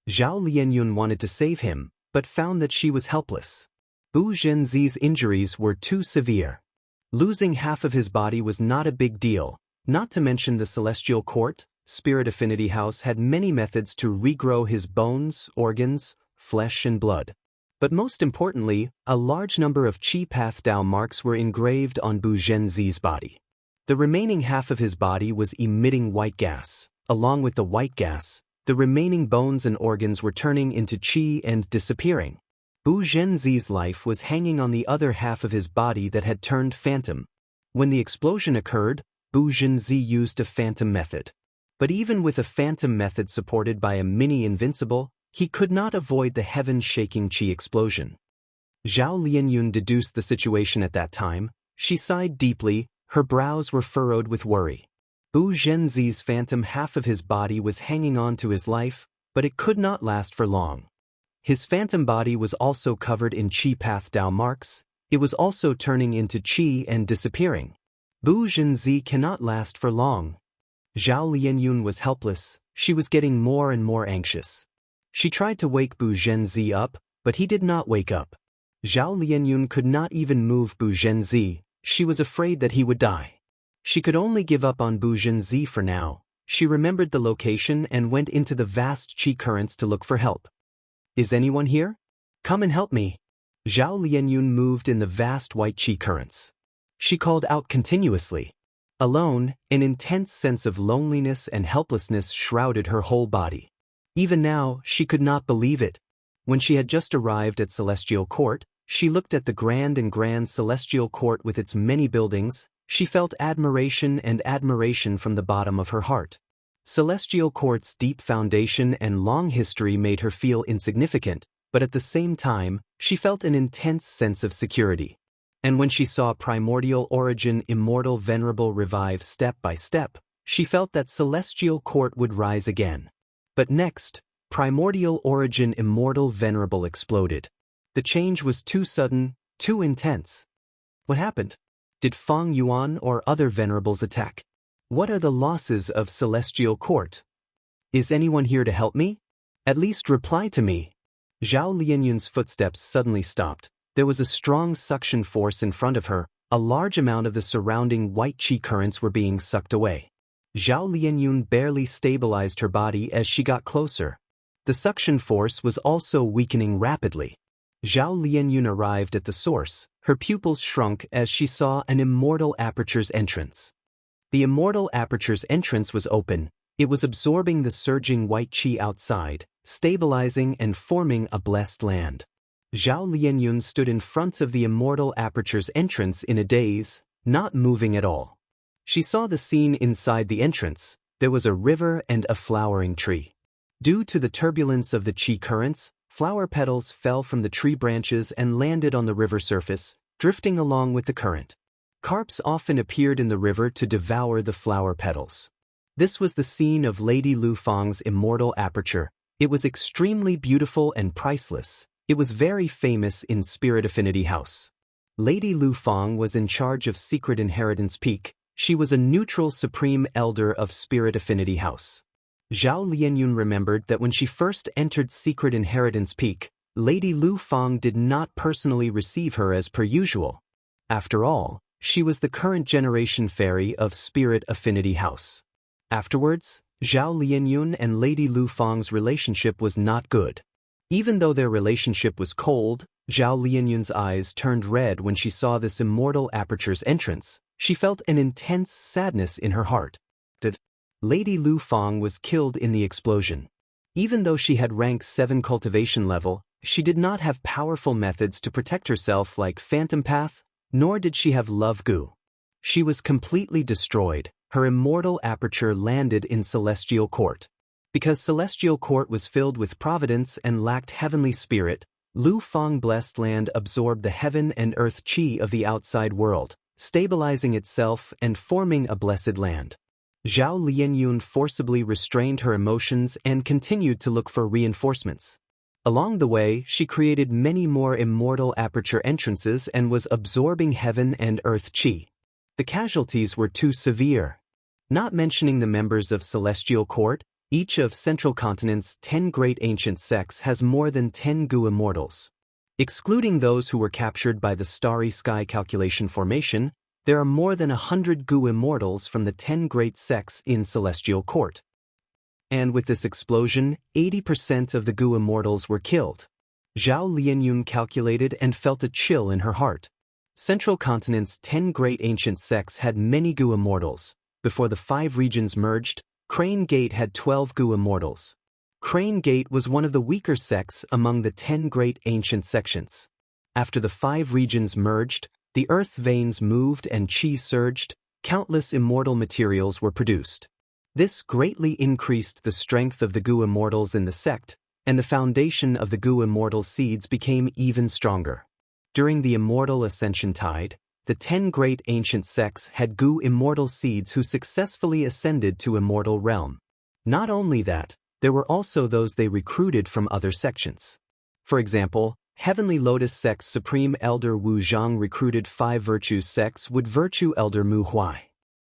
Zhao Lianyun wanted to save him, but found that she was helpless. Bu Zhenzi's injuries were too severe. Losing half of his body was not a big deal, not to mention the Celestial Court, Spirit Affinity House had many methods to regrow his bones, organs, flesh and blood. But most importantly, a large number of Qi Path Dao marks were engraved on Bu Zhenzi's body. The remaining half of his body was emitting white gas. Along with the white gas, the remaining bones and organs were turning into Qi and disappearing. Bu Zhenzi's life was hanging on the other half of his body that had turned phantom. When the explosion occurred, Bu Zhenzi used a phantom method. But even with a phantom method supported by a mini-invincible, he could not avoid the heaven-shaking Qi explosion. Zhao Lianyun deduced the situation at that time. She sighed deeply, her brows were furrowed with worry. Bu Zhenzi's phantom half of his body was hanging on to his life, but it could not last for long. His phantom body was also covered in Qi Path Dao marks. It was also turning into Qi and disappearing. Bu Zhenzi cannot last for long. Zhao Lianyun was helpless. She was getting more and more anxious. She tried to wake Bu Zhenzi up, but he did not wake up. Zhao Lianyun could not even move Bu Zhenzi. She was afraid that he would die. She could only give up on Bu Zhenzi for now. She remembered the location and went into the vast qi currents to look for help. Is anyone here? Come and help me. Zhao Lianyun moved in the vast white qi currents. She called out continuously. Alone, an intense sense of loneliness and helplessness shrouded her whole body. Even now, she could not believe it. When she had just arrived at Celestial Court, she looked at the grand Celestial Court with its many buildings. She felt admiration from the bottom of her heart. Celestial Court's deep foundation and long history made her feel insignificant, but at the same time, she felt an intense sense of security. And when she saw Primordial Origin Immortal Venerable revive step by step, she felt that Celestial Court would rise again. But next, Primordial Origin Immortal Venerable exploded. The change was too sudden, too intense. What happened? Did Feng Yuan or other venerables attack? What are the losses of Celestial Court? Is anyone here to help me? At least reply to me. Zhao Lianyun's footsteps suddenly stopped. There was a strong suction force in front of her. A large amount of the surrounding white qi currents were being sucked away. Zhao Lianyun barely stabilized her body as she got closer. The suction force was also weakening rapidly. Zhao Lianyun arrived at the source. Her pupils shrunk as she saw an Immortal Aperture's entrance. The Immortal Aperture's entrance was open. It was absorbing the surging white qi outside, stabilizing and forming a blessed land. Zhao Lianyun stood in front of the Immortal Aperture's entrance in a daze, not moving at all. She saw the scene inside the entrance. There was a river and a flowering tree. Due to the turbulence of the qi currents, flower petals fell from the tree branches and landed on the river surface, drifting along with the current. Carps often appeared in the river to devour the flower petals. This was the scene of Lady Lu Fang's Immortal Aperture. It was extremely beautiful and priceless. It was very famous in Spirit Affinity House. Lady Lu Fang was in charge of Secret Inheritance Peak. She was a neutral supreme elder of Spirit Affinity House. Zhao Lianyun remembered that when she first entered Secret Inheritance Peak, Lady Lu Fang did not personally receive her as per usual. After all, she was the current generation fairy of Spirit Affinity House. Afterwards, Zhao Lianyun and Lady Lu Fang's relationship was not good. Even though their relationship was cold, Zhao Lianyun's eyes turned red when she saw this Immortal Aperture's entrance. She felt an intense sadness in her heart. Lady Lu Fang was killed in the explosion. Even though she had rank 7 cultivation level, she did not have powerful methods to protect herself like Phantom Path, nor did she have Love Goo. She was completely destroyed. Her Immortal Aperture landed in Celestial Court. Because Celestial Court was filled with providence and lacked heavenly spirit, Lu Fang Blessed Land absorbed the heaven and earth qi of the outside world, stabilizing itself and forming a blessed land. Zhao Lianyun forcibly restrained her emotions and continued to look for reinforcements. Along the way, she created many more Immortal Aperture entrances and was absorbing heaven and earth qi. The casualties were too severe. Not mentioning the members of Celestial Court, each of Central Continent's 10 great ancient sects has more than 10 Gu Immortals. Excluding those who were captured by the Starry Sky Calculation Formation, there are more than 100 Gu Immortals from the 10 great sects in Celestial Court. And with this explosion, 80% of the Gu Immortals were killed. Zhao Lianyun calculated and felt a chill in her heart. Central Continent's 10 great ancient sects had many Gu Immortals. Before the 5 regions merged, Crane Gate had 12 Gu Immortals. Crane Gate was one of the weaker sects among the 10 great ancient sections. After the 5 regions merged, the earth veins moved and qi surged, countless immortal materials were produced. This greatly increased the strength of the Gu Immortals in the sect, and the foundation of the Gu Immortal seeds became even stronger. During the Immortal Ascension Tide, the 10 great ancient sects had Gu Immortal seeds who successfully ascended to Immortal Realm. Not only that, there were also those they recruited from other sections. For example, Heavenly Lotus Sect's Supreme Elder Wu Zhang recruited 5 Virtues sects with Virtue Elder Mu Huai.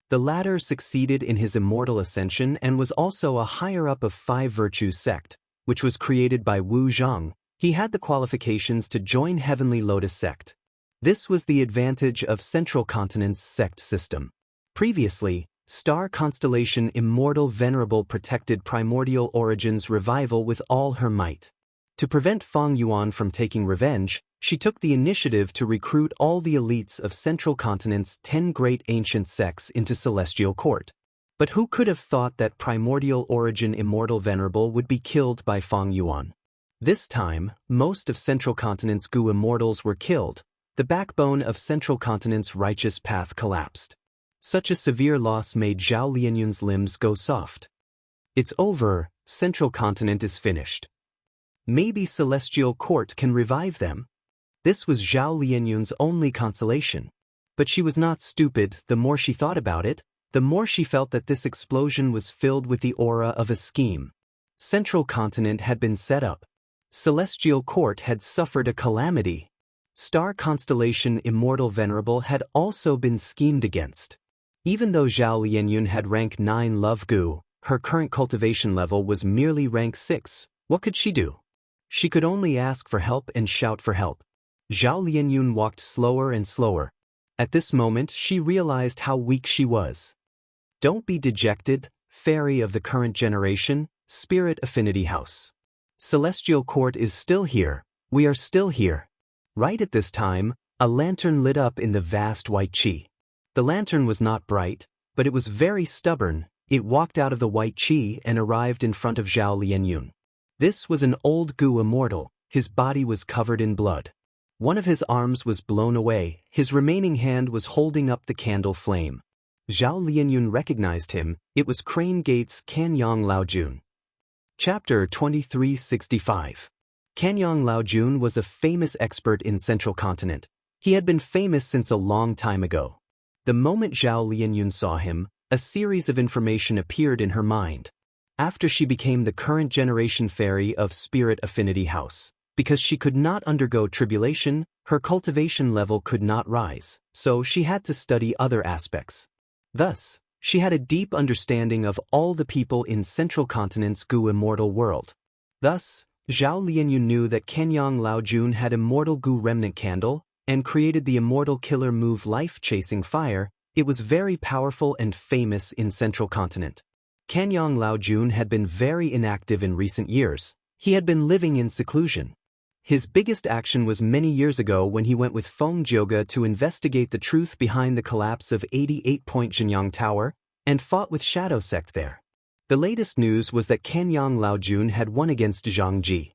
The latter succeeded in his Immortal Ascension and was also a higher-up of 5 Virtues sect, which was created by Wu Zhang, He had the qualifications to join Heavenly Lotus sect. This was the advantage of Central Continent's sect system. Previously, star constellation Immortal Venerable protected Primordial Origin's revival with all her might. To prevent Feng Yuan from taking revenge, she took the initiative to recruit all the elites of Central Continent's 10 great ancient sects into Celestial Court. But who could have thought that Primordial Origin Immortal Venerable would be killed by Feng Yuan? This time, most of Central Continent's Gu Immortals were killed. The backbone of Central Continent's righteous path collapsed. Such a severe loss made Zhao Lianyun's limbs go soft. It's over, Central Continent is finished. Maybe Celestial Court can revive them? This was Zhao Lianyun's only consolation. But she was not stupid. The more she thought about it, the more she felt that this explosion was filled with the aura of a scheme. Central Continent had been set up. Celestial Court had suffered a calamity. Star constellation Immortal Venerable had also been schemed against. Even though Zhao Lianyun had rank 9 Love Gu, her current cultivation level was merely rank 6. What could she do? She could only ask for help and shout for help. Zhao Lianyun walked slower and slower. At this moment, she realized how weak she was. Don't be dejected, fairy of the current generation, Spirit Affinity House. Celestial Court is still here. We are still here. Right at this time, a lantern lit up in the vast white chi. The lantern was not bright, but it was very stubborn. It walked out of the white chi and arrived in front of Zhao Lianyun. This was an old Gu immortal. His body was covered in blood. One of his arms was blown away. His remaining hand was holding up the candle flame. Zhao Lianyun recognized him. It was Crane Gate's Kanyang Laojun. Chapter 2365. Kanyang Laojun was a famous expert in Central Continent. He had been famous since a long time ago. The moment Zhao Lianyun saw him, a series of information appeared in her mind. After she became the current generation fairy of Spirit Affinity House, because she could not undergo tribulation, her cultivation level could not rise, so she had to study other aspects. Thus, she had a deep understanding of all the people in Central Continent's Gu immortal world. Thus, Zhao Lianyun knew that Kanyang Laojun had Immortal Gu Remnant Candle and created the Immortal Killer move Life-Chasing Fire. It was very powerful and famous in Central Continent. Kanyang Laojun had been very inactive in recent years. He had been living in seclusion. His biggest action was many years ago when he went with Feng Jioge to investigate the truth behind the collapse of 88-Point Jinyang Tower and fought with Shadow Sect there. The latest news was that Kanyang Laojun had won against Zhang Ji.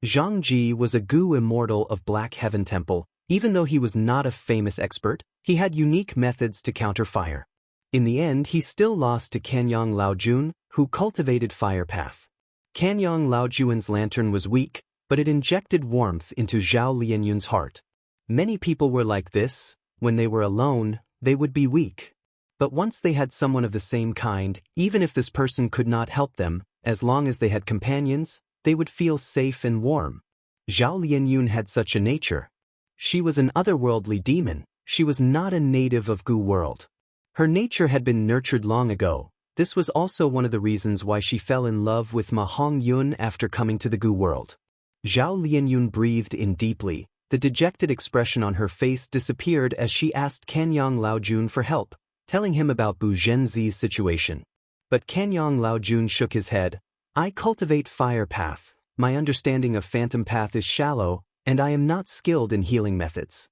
Zhang Ji was a Gu immortal of Black Heaven Temple. Even though he was not a famous expert, he had unique methods to counter fire. In the end, he still lost to Kanyang Laojun, who cultivated Fire Path. Kanyang Laojun's lantern was weak, but it injected warmth into Zhao Lianyun's heart. Many people were like this. When they were alone, they would be weak. But once they had someone of the same kind, even if this person could not help them, as long as they had companions, they would feel safe and warm. Zhao Lianyun had such a nature. She was an otherworldly demon. She was not a native of Gu world. Her nature had been nurtured long ago. This was also one of the reasons why she fell in love with Ma Hongyun after coming to the Gu world. Zhao Lianyun breathed in deeply. The dejected expression on her face disappeared as she asked Kanyang Laojun for help, telling him about Bu Zhenzi's situation. But Kanyang Laojun shook his head. I cultivate Fire Path. My understanding of Phantom Path is shallow, and I am not skilled in healing methods.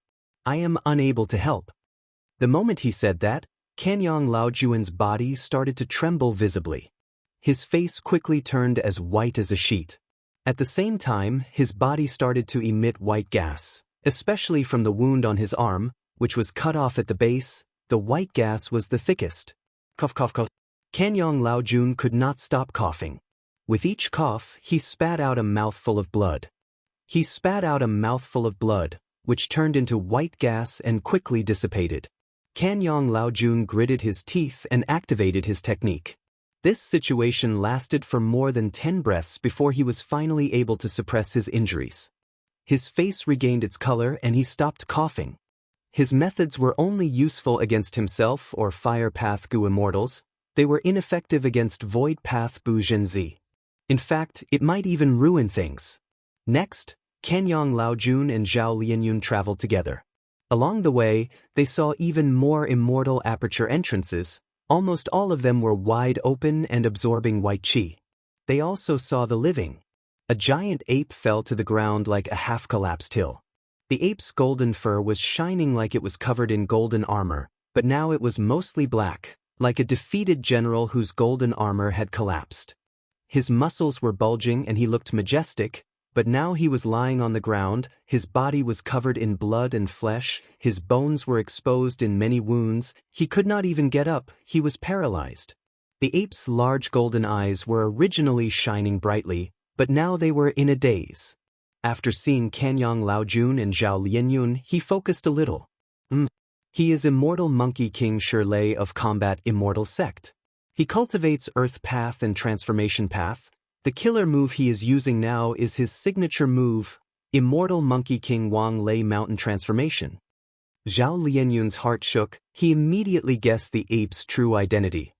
I am unable to help. The moment he said that, Kanyang Laojun's body started to tremble visibly. His face quickly turned as white as a sheet. At the same time, his body started to emit white gas, especially from the wound on his arm, which was cut off at the base. The white gas was the thickest. Cough, cough, cough. Kanyang Laojun could not stop coughing. With each cough, he spat out a mouthful of blood. He spat out a mouthful of blood, which turned into white gas and quickly dissipated. Kanyang Laojun gritted his teeth and activated his technique. This situation lasted for more than 10 breaths before he was finally able to suppress his injuries. His face regained its color and he stopped coughing. His methods were only useful against himself or Fire Path Gu immortals. They were ineffective against Void Path Bu Zhenzi. In fact, it might even ruin things. Next, Kanyang Laojun and Zhao Lianyun traveled together. Along the way, they saw even more immortal aperture entrances. Almost all of them were wide open and absorbing white qi. They also saw the living. A giant ape fell to the ground like a half-collapsed hill. The ape's golden fur was shining like it was covered in golden armor, but now it was mostly black, like a defeated general whose golden armor had collapsed. His muscles were bulging and he looked majestic, but now he was lying on the ground, his body was covered in blood and flesh, his bones were exposed in many wounds, he could not even get up, he was paralyzed. The ape's large golden eyes were originally shining brightly, but now they were in a daze. After seeing Kanyang Laojun and Zhao Lianyun, he focused a little. He is Immortal Monkey King Shirlei of Combat Immortal Sect. He cultivates Earth Path and Transformation Path. The killer move he is using now is his signature move, Immortal Monkey King Wang Lei Mountain Transformation. Zhao Lianyun's heart shook, he immediately guessed the ape's true identity.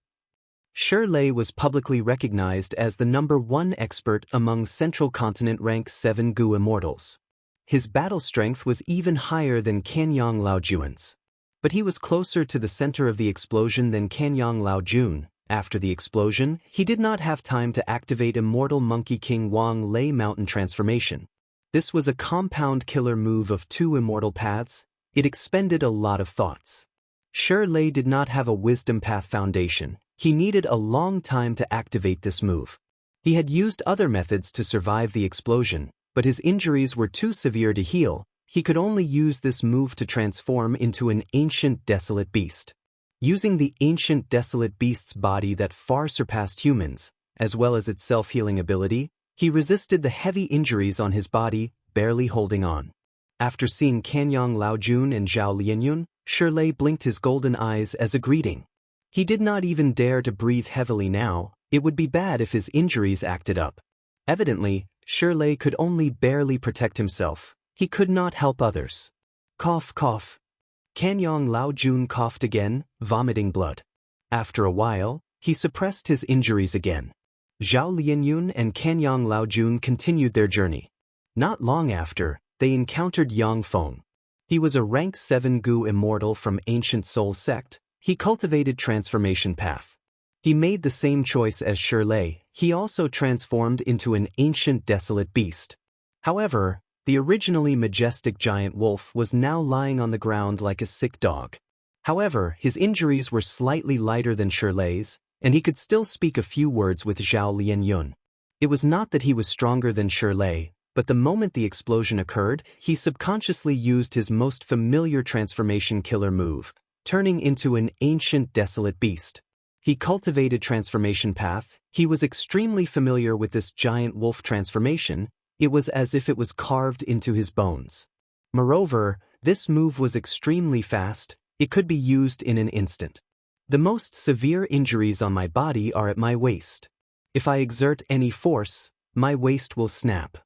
Shirlei was publicly recognized as the #1 expert among Central Continent Rank 7 Gu Immortals. His battle strength was even higher than Kanyang Laojun's. But he was closer to the center of the explosion than Kanyang Laojun. After the explosion, he did not have time to activate Immortal Monkey King Wang Lei Mountain Transformation. This was a compound killer move of 2 immortal paths. It expended a lot of thoughts. Shirlei did not have a wisdom path foundation. He needed a long time to activate this move. He had used other methods to survive the explosion, but his injuries were too severe to heal. He could only use this move to transform into an ancient desolate beast. Using the ancient desolate beast's body that far surpassed humans, as well as its self-healing ability, he resisted the heavy injuries on his body, barely holding on. After seeing Kanyang Laojun and Zhao Lianyun, Shirlei blinked his golden eyes as a greeting. He did not even dare to breathe heavily now. It would be bad if his injuries acted up. Evidently, Shirlei could only barely protect himself. He could not help others. Cough, cough. Kanyang Laojun coughed again, vomiting blood. After a while, he suppressed his injuries again. Zhao Lianyun and Kanyang Laojun continued their journey. Not long after, they encountered Yang Feng. He was a rank 7 Gu immortal from Ancient Soul Sect. He cultivated Transformation Path. He made the same choice as Shirlei. He also transformed into an ancient desolate beast. However, the originally majestic giant wolf was now lying on the ground like a sick dog. However, his injuries were slightly lighter than Shirlei's, and he could still speak a few words with Zhao Lianyun. It was not that he was stronger than Shirlei, but the moment the explosion occurred, he subconsciously used his most familiar transformation killer move, turning into an ancient desolate beast. He cultivated Transformation Path. He was extremely familiar with this giant wolf transformation. It was as if it was carved into his bones. Moreover, this move was extremely fast. It could be used in an instant. The most severe injuries on my body are at my waist. If I exert any force, my waist will snap.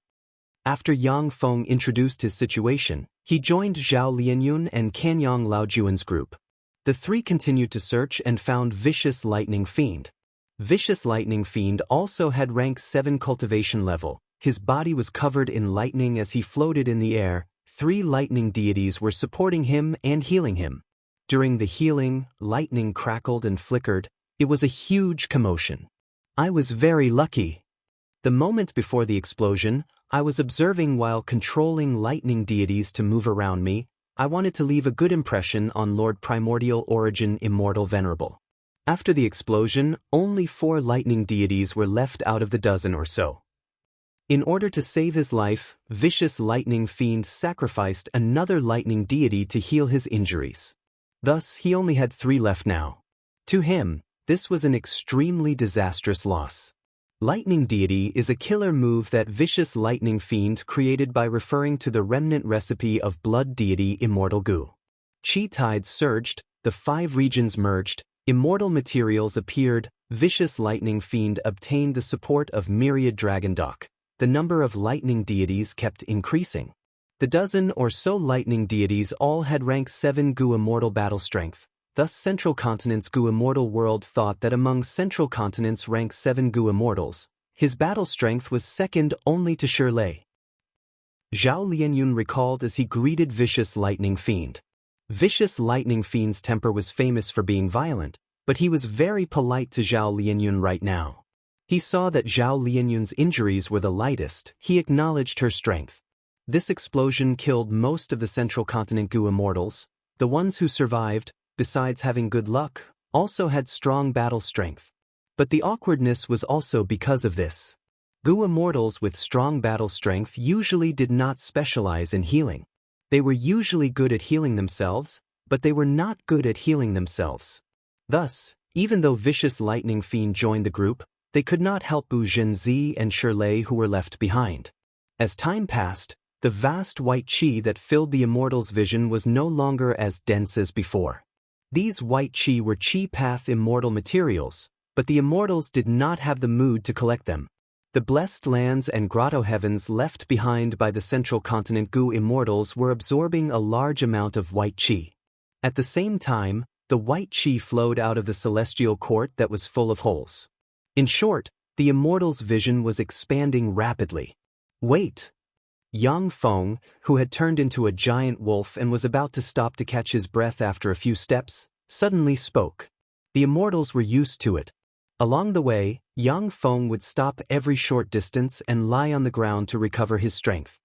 After Yang Feng introduced his situation, he joined Zhao Lianyun and Kanyang Laojun's group. The three continued to search and found Vicious Lightning Fiend. Vicious Lightning Fiend also had rank 7 cultivation level. His body was covered in lightning as he floated in the air. 3 lightning deities were supporting him and healing him. During the healing, lightning crackled and flickered. It was a huge commotion. I was very lucky. The moment before the explosion, I was observing while controlling lightning deities to move around me. I wanted to leave a good impression on Lord Primordial Origin Immortal Venerable. After the explosion, only 4 lightning deities were left out of the dozen or so. In order to save his life, Vicious Lightning Fiend sacrificed another lightning deity to heal his injuries. Thus, he only had 3 left now. To him, this was an extremely disastrous loss. Lightning Deity is a killer move that Vicious Lightning Fiend created by referring to the remnant recipe of Blood Deity Immortal Gu. Chi tides surged, the 5 regions merged, immortal materials appeared, Vicious Lightning Fiend obtained the support of Myriad Dragon Dock. The number of lightning deities kept increasing. The dozen or so lightning deities all had rank 7 Gu immortal battle strength. Thus Central Continent's Gu immortal world thought that among Central Continent's rank 7 Gu immortals, his battle strength was second only to Shirlei. Zhao Lianyun recalled as he greeted Vicious Lightning Fiend. Vicious Lightning Fiend's temper was famous for being violent, but he was very polite to Zhao Lianyun right now. He saw that Zhao Lianyun's injuries were the lightest. He acknowledged her strength. This explosion killed most of the Central Continent Gu immortals. The ones who survived, besides having good luck, also had strong battle strength. But the awkwardness was also because of this. Gu immortals with strong battle strength usually did not specialize in healing. They were usually good at healing themselves, but they were not good at healing themselves. Thus, even though Vicious Lightning Fiend joined the group, they could not help Bu Zhenzi and Shirlei who were left behind. As time passed, the vast white qi that filled the immortals' vision was no longer as dense as before. These white qi were qi path immortal materials, but the immortals did not have the mood to collect them. The blessed lands and grotto heavens left behind by the Central Continent Gu immortals were absorbing a large amount of white qi. At the same time, the white qi flowed out of the celestial court that was full of holes. In short, the immortals' vision was expanding rapidly. Wait! Yang Feng, who had turned into a giant wolf and was about to stop to catch his breath after a few steps, suddenly spoke. The immortals were used to it. Along the way, Yang Feng would stop every short distance and lie on the ground to recover his strength.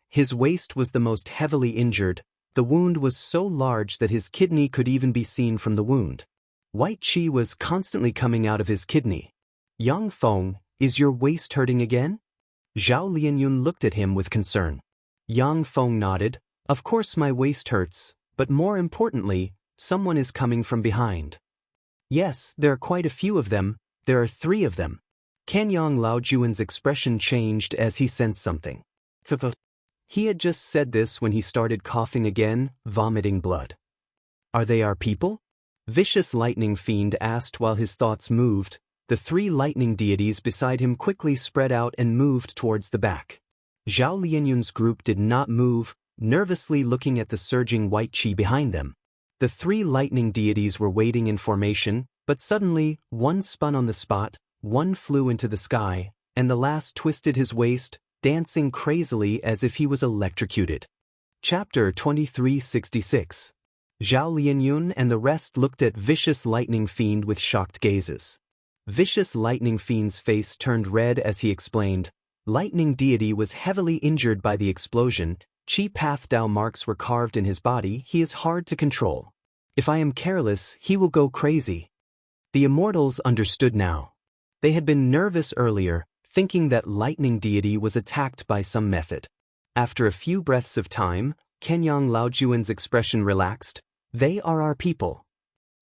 His waist was the most heavily injured. The wound was so large that his kidney could even be seen from the wound. White qi was constantly coming out of his kidney. Yang Feng, is your waist hurting again? Zhao Lianyun looked at him with concern. Yang Feng nodded. Of course my waist hurts, but more importantly, someone is coming from behind. Yes, there are quite a few of them. There are 3 of them. Kanyang Laojuan's expression changed as he sensed something. He had just said this when he started coughing again, vomiting blood. Are they our people? Vicious Lightning Fiend asked while his thoughts moved. The 3 lightning deities beside him quickly spread out and moved towards the back. Zhao Lianyun's group did not move, nervously looking at the surging white qi behind them. The 3 lightning deities were waiting in formation, but suddenly, one spun on the spot, one flew into the sky, and the last twisted his waist, dancing crazily as if he was electrocuted. Chapter 2366. Zhao Lianyun and the rest looked at Vicious Lightning Fiend with shocked gazes. Vicious Lightning Fiend's face turned red as he explained. Lightning deity was heavily injured by the explosion. Qi path Dao marks were carved in his body. He is hard to control. If I am careless, he will go crazy. The immortals understood now. They had been nervous earlier, thinking that lightning deity was attacked by some method. After a few breaths of time, Kenyang Laojuan's expression relaxed. They are our people.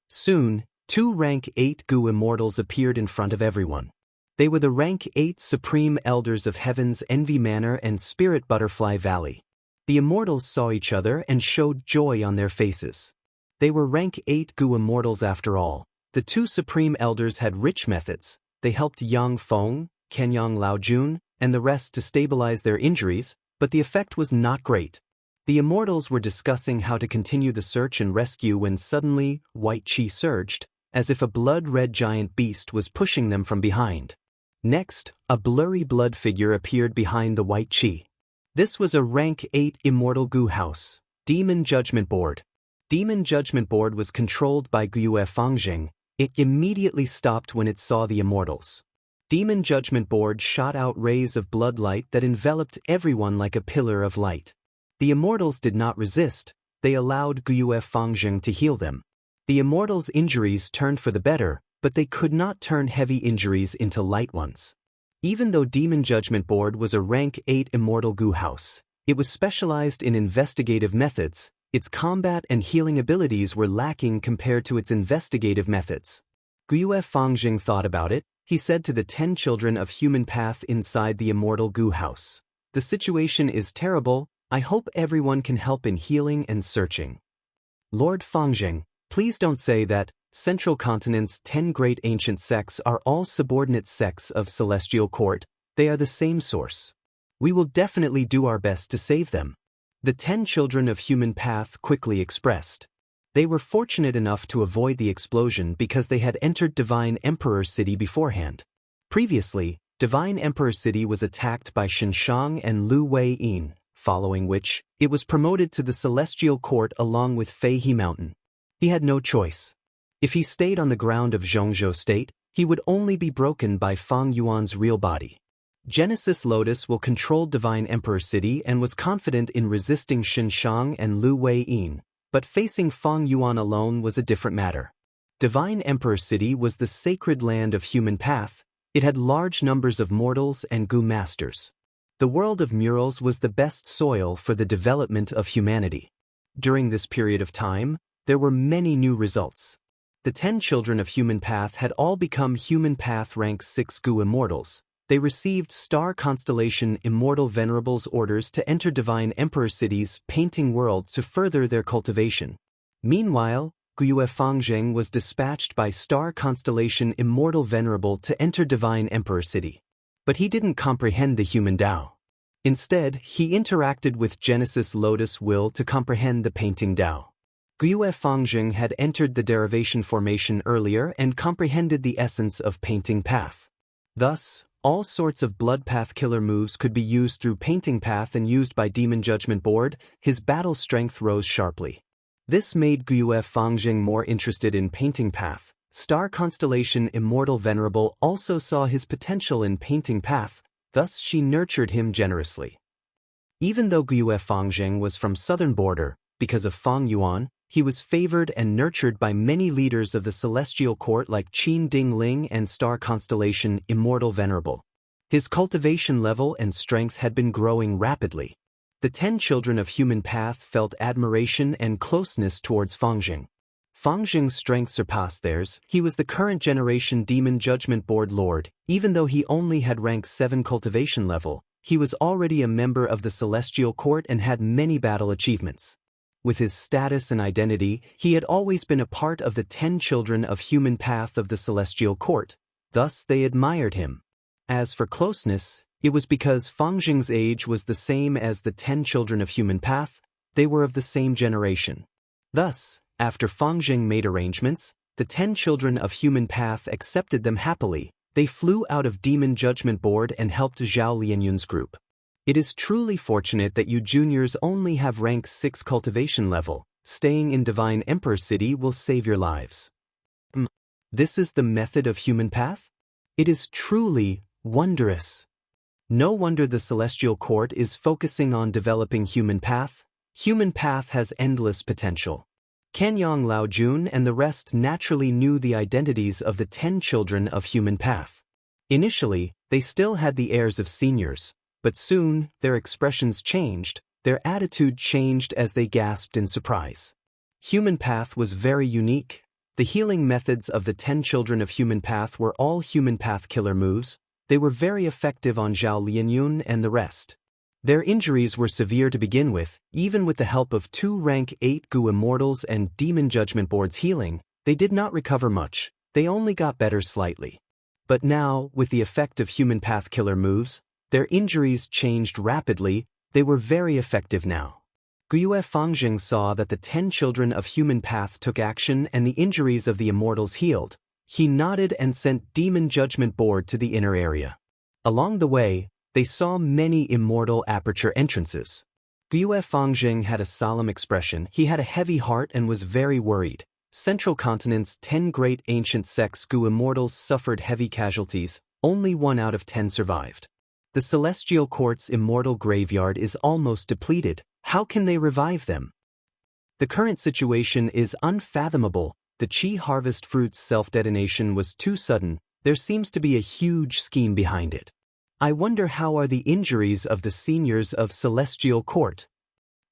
Soon, 2 rank 8 Gu immortals appeared in front of everyone. They were the rank 8 supreme elders of Heaven's Envy Manor and Spirit Butterfly Valley. The immortals saw each other and showed joy on their faces. They were rank 8 Gu immortals after all. The 2 supreme elders had rich methods. They helped Yang Feng, Kenyang Laojun, and the rest to stabilize their injuries, but the effect was not great. The immortals were discussing how to continue the search and rescue when suddenly, white qi surged, as if a blood-red giant beast was pushing them from behind. Next, a blurry blood figure appeared behind the white qi. This was a rank 8 immortal Gu house, Demon Judgment Board. Demon Judgment Board was controlled by Guiyue Fangjing. It immediately stopped when it saw the immortals. Demon Judgment Board shot out rays of blood light that enveloped everyone like a pillar of light. The immortals did not resist. They allowed Guiyue Fangjing to heal them. The immortals' injuries turned for the better, but they could not turn heavy injuries into light ones. Even though Demon Judgment Board was a rank 8 immortal Gu house, it was specialized in investigative methods. Its combat and healing abilities were lacking compared to its investigative methods. Guiyue Fangjing thought about it. He said to the 10 children of human path inside the immortal Gu house, "The situation is terrible. I hope everyone can help in healing and searching." Lord Fangjing, please don't say that. Central Continent's 10 great ancient sects are all subordinate sects of Celestial Court. They are the same source. We will definitely do our best to save them. The 10 children of human path quickly expressed. They were fortunate enough to avoid the explosion because they had entered Divine Emperor City beforehand. Previously, Divine Emperor City was attacked by Shenshang and Lu Wei-yin, following which, it was promoted to the Celestial Court along with Fei He Mountain. He had no choice. If he stayed on the ground of Zhongzhou State, he would only be broken by Fang Yuan's real body. Genesis Lotus will control Divine Emperor City and was confident in resisting Xinshang and Lu Wei-yin, but facing Fang Yuan alone was a different matter. Divine Emperor City was the sacred land of human path. It had large numbers of mortals and Gu masters. The world of murals was the best soil for the development of humanity. During this period of time, there were many new results. The 10 children of human path had all become human path rank 6 Gu immortals. They received star constellation immortal venerables orders to enter Divine Emperor City's painting world to further their cultivation. Meanwhile, Guyue Fangzheng was dispatched by star constellation immortal venerable to enter Divine Emperor City. But he didn't comprehend the human Tao. Instead, he interacted with Genesis Lotus Will to comprehend the painting Tao. Guyue Fangzheng had entered the derivation formation earlier and comprehended the essence of painting path. Thus, all sorts of blood path killer moves could be used through painting path and used by Demon Judgment Board. His battle strength rose sharply. This made Guyue Fangzheng more interested in painting path. Star Constellation Immortal Venerable also saw his potential in painting path, thus she nurtured him generously. Even though Guyue Fangzheng was from southern border, because of Fang Yuan, he was favored and nurtured by many leaders of the Celestial Court like Qin Ding Ling and Star Constellation Immortal Venerable. His cultivation level and strength had been growing rapidly. The 10 children of human path felt admiration and closeness towards Fangzheng. Fangzheng's strength surpassed theirs. He was the current generation Demon Judgment Board Lord. Even though he only had rank 7 cultivation level, he was already a member of the Celestial Court and had many battle achievements. With his status and identity, he had always been a part of the 10 children of human path of the Celestial Court. Thus they admired him. As for closeness, it was because Fangzheng's age was the same as the 10 children of human path. They were of the same generation. Thus, after Fangzheng made arrangements, the 10 children of human path accepted them happily. They flew out of Demon Judgment Board and helped Zhao Lianyun's group. It is truly fortunate that you juniors only have rank 6 cultivation level. Staying in Divine Emperor City will save your lives. This is the method of human path? It is truly wondrous. No wonder the Celestial Court is focusing on developing human path. Human path has endless potential. Kanyang Laojun and the rest naturally knew the identities of the 10 children of human path. Initially, they still had the airs of seniors, but soon their expressions changed, their attitude changed as they gasped in surprise. Human path was very unique. The healing methods of the 10 children of human path were all human path killer moves. They were very effective on Zhao Lianyun and the rest. Their injuries were severe to begin with. Even with the help of 2 rank 8 Gu Immortals and Demon Judgment Board's healing, they did not recover much. They only got better slightly. But now, with the effect of human path killer moves, their injuries changed rapidly. They were very effective now. Guyue Fangzheng saw that the 10 children of human path took action and the injuries of the immortals healed. He nodded and sent Demon Judgment Board to the inner area. Along the way, they saw many immortal aperture entrances. Guyue Fangzheng had a solemn expression. He had a heavy heart and was very worried. Central Continent's 10 great ancient sects Gu immortals suffered heavy casualties. Only 1 out of 10 survived. The Celestial Court's immortal graveyard is almost depleted. How can they revive them? The current situation is unfathomable. The Qi harvest fruit's self-detonation was too sudden. There seems to be a huge scheme behind it. I wonder how are the injuries of the seniors of Celestial Court.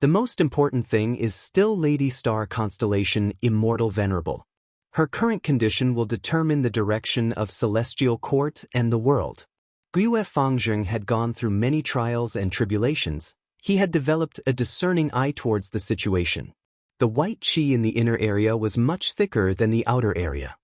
The most important thing is still Lady Star Constellation Immortal Venerable. Her current condition will determine the direction of Celestial Court and the world. Guyue Fangzheng had gone through many trials and tribulations. He had developed a discerning eye towards the situation. The white qi in the inner area was much thicker than the outer area.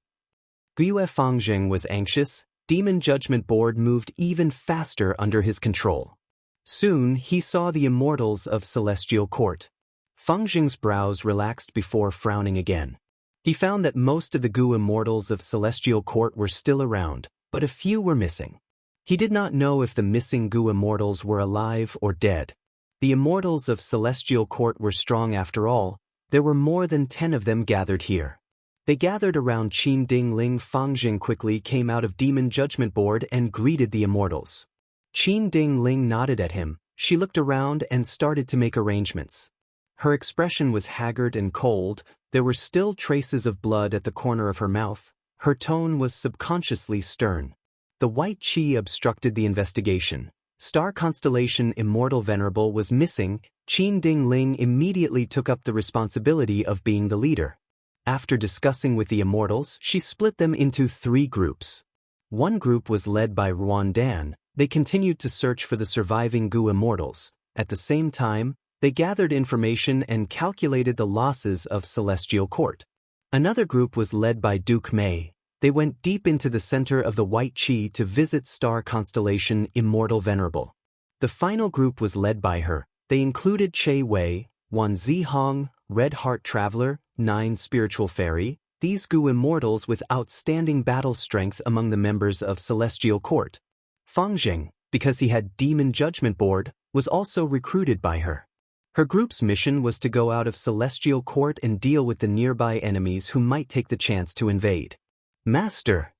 Guyue Fangzheng was anxious. Demon Judgment Board moved even faster under his control. Soon he saw the immortals of Celestial Court. Fangzheng's brows relaxed before frowning again. He found that most of the Gu immortals of Celestial Court were still around, but a few were missing. He did not know if the missing Gu immortals were alive or dead. The immortals of Celestial Court were strong after all. There were more than 10 of them gathered here. They gathered around Qin Ding Ling. Fang Jing quickly came out of Demon Judgment Board and greeted the immortals. Qin Ding Ling nodded at him. She looked around and started to make arrangements. Her expression was haggard and cold. There were still traces of blood at the corner of her mouth. Her tone was subconsciously stern. The white qi obstructed the investigation. Star constellation Immortal Venerable was missing. Qin Ding Ling immediately took up the responsibility of being the leader. After discussing with the immortals, she split them into 3 groups. One group was led by Ruan Dan. They continued to search for the surviving Gu immortals. At the same time, they gathered information and calculated the losses of Celestial Court. Another group was led by Duke Mei. They went deep into the center of the white qi to visit star constellation Immortal Venerable. The final group was led by her. They included Che Wei, Wan Zihong, Red Heart Traveler, 9 Spiritual Fairy, these Gu immortals with outstanding battle strength among the members of Celestial Court. Fang Jing, because he had Demon Judgment Board, was also recruited by her. Her group's mission was to go out of Celestial Court and deal with the nearby enemies who might take the chance to invade. Master!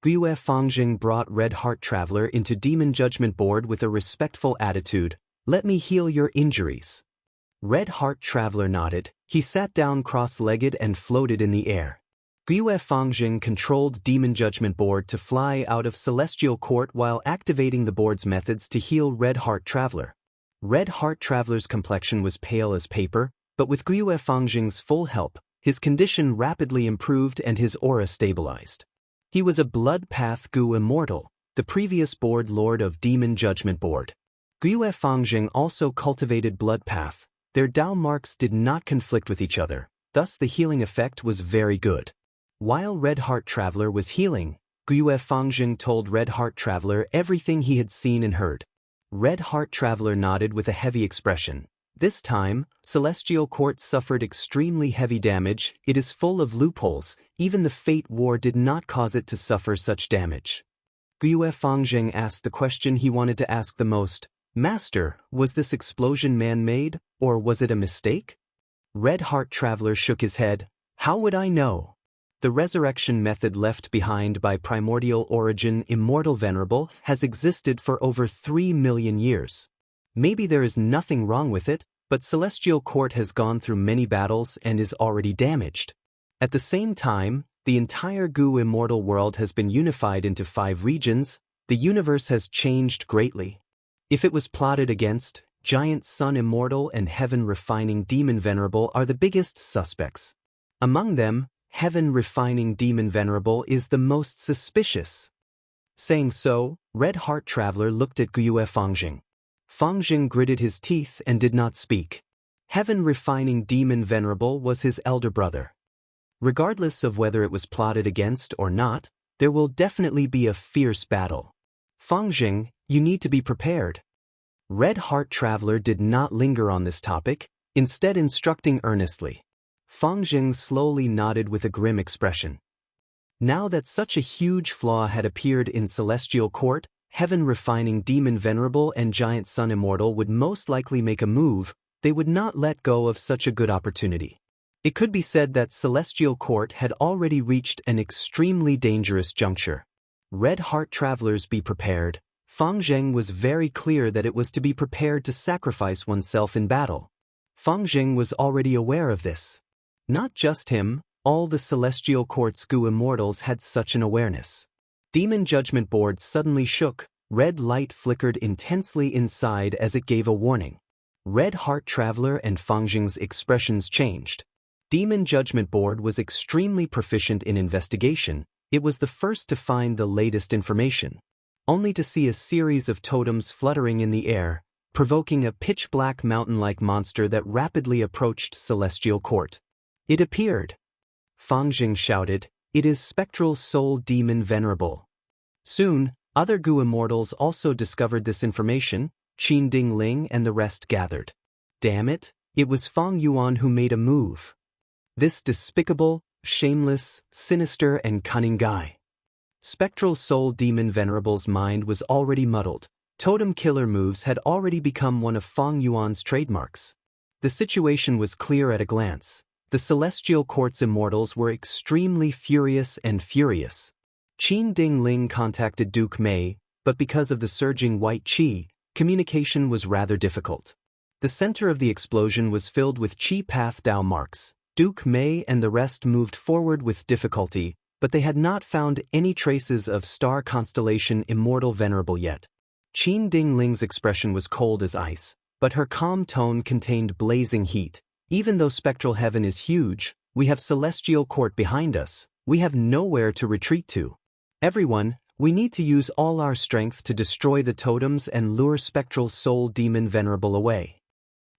Gue Fang Jing brought Red Heart Traveler into Demon Judgment Board with a respectful attitude. Let me heal your injuries. Red Heart Traveler nodded. He sat down cross-legged and floated in the air. Gue Fang Jing controlled Demon Judgment Board to fly out of Celestial Court while activating the board's methods to heal Red Heart Traveler. Red Heart Traveler's complexion was pale as paper, but with Gue Fang Jing's full help, his condition rapidly improved and his aura stabilized. He was a Blood Path Gu Immortal, the previous board lord of Demon Judgment Board. Gue Fang Jing also cultivated Blood Path. Their Dao marks did not conflict with each other, thus the healing effect was very good. While Red Heart Traveler was healing, Gue Fang Jing told Red Heart Traveler everything he had seen and heard. Red Heart Traveler nodded with a heavy expression. This time, Celestial Court suffered extremely heavy damage. It is full of loopholes. Even the Fate War did not cause it to suffer such damage. Gue Fang Jing asked the question he wanted to ask the most. Master, was this explosion man-made, or was it a mistake? Red Heart Traveler shook his head. How would I know? The resurrection method left behind by Primordial Origin Immortal Venerable has existed for over 3 million years. Maybe there is nothing wrong with it, but Celestial Court has gone through many battles and is already damaged. At the same time, the entire Gu Immortal world has been unified into 5 regions. The universe has changed greatly. If it was plotted against, Giant Sun Immortal and Heaven Refining Demon Venerable are the biggest suspects. Among them, Heaven Refining Demon Venerable is the most suspicious. Saying so, Red Heart Traveler looked at Gue Fang Jing. Fang Jing gritted his teeth and did not speak. Heaven Refining Demon Venerable was his elder brother. Regardless of whether it was plotted against or not, there will definitely be a fierce battle. Fang Jing, you need to be prepared. Red Heart Traveler did not linger on this topic, instead instructing earnestly. Fang Jing slowly nodded with a grim expression. Now that such a huge flaw had appeared in Celestial Court, Heaven Refining Demon Venerable and Giant Sun Immortal would most likely make a move. They would not let go of such a good opportunity. It could be said that Celestial Court had already reached an extremely dangerous juncture. Red Heart Travelers, be prepared. Fang Jing was very clear that it was to be prepared to sacrifice oneself in battle. Fang Jing was already aware of this. Not just him, all the Celestial Court's Gu Immortals had such an awareness. Demon Judgment Board suddenly shook. Red light flickered intensely inside as it gave a warning. Red Heart Traveler and Fang Jing's expressions changed. Demon Judgment Board was extremely proficient in investigation. It was the first to find the latest information, only to see a series of totems fluttering in the air, provoking a pitch-black mountain-like monster that rapidly approached Celestial Court. It appeared. Fang Jing shouted, "It is Spectral Soul Demon Venerable." Soon, other Gu Immortals also discovered this information. Qin Ding Ling and the rest gathered. Damn it, it was Fang Yuan who made a move. This despicable, shameless, sinister and cunning guy. Spectral Soul Demon Venerable's mind was already muddled. Totem killer moves had already become one of Feng Yuan's trademarks. The situation was clear at a glance. The Celestial Court's immortals were extremely furious and furious. Qin Dingling contacted Duke Mei, but because of the surging white qi, communication was rather difficult. The center of the explosion was filled with qi path Dao marks. Duke Mei and the rest moved forward with difficulty, but they had not found any traces of star constellation Immortal Venerable yet. Qin Dingling's expression was cold as ice, but her calm tone contained blazing heat. Even though spectral heaven is huge, we have Celestial Court behind us. We have nowhere to retreat to. Everyone, we need to use all our strength to destroy the totems and lure Spectral Soul Demon Venerable away.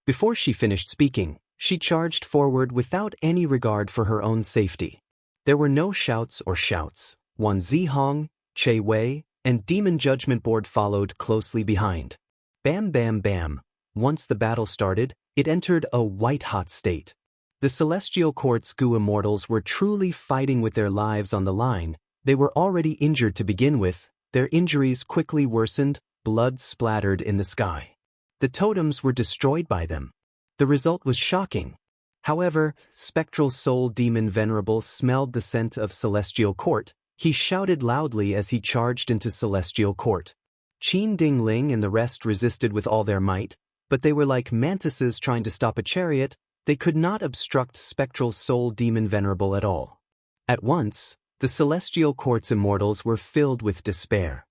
Before she finished speaking, she charged forward without any regard for her own safety. There were no shouts or shouts. Wan Zihong, Che Wei, and Demon Judgment Board followed closely behind. Bam bam bam. Once the battle started, it entered a white-hot state. The Celestial Court's Gu Immortals were truly fighting with their lives on the line. They were already injured to begin with. Their injuries quickly worsened, blood splattered in the sky. The totems were destroyed by them. The result was shocking. However, Spectral Soul Demon Venerable smelled the scent of Celestial Court. He shouted loudly as he charged into Celestial Court. Qin Dingling and the rest resisted with all their might, but they were like mantises trying to stop a chariot. They could not obstruct Spectral Soul Demon Venerable at all. At once, the Celestial Court's immortals were filled with despair.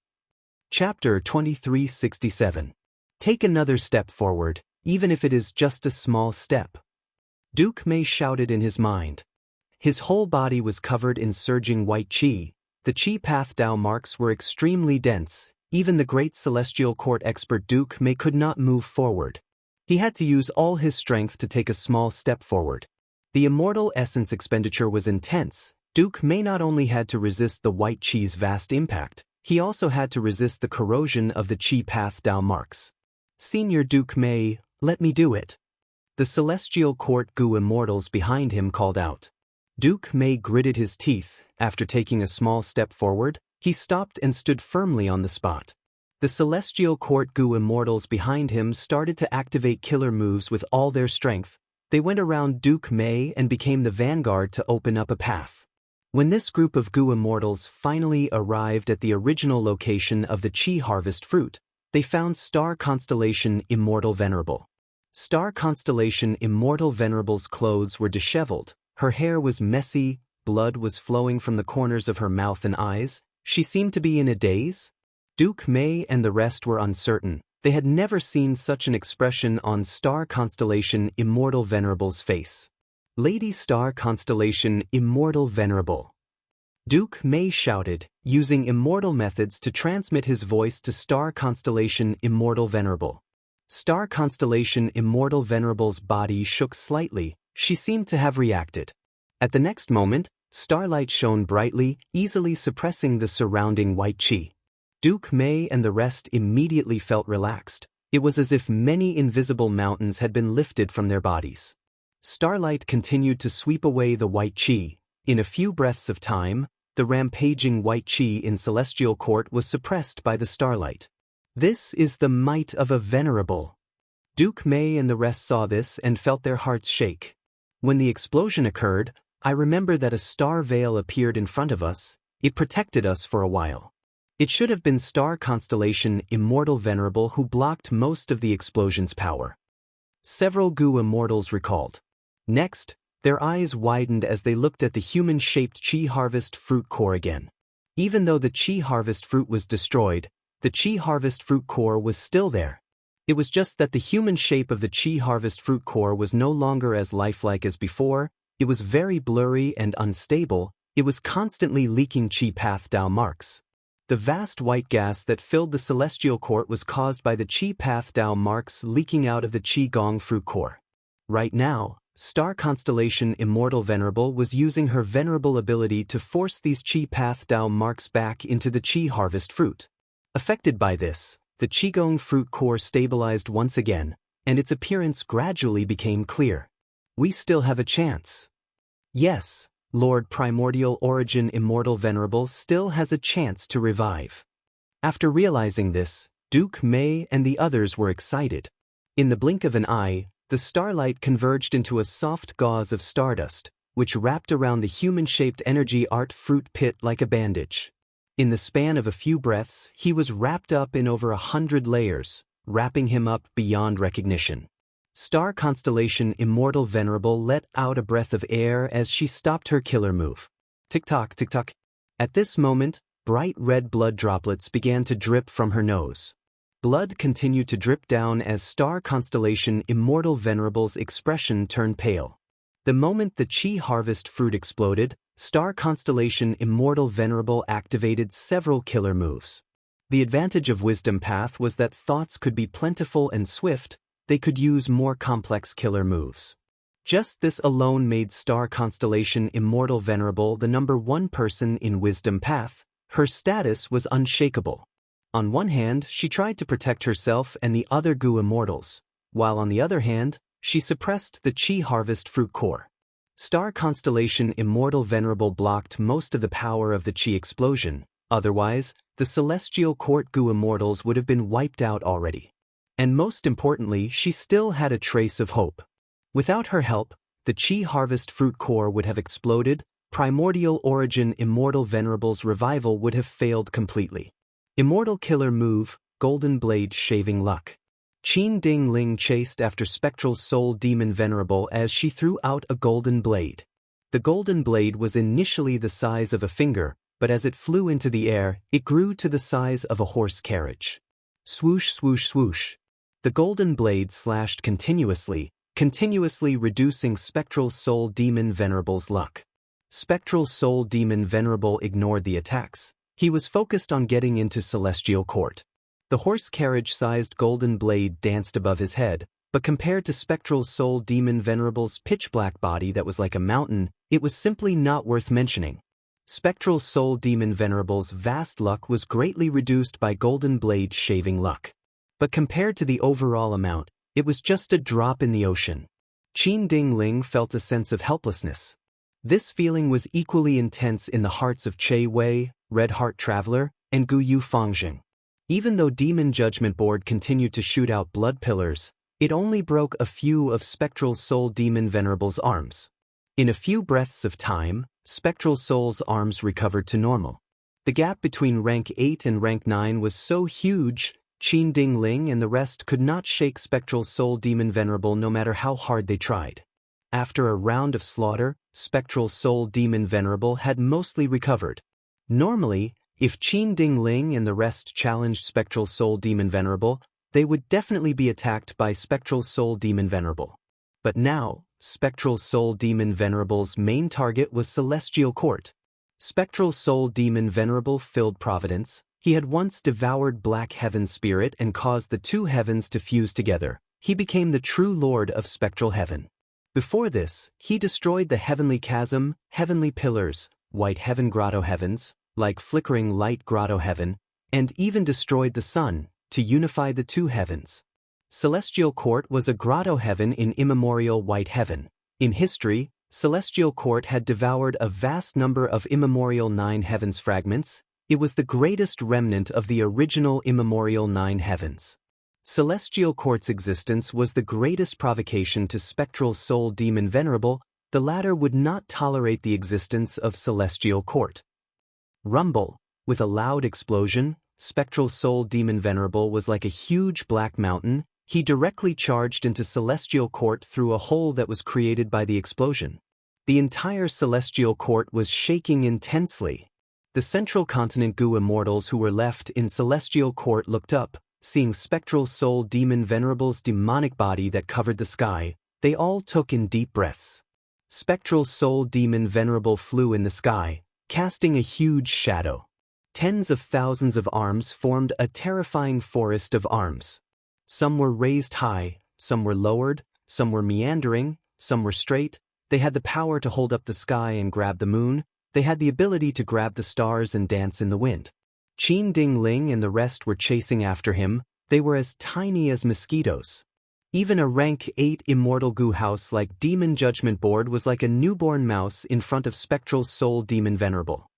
Chapter 2367. Take another step forward, even if it is just a small step. Duke Mei shouted in his mind. His whole body was covered in surging white qi. The qi path Dao marks were extremely dense. Even the great Celestial Court expert Duke Mei could not move forward. He had to use all his strength to take a small step forward. The immortal essence expenditure was intense. Duke Mei not only had to resist the white qi's vast impact, he also had to resist the corrosion of the qi path Dao marks. Senior Duke Mei, let me do it. The Celestial Court Gu immortals behind him called out. Duke Mei gritted his teeth. After taking a small step forward, he stopped and stood firmly on the spot. The Celestial Court Gu immortals behind him started to activate killer moves with all their strength. They went around Duke Mei and became the vanguard to open up a path. When this group of Gu immortals finally arrived at the original location of the Qi harvest fruit, they found Star Constellation Immortal Venerable. Star Constellation Immortal Venerable's clothes were disheveled, her hair was messy, blood was flowing from the corners of her mouth and eyes. She seemed to be in a daze. Duke Mei and the rest were uncertain. They had never seen such an expression on Star Constellation Immortal Venerable's face. Lady Star Constellation Immortal Venerable. Duke Mei shouted, using immortal methods to transmit his voice to Star Constellation Immortal Venerable. Star Constellation Immortal Venerable's body shook slightly. She seemed to have reacted. At the next moment, starlight shone brightly, easily suppressing the surrounding white qi. Duke Mei and the rest immediately felt relaxed. It was as if many invisible mountains had been lifted from their bodies. Starlight continued to sweep away the white qi. In a few breaths of time, the rampaging white qi in Celestial Court was suppressed by the starlight. This is the might of a venerable. Duke Mei and the rest saw this and felt their hearts shake. When the explosion occurred, I remember that a star veil appeared in front of us. It protected us for a while. It should have been Star Constellation Immortal Venerable who blocked most of the explosion's power. Several Gu immortals recalled. Next, their eyes widened as they looked at the human-shaped Qi Harvest Fruit core again. Even though the Qi Harvest Fruit was destroyed, the Qi Harvest Fruit core was still there. It was just that the human shape of the Qi Harvest Fruit core was no longer as lifelike as before. It was very blurry and unstable. It was constantly leaking Qi path Dao marks. The vast white gas that filled the Celestial Court was caused by the Qi path Dao marks leaking out of the Qi Gong Fruit core. Right now, Star Constellation Immortal Venerable was using her venerable ability to force these Qi path Dao marks back into the Qi Harvest Fruit. Affected by this, the Qigong Fruit core stabilized once again, and its appearance gradually became clear. We still have a chance. Yes, Lord Primordial Origin Immortal Venerable still has a chance to revive. After realizing this, Duke, May, and the others were excited. In the blink of an eye, the starlight converged into a soft gauze of stardust, which wrapped around the human-shaped energy art fruit pit like a bandage. In the span of a few breaths, he was wrapped up in over 100 layers, wrapping him up beyond recognition. Star constellation Immortal Venerable let out a breath of air as she stopped her killer move. Tick-tock, tick-tock. At this moment, bright red blood droplets began to drip from her nose. Blood continued to drip down as Star Constellation Immortal Venerable's expression turned pale. The moment the Chi Harvest fruit exploded, Star Constellation Immortal Venerable activated several killer moves. The advantage of Wisdom Path was that thoughts could be plentiful and swift, they could use more complex killer moves. Just this alone made Star Constellation Immortal Venerable the #1 person in Wisdom Path. Her status was unshakable. On one hand, she tried to protect herself and the other Gu Immortals, while on the other hand, she suppressed the Chi Harvest fruit core. Star Constellation Immortal Venerable blocked most of the power of the Chi explosion, otherwise, the Celestial Court Gu Immortals would have been wiped out already. And most importantly, she still had a trace of hope. Without her help, the Chi Harvest fruit core would have exploded, Primordial Origin Immortal Venerable's revival would have failed completely. Immortal Killer Move, Golden Blade Shaving Luck. Qin Ding Ling chased after Spectral Soul Demon Venerable as she threw out a golden blade. The golden blade was initially the size of a finger, but as it flew into the air, it grew to the size of a horse carriage. Swoosh, swoosh, swoosh. The golden blade slashed continuously reducing Spectral Soul Demon Venerable's luck. Spectral Soul Demon Venerable ignored the attacks. He was focused on getting into Celestial Court. The horse carriage-sized golden blade danced above his head, but compared to Spectral Soul Demon Venerable's pitch-black body that was like a mountain, it was simply not worth mentioning. Spectral Soul Demon Venerable's vast luck was greatly reduced by golden blade shaving luck. But compared to the overall amount, it was just a drop in the ocean. Qin Ding Ling felt a sense of helplessness. This feeling was equally intense in the hearts of Che Wei, Red Heart Traveler, and Gu Yu Fangjing. Even though Demon Judgment Board continued to shoot out blood pillars, it only broke a few of Spectral Soul Demon Venerable's arms. In a few breaths of time, Spectral Soul's arms recovered to normal. The gap between rank 8 and rank 9 was so huge, Qin Ding Ling and the rest could not shake Spectral Soul Demon Venerable no matter how hard they tried. After a round of slaughter, Spectral Soul Demon Venerable had mostly recovered. Normally, if Qin Ding Ling and the rest challenged Spectral Soul Demon Venerable, they would definitely be attacked by Spectral Soul Demon Venerable. But now, Spectral Soul Demon Venerable's main target was Celestial Court. Spectral Soul Demon Venerable filled Providence. He had once devoured Black Heaven's spirit and caused the two heavens to fuse together. He became the true lord of Spectral Heaven. Before this, he destroyed the Heavenly Chasm, Heavenly Pillars, White Heaven Grotto Heavens, like Flickering Light Grotto Heaven, and even destroyed the sun, to unify the two heavens. Celestial Court was a grotto heaven in immemorial White Heaven. In history, Celestial Court had devoured a vast number of immemorial Nine Heavens fragments. It was the greatest remnant of the original immemorial Nine Heavens. Celestial Court's existence was the greatest provocation to Spectral Soul Demon Venerable. The latter would not tolerate the existence of Celestial Court. Rumble. With a loud explosion, Spectral Soul Demon Venerable was like a huge black mountain. He directly charged into Celestial Court through a hole that was created by the explosion. The entire Celestial Court was shaking intensely. The Central Continent Gu Immortals who were left in Celestial Court looked up, seeing Spectral Soul Demon Venerable's demonic body that covered the sky. They all took in deep breaths. Spectral Soul Demon Venerable flew in the sky, casting a huge shadow. Tens of thousands of arms formed a terrifying forest of arms. Some were raised high, some were lowered, some were meandering, some were straight. They had the power to hold up the sky and grab the moon. They had the ability to grab the stars and dance in the wind. Qin Ding Ling and the rest were chasing after him. They were as tiny as mosquitoes. Even a rank 8 immortal Gu house like Demon Judgment Board was like a newborn mouse in front of Spectral Soul Demon Venerable.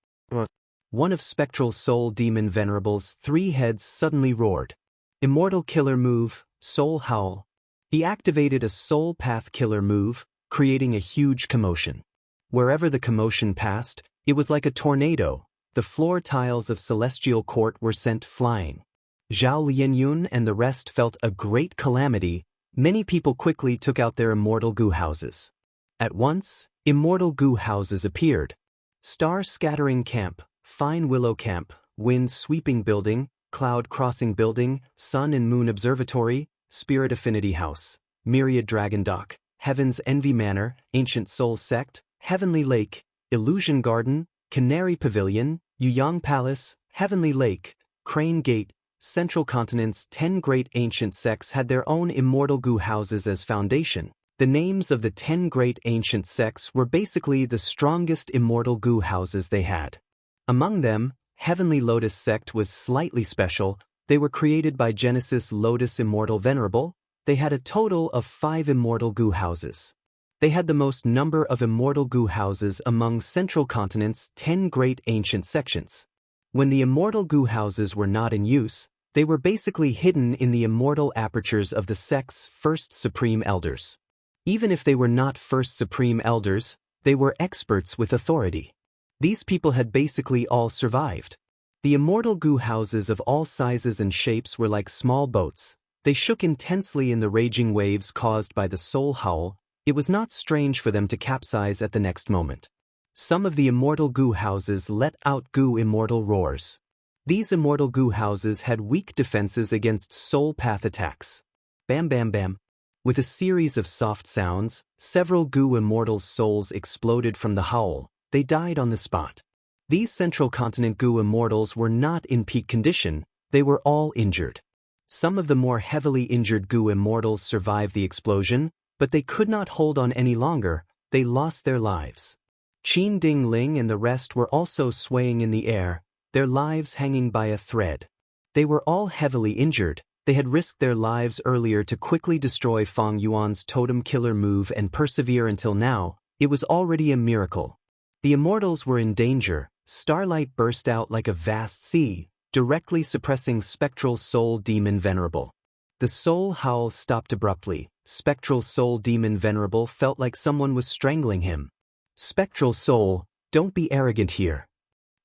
One of Spectral Soul Demon Venerable's 3 heads suddenly roared. Immortal Killer Move, Soul Howl. He activated a Soul Path Killer move, creating a huge commotion. Wherever the commotion passed, it was like a tornado. The floor tiles of Celestial Court were sent flying. Zhao Lianyun and the rest felt a great calamity. Many people quickly took out their immortal goo houses. At once, immortal goo houses appeared. Star Scattering Camp, Fine Willow Camp, Wind Sweeping Building, Cloud Crossing Building, Sun and Moon Observatory, Spirit Affinity House, Myriad Dragon Dock, Heaven's Envy Manor, Ancient Soul Sect, Heavenly Lake, Illusion Garden, Canary Pavilion, Yuyang Palace, Heavenly Lake, Crane Gate, Central Continent's 10 great ancient sects had their own immortal goo houses as foundation. The names of the 10 great ancient sects were basically the strongest immortal goo houses they had. Among them, Heavenly Lotus Sect was slightly special. They were created by Genesis Lotus Immortal Venerable. They had a total of 5 immortal goo houses. They had the most number of immortal goo houses among Central Continent's 10 great ancient sections. When the immortal goo houses were not in use, they were basically hidden in the immortal apertures of the sect's first supreme elders. Even if they were not first supreme elders, they were experts with authority. These people had basically all survived. The immortal goo houses of all sizes and shapes were like small boats. They shook intensely in the raging waves caused by the soul howl. It was not strange for them to capsize at the next moment. Some of the immortal goo houses let out goo immortal roars. These immortal goo houses had weak defenses against soul path attacks. Bam bam bam. With a series of soft sounds, several goo immortals' souls exploded from the howl. They died on the spot. These Central Continent goo immortals were not in peak condition. They were all injured. Some of the more heavily injured goo immortals survived the explosion, but they could not hold on any longer. They lost their lives. Qin Ding Ling and the rest were also swaying in the air, their lives hanging by a thread. They were all heavily injured. They had risked their lives earlier to quickly destroy Fang Yuan's totem killer move and persevere until now. It was already a miracle. The immortals were in danger. Starlight burst out like a vast sea, directly suppressing Spectral Soul Demon Venerable. The soul howl stopped abruptly. Spectral Soul Demon Venerable felt like someone was strangling him. Spectral Soul, don't be arrogant here.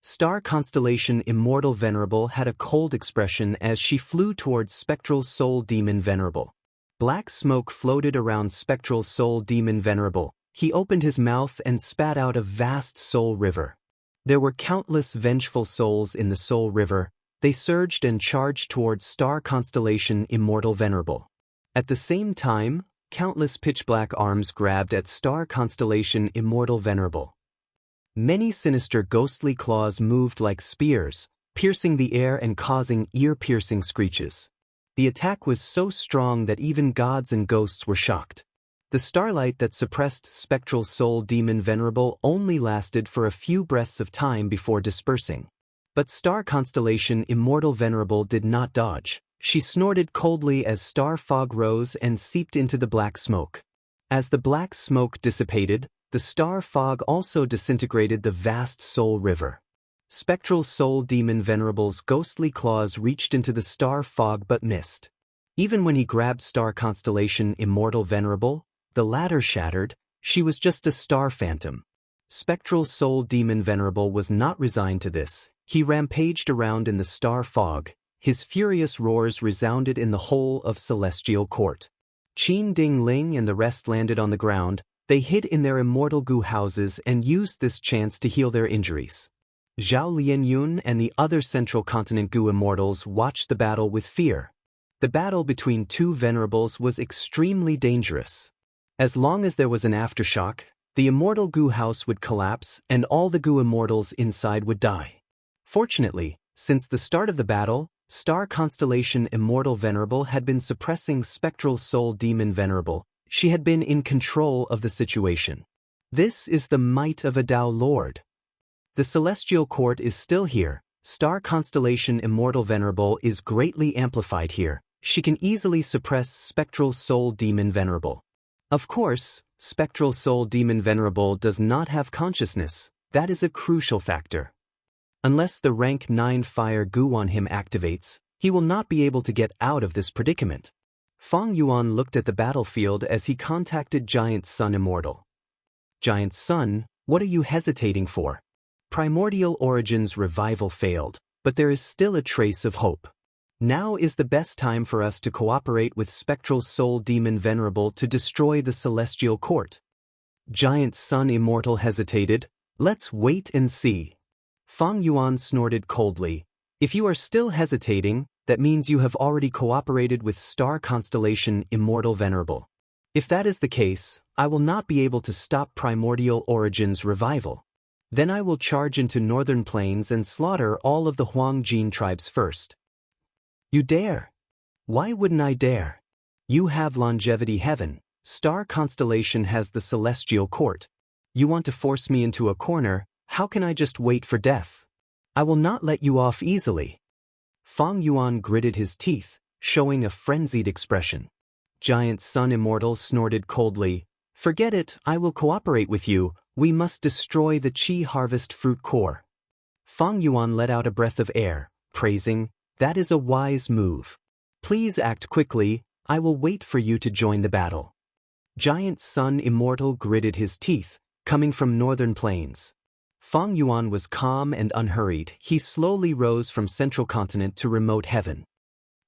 Star Constellation Immortal Venerable had a cold expression as she flew towards Spectral Soul Demon Venerable. Black smoke floated around Spectral Soul Demon Venerable. He opened his mouth and spat out a vast soul river. There were countless vengeful souls in the soul river. They surged and charged towards Star Constellation Immortal Venerable. At the same time, countless pitch-black arms grabbed at Star Constellation Immortal Venerable. Many sinister ghostly claws moved like spears, piercing the air and causing ear-piercing screeches. The attack was so strong that even gods and ghosts were shocked. The starlight that suppressed Spectral Soul Demon Venerable only lasted for a few breaths of time before dispersing. But Star Constellation Immortal Venerable did not dodge. She snorted coldly as star fog rose and seeped into the black smoke. As the black smoke dissipated, the star fog also disintegrated the vast soul river. Spectral Soul Demon Venerable's ghostly claws reached into the star fog but missed. Even when he grabbed Star Constellation Immortal Venerable, the latter shattered. She was just a star phantom. Spectral Soul Demon Venerable was not resigned to this. He rampaged around in the star fog. His furious roars resounded in the whole of Celestial Court. Qin Ding Ling and the rest landed on the ground. They hid in their immortal goo houses and used this chance to heal their injuries. Zhao Lianyun and the other Central Continent goo immortals watched the battle with fear. The battle between two venerables was extremely dangerous. As long as there was an aftershock, the immortal goo house would collapse and all the goo immortals inside would die. Fortunately, since the start of the battle, Star Constellation Immortal Venerable had been suppressing Spectral Soul Demon Venerable. She had been in control of the situation. This is the might of a Dao Lord. The Celestial Court is still here. Star Constellation Immortal Venerable is greatly amplified here. She can easily suppress Spectral Soul Demon Venerable. Of course, Spectral Soul Demon Venerable does not have consciousness. That is a crucial factor. Unless the rank 9 fire goo on him activates, He will not be able to get out of this predicament. Feng Yuan looked at the battlefield as he contacted Giant Sun Immortal. Giant Sun, what are you hesitating for? Primordial Origin's revival failed, but there is still a trace of hope. Now is the best time for us to cooperate with Spectral Soul Demon Venerable to destroy the Celestial Court. Giant Sun Immortal hesitated. Let's wait and see. Feng Yuan snorted coldly. If you are still hesitating, that means you have already cooperated with Star Constellation Immortal Venerable. If that is the case, I will not be able to stop Primordial Origin's revival. Then I will charge into Northern Plains and slaughter all of the Huangjin tribes first. You dare? Why wouldn't I dare? You have Longevity Heaven, Star Constellation has the Celestial Court. You want to force me into a corner, how can I just wait for death? I will not let you off easily. Feng Yuan gritted his teeth, showing a frenzied expression. Giant Sun Immortal snorted coldly. Forget it, I will cooperate with you, we must destroy the Qi Harvest Fruit Core. Feng Yuan let out a breath of air, praising, that is a wise move. Please act quickly, I will wait for you to join the battle. Giant Sun Immortal gritted his teeth, coming from Northern Plains. Feng Yuan was calm and unhurried. He slowly rose from Central Continent to Remote Heaven.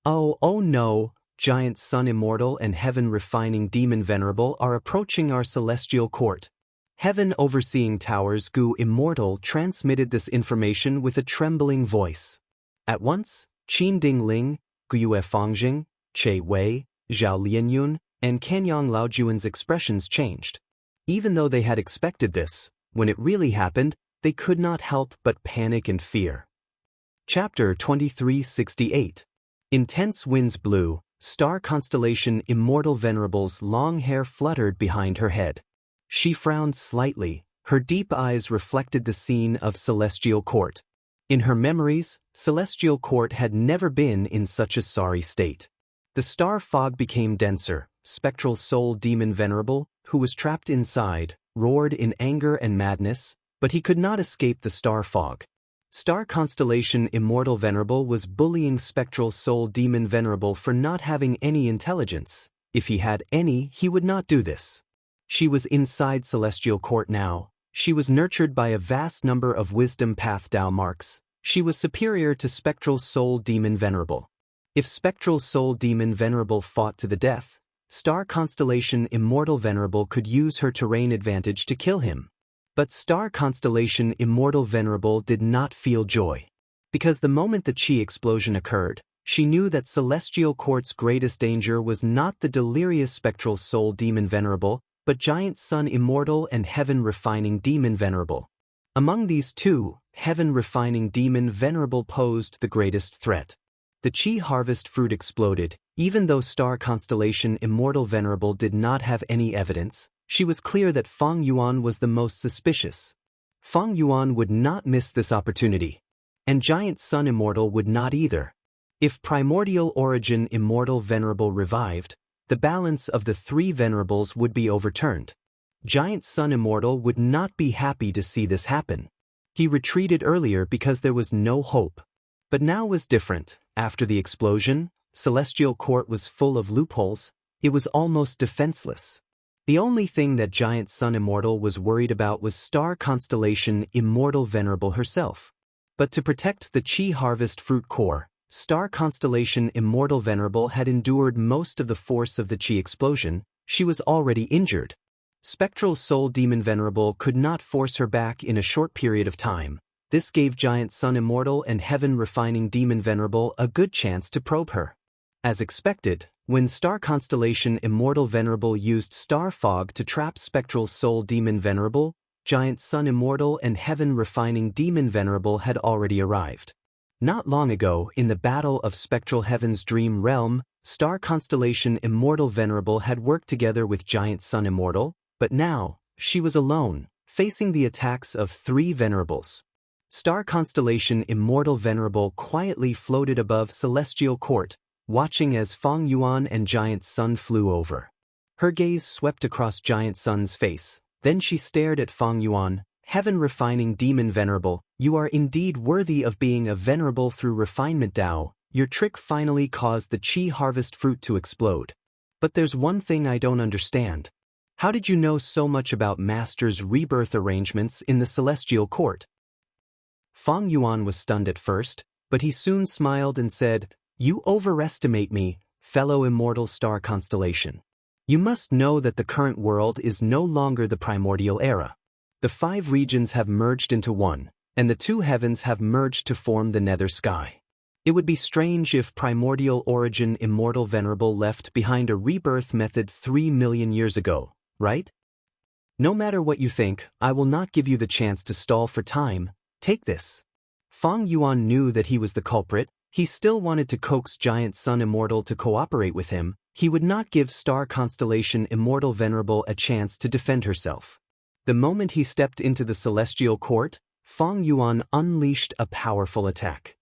Oh no, Giant Sun Immortal and Heaven Refining Demon Venerable are approaching our Celestial Court. Heaven Overseeing Towers Gu Immortal transmitted this information with a trembling voice. At once, Qin Dingling, Guyue Fangjing, Che Wei, Zhao Lianyun, and Kanyang Laojuan's expressions changed. Even though they had expected this, when it really happened, they could not help but panic and fear. Chapter 2368. Intense winds blew, Star Constellation Immortal Venerable's long hair fluttered behind her head. She frowned slightly, her deep eyes reflected the scene of Celestial Court. In her memories, Celestial Court had never been in such a sorry state. The star fog became denser. Spectral Soul Demon Venerable, who was trapped inside, roared in anger and madness, but he could not escape the star fog. Star Constellation Immortal Venerable was bullying Spectral Soul Demon Venerable for not having any intelligence. If he had any, he would not do this. She was inside Celestial Court now. She was nurtured by a vast number of Wisdom Path Dao marks. She was superior to Spectral Soul Demon Venerable. If Spectral Soul Demon Venerable fought to the death, Star Constellation Immortal Venerable could use her terrain advantage to kill him. But Star Constellation Immortal Venerable did not feel joy. Because the moment the Qi explosion occurred, she knew that Celestial Court's greatest danger was not the delirious Spectral Soul Demon Venerable, but Giant Sun Immortal and Heaven Refining Demon Venerable. Among these two, Heaven Refining Demon Venerable posed the greatest threat. The Qi Harvest Fruit exploded. Even though Star Constellation Immortal Venerable did not have any evidence, she was clear that Feng Yuan was the most suspicious. Feng Yuan would not miss this opportunity. And Giant Sun Immortal would not either. If Primordial Origin Immortal Venerable revived, the balance of the three Venerables would be overturned. Giant Sun Immortal would not be happy to see this happen. He retreated earlier because there was no hope. But now was different. After the explosion, Celestial Court was full of loopholes. It was almost defenseless. The only thing that Giant Sun Immortal was worried about was Star Constellation Immortal Venerable herself. But to protect the Qi Harvest Fruit Core, Star Constellation Immortal Venerable had endured most of the force of the Qi explosion. She was already injured. Spectral Soul Demon Venerable could not force her back in a short period of time. This gave Giant Sun Immortal and Heaven Refining Demon Venerable a good chance to probe her. As expected, when Star Constellation Immortal Venerable used Star Fog to trap Spectral Soul Demon Venerable, Giant Sun Immortal and Heaven Refining Demon Venerable had already arrived. Not long ago, in the Battle of Spectral Heaven's Dream Realm, Star Constellation Immortal Venerable had worked together with Giant Sun Immortal, but now, she was alone, facing the attacks of three Venerables. Star Constellation Immortal Venerable quietly floated above Celestial Court, watching as Feng Yuan and Giant Sun flew over. Her gaze swept across Giant Sun's face, then she stared at Feng Yuan. Heaven Refining Demon Venerable, you are indeed worthy of being a venerable through refinement Dao. your trick finally caused the chi harvest fruit to explode. But there's one thing I don't understand. How did you know so much about Master's rebirth arrangements in the celestial court? Feng Yuan was stunned at first, but he soon smiled and said, "You overestimate me, fellow immortal star constellation. You must know that the current world is no longer the primordial era. The 5 regions have merged into one, and the 2 heavens have merged to form the nether sky. It would be strange if primordial origin immortal venerable left behind a rebirth method 3 million years ago, right? No matter what you think, I will not give you the chance to stall for time. Take this." Feng Yuan knew that he was the culprit. He still wanted to coax Giant Sun Immortal to cooperate with him. He would not give Star Constellation Immortal Venerable a chance to defend herself. The moment he stepped into the celestial court, Feng Yuan unleashed a powerful attack.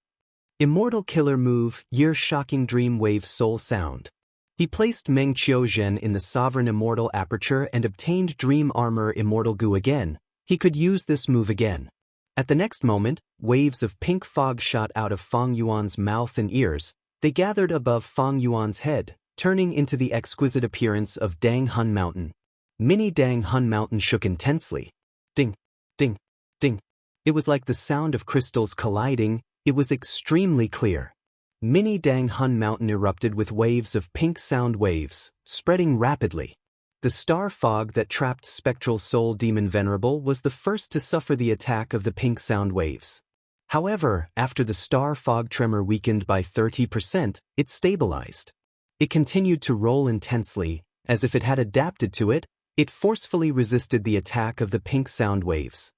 Immortal Killer Move, Year Shocking Dream Wave Soul Sound. He placed Meng Qiu Zhen in the Sovereign Immortal Aperture and obtained Dream Armor Immortal Gu again. He could use this move again. At the next moment, waves of pink fog shot out of Feng Yuan's mouth and ears. They gathered above Feng Yuan's head, turning into the exquisite appearance of Dang Hun Mountain. Mini Dang Hun Mountain shook intensely. Ding, ding, ding. It was like the sound of crystals colliding. It was extremely clear. Mini Dang Hun Mountain erupted with waves of pink sound waves, spreading rapidly. The star fog that trapped Spectral Soul Demon Venerable was the first to suffer the attack of the pink sound waves. However, after the star fog tremor weakened by 30%, it stabilized. It continued to roll intensely, as if it had adapted to it. It forcefully resisted the attack of the pink sound waves.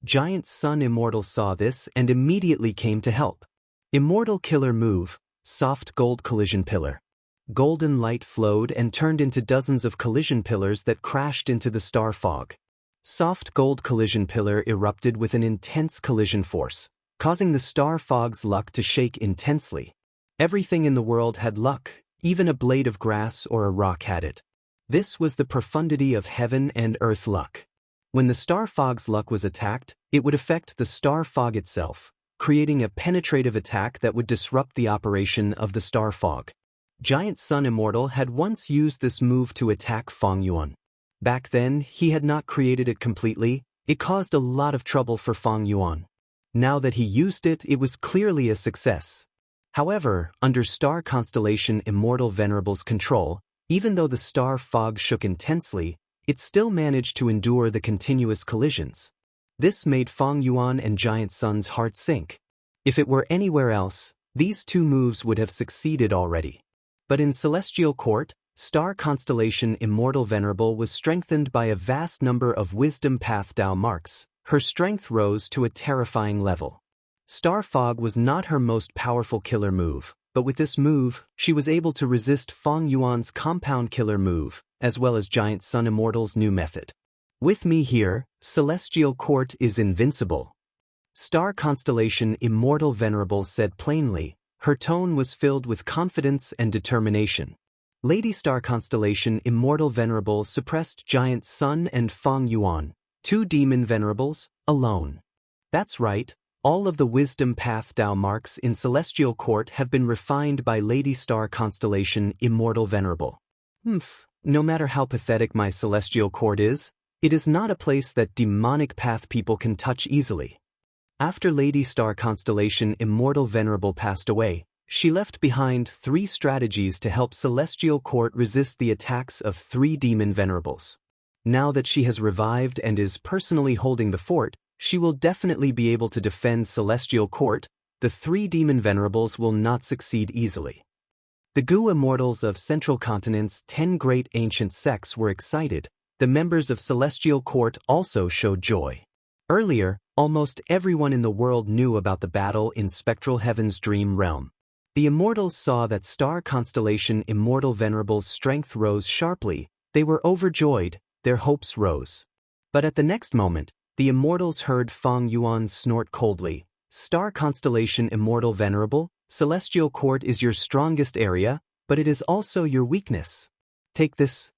Giant Sun Immortal saw this and immediately came to help. Immortal Killer Move, Soft Gold Collision Pillar. Golden light flowed and turned into dozens of collision pillars that crashed into the star fog. Soft Gold Collision Pillar erupted with an intense collision force, causing the star fog's luck to shake intensely. Everything in the world had luck, even a blade of grass or a rock had it. This was the profundity of heaven and earth luck. When the star fog's luck was attacked, it would affect the star fog itself, creating a penetrative attack that would disrupt the operation of the star fog. Giant Sun Immortal had once used this move to attack Feng Yuan. Back then, he had not created it completely. It caused a lot of trouble for Feng Yuan. Now that he used it, it was clearly a success. However, under Star Constellation Immortal Venerable's control, even though the star fog shook intensely, it still managed to endure the continuous collisions. This made Feng Yuan and Giant Sun's heart sink. If it were anywhere else, these 2 moves would have succeeded already. But in Celestial Court, Star Constellation Immortal Venerable was strengthened by a vast number of Wisdom Path Dao marks. Her strength rose to a terrifying level. Star Fog was not her most powerful killer move, but with this move, she was able to resist Feng Yuan's compound killer move, as well as Giant Sun Immortal's new method. With me here, Celestial Court is invincible. Star Constellation Immortal Venerable said plainly. Her tone was filled with confidence and determination. Lady Star Constellation Immortal Venerable suppressed Giant Sun and Feng Yuan, 2 demon venerables, alone. That's right. All of the Wisdom Path Dao marks in Celestial Court have been refined by Lady Star Constellation Immortal Venerable. No matter how pathetic my Celestial Court is, it is not a place that demonic path people can touch easily. After Lady Star Constellation Immortal Venerable passed away, she left behind 3 strategies to help Celestial Court resist the attacks of 3 demon venerables. Now that she has revived and is personally holding the fort, she will definitely be able to defend Celestial Court. The 3 demon venerables will not succeed easily. The Gu immortals of Central Continent's 10 great ancient sects were excited. The members of Celestial Court also showed joy. Earlier, almost everyone in the world knew about the battle in Spectral Heaven's Dream Realm. The immortals saw that Star Constellation Immortal Venerable's strength rose sharply. They were overjoyed. Their hopes rose. But at the next moment, the immortals heard Feng Yuan snort coldly. Star Constellation Immortal Venerable, Celestial Court is your strongest area, but it is also your weakness. Take this.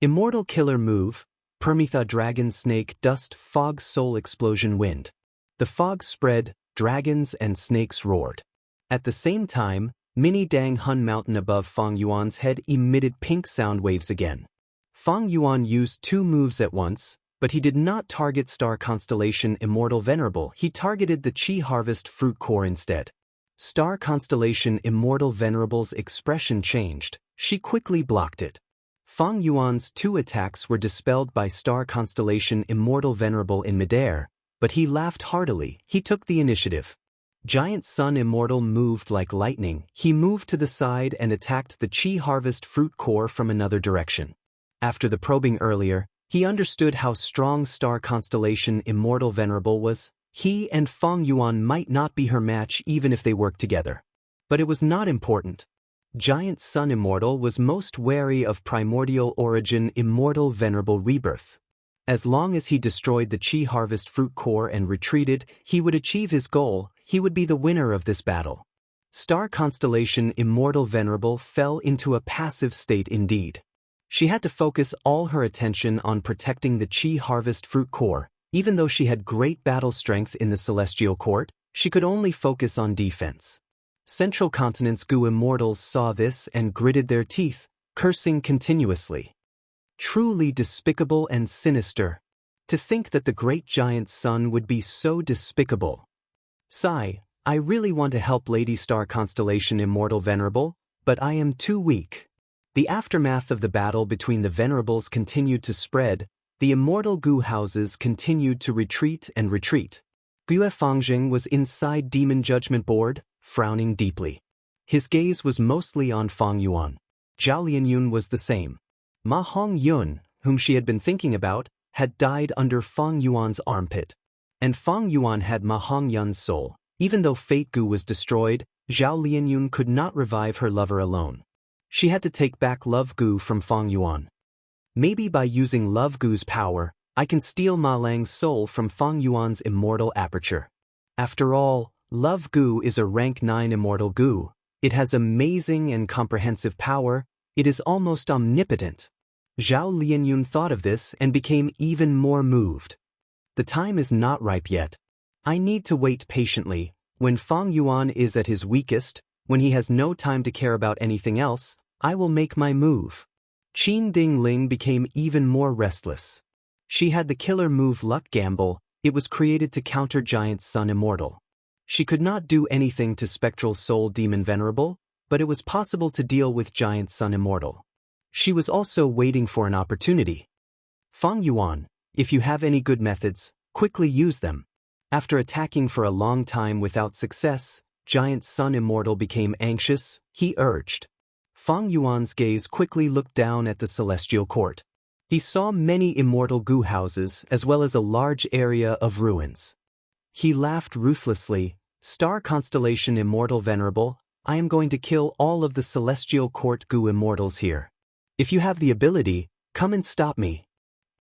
Immortal Killer Move, Permitha Dragon Snake Dust Fog Soul Explosion Wind. The fog spread, dragons and snakes roared. At the same time, Mini Dang Hun Mountain above Fang Yuan's head emitted pink sound waves again. Fang Yuan used 2 moves at once, but he did not target Star Constellation Immortal Venerable, he targeted the Chi Harvest Fruit Core instead. Star Constellation Immortal Venerable's expression changed, she quickly blocked it. Fang Yuan's 2 attacks were dispelled by Star Constellation Immortal Venerable in midair, but he laughed heartily, he took the initiative. Giant Sun Immortal moved like lightning, he moved to the side and attacked the Chi Harvest Fruit Core from another direction. After the probing earlier, he understood how strong Star Constellation Immortal Venerable was. He and Fang Yuan might not be her match even if they worked together. But it was not important. Giant Sun Immortal was most wary of Primordial Origin Immortal Venerable Rebirth. As long as he destroyed the Chi Harvest Fruit Core and retreated, he would achieve his goal, he would be the winner of this battle. Star Constellation Immortal Venerable fell into a passive state indeed. She had to focus all her attention on protecting the Chi Harvest Fruit Core. Even though she had great battle strength in the Celestial Court, she could only focus on defense. Central Continent's Gu Immortals saw this and gritted their teeth, cursing continuously. Truly despicable and sinister. To think that the great giant sun would be so despicable. Sigh, I really want to help Lady Star Constellation Immortal Venerable, but I am too weak. The aftermath of the battle between the Venerables continued to spread. The immortal Gu houses continued to retreat and retreat. Gue Fangjing was inside Demon Judgment Board, frowning deeply. His gaze was mostly on Fang Yuan. Zhao Lianyun was the same. Ma Hongyun, whom she had been thinking about, had died under Fang Yuan's armpit. And Fang Yuan had Ma Hongyun's soul. Even though Fate Gu was destroyed, Zhao Lianyun could not revive her lover alone. She had to take back Love Gu from Fang Yuan. Maybe by using Love Gu's power, I can steal Ma Lang's soul from Fang Yuan's immortal aperture. After all, Love Gu is a rank 9 immortal Gu. It has amazing and comprehensive power. It is almost omnipotent. Zhao Lianyun thought of this and became even more moved. The time is not ripe yet. I need to wait patiently. When Fang Yuan is at his weakest, when he has no time to care about anything else, I will make my move. Qin Ding Ling became even more restless. She had the killer move Luck Gamble. It was created to counter Giant Sun Immortal. She could not do anything to Spectral Soul Demon Venerable, but it was possible to deal with Giant Sun Immortal. She was also waiting for an opportunity. Fang Yuan, if you have any good methods, quickly use them. After attacking for a long time without success, Giant Sun Immortal became anxious, he urged. Fang Yuan's gaze quickly looked down at the Celestial Court. He saw many immortal Gu houses as well as a large area of ruins. He laughed ruthlessly. Star Constellation Immortal Venerable, I am going to kill all of the Celestial Court Gu Immortals here. If you have the ability, come and stop me.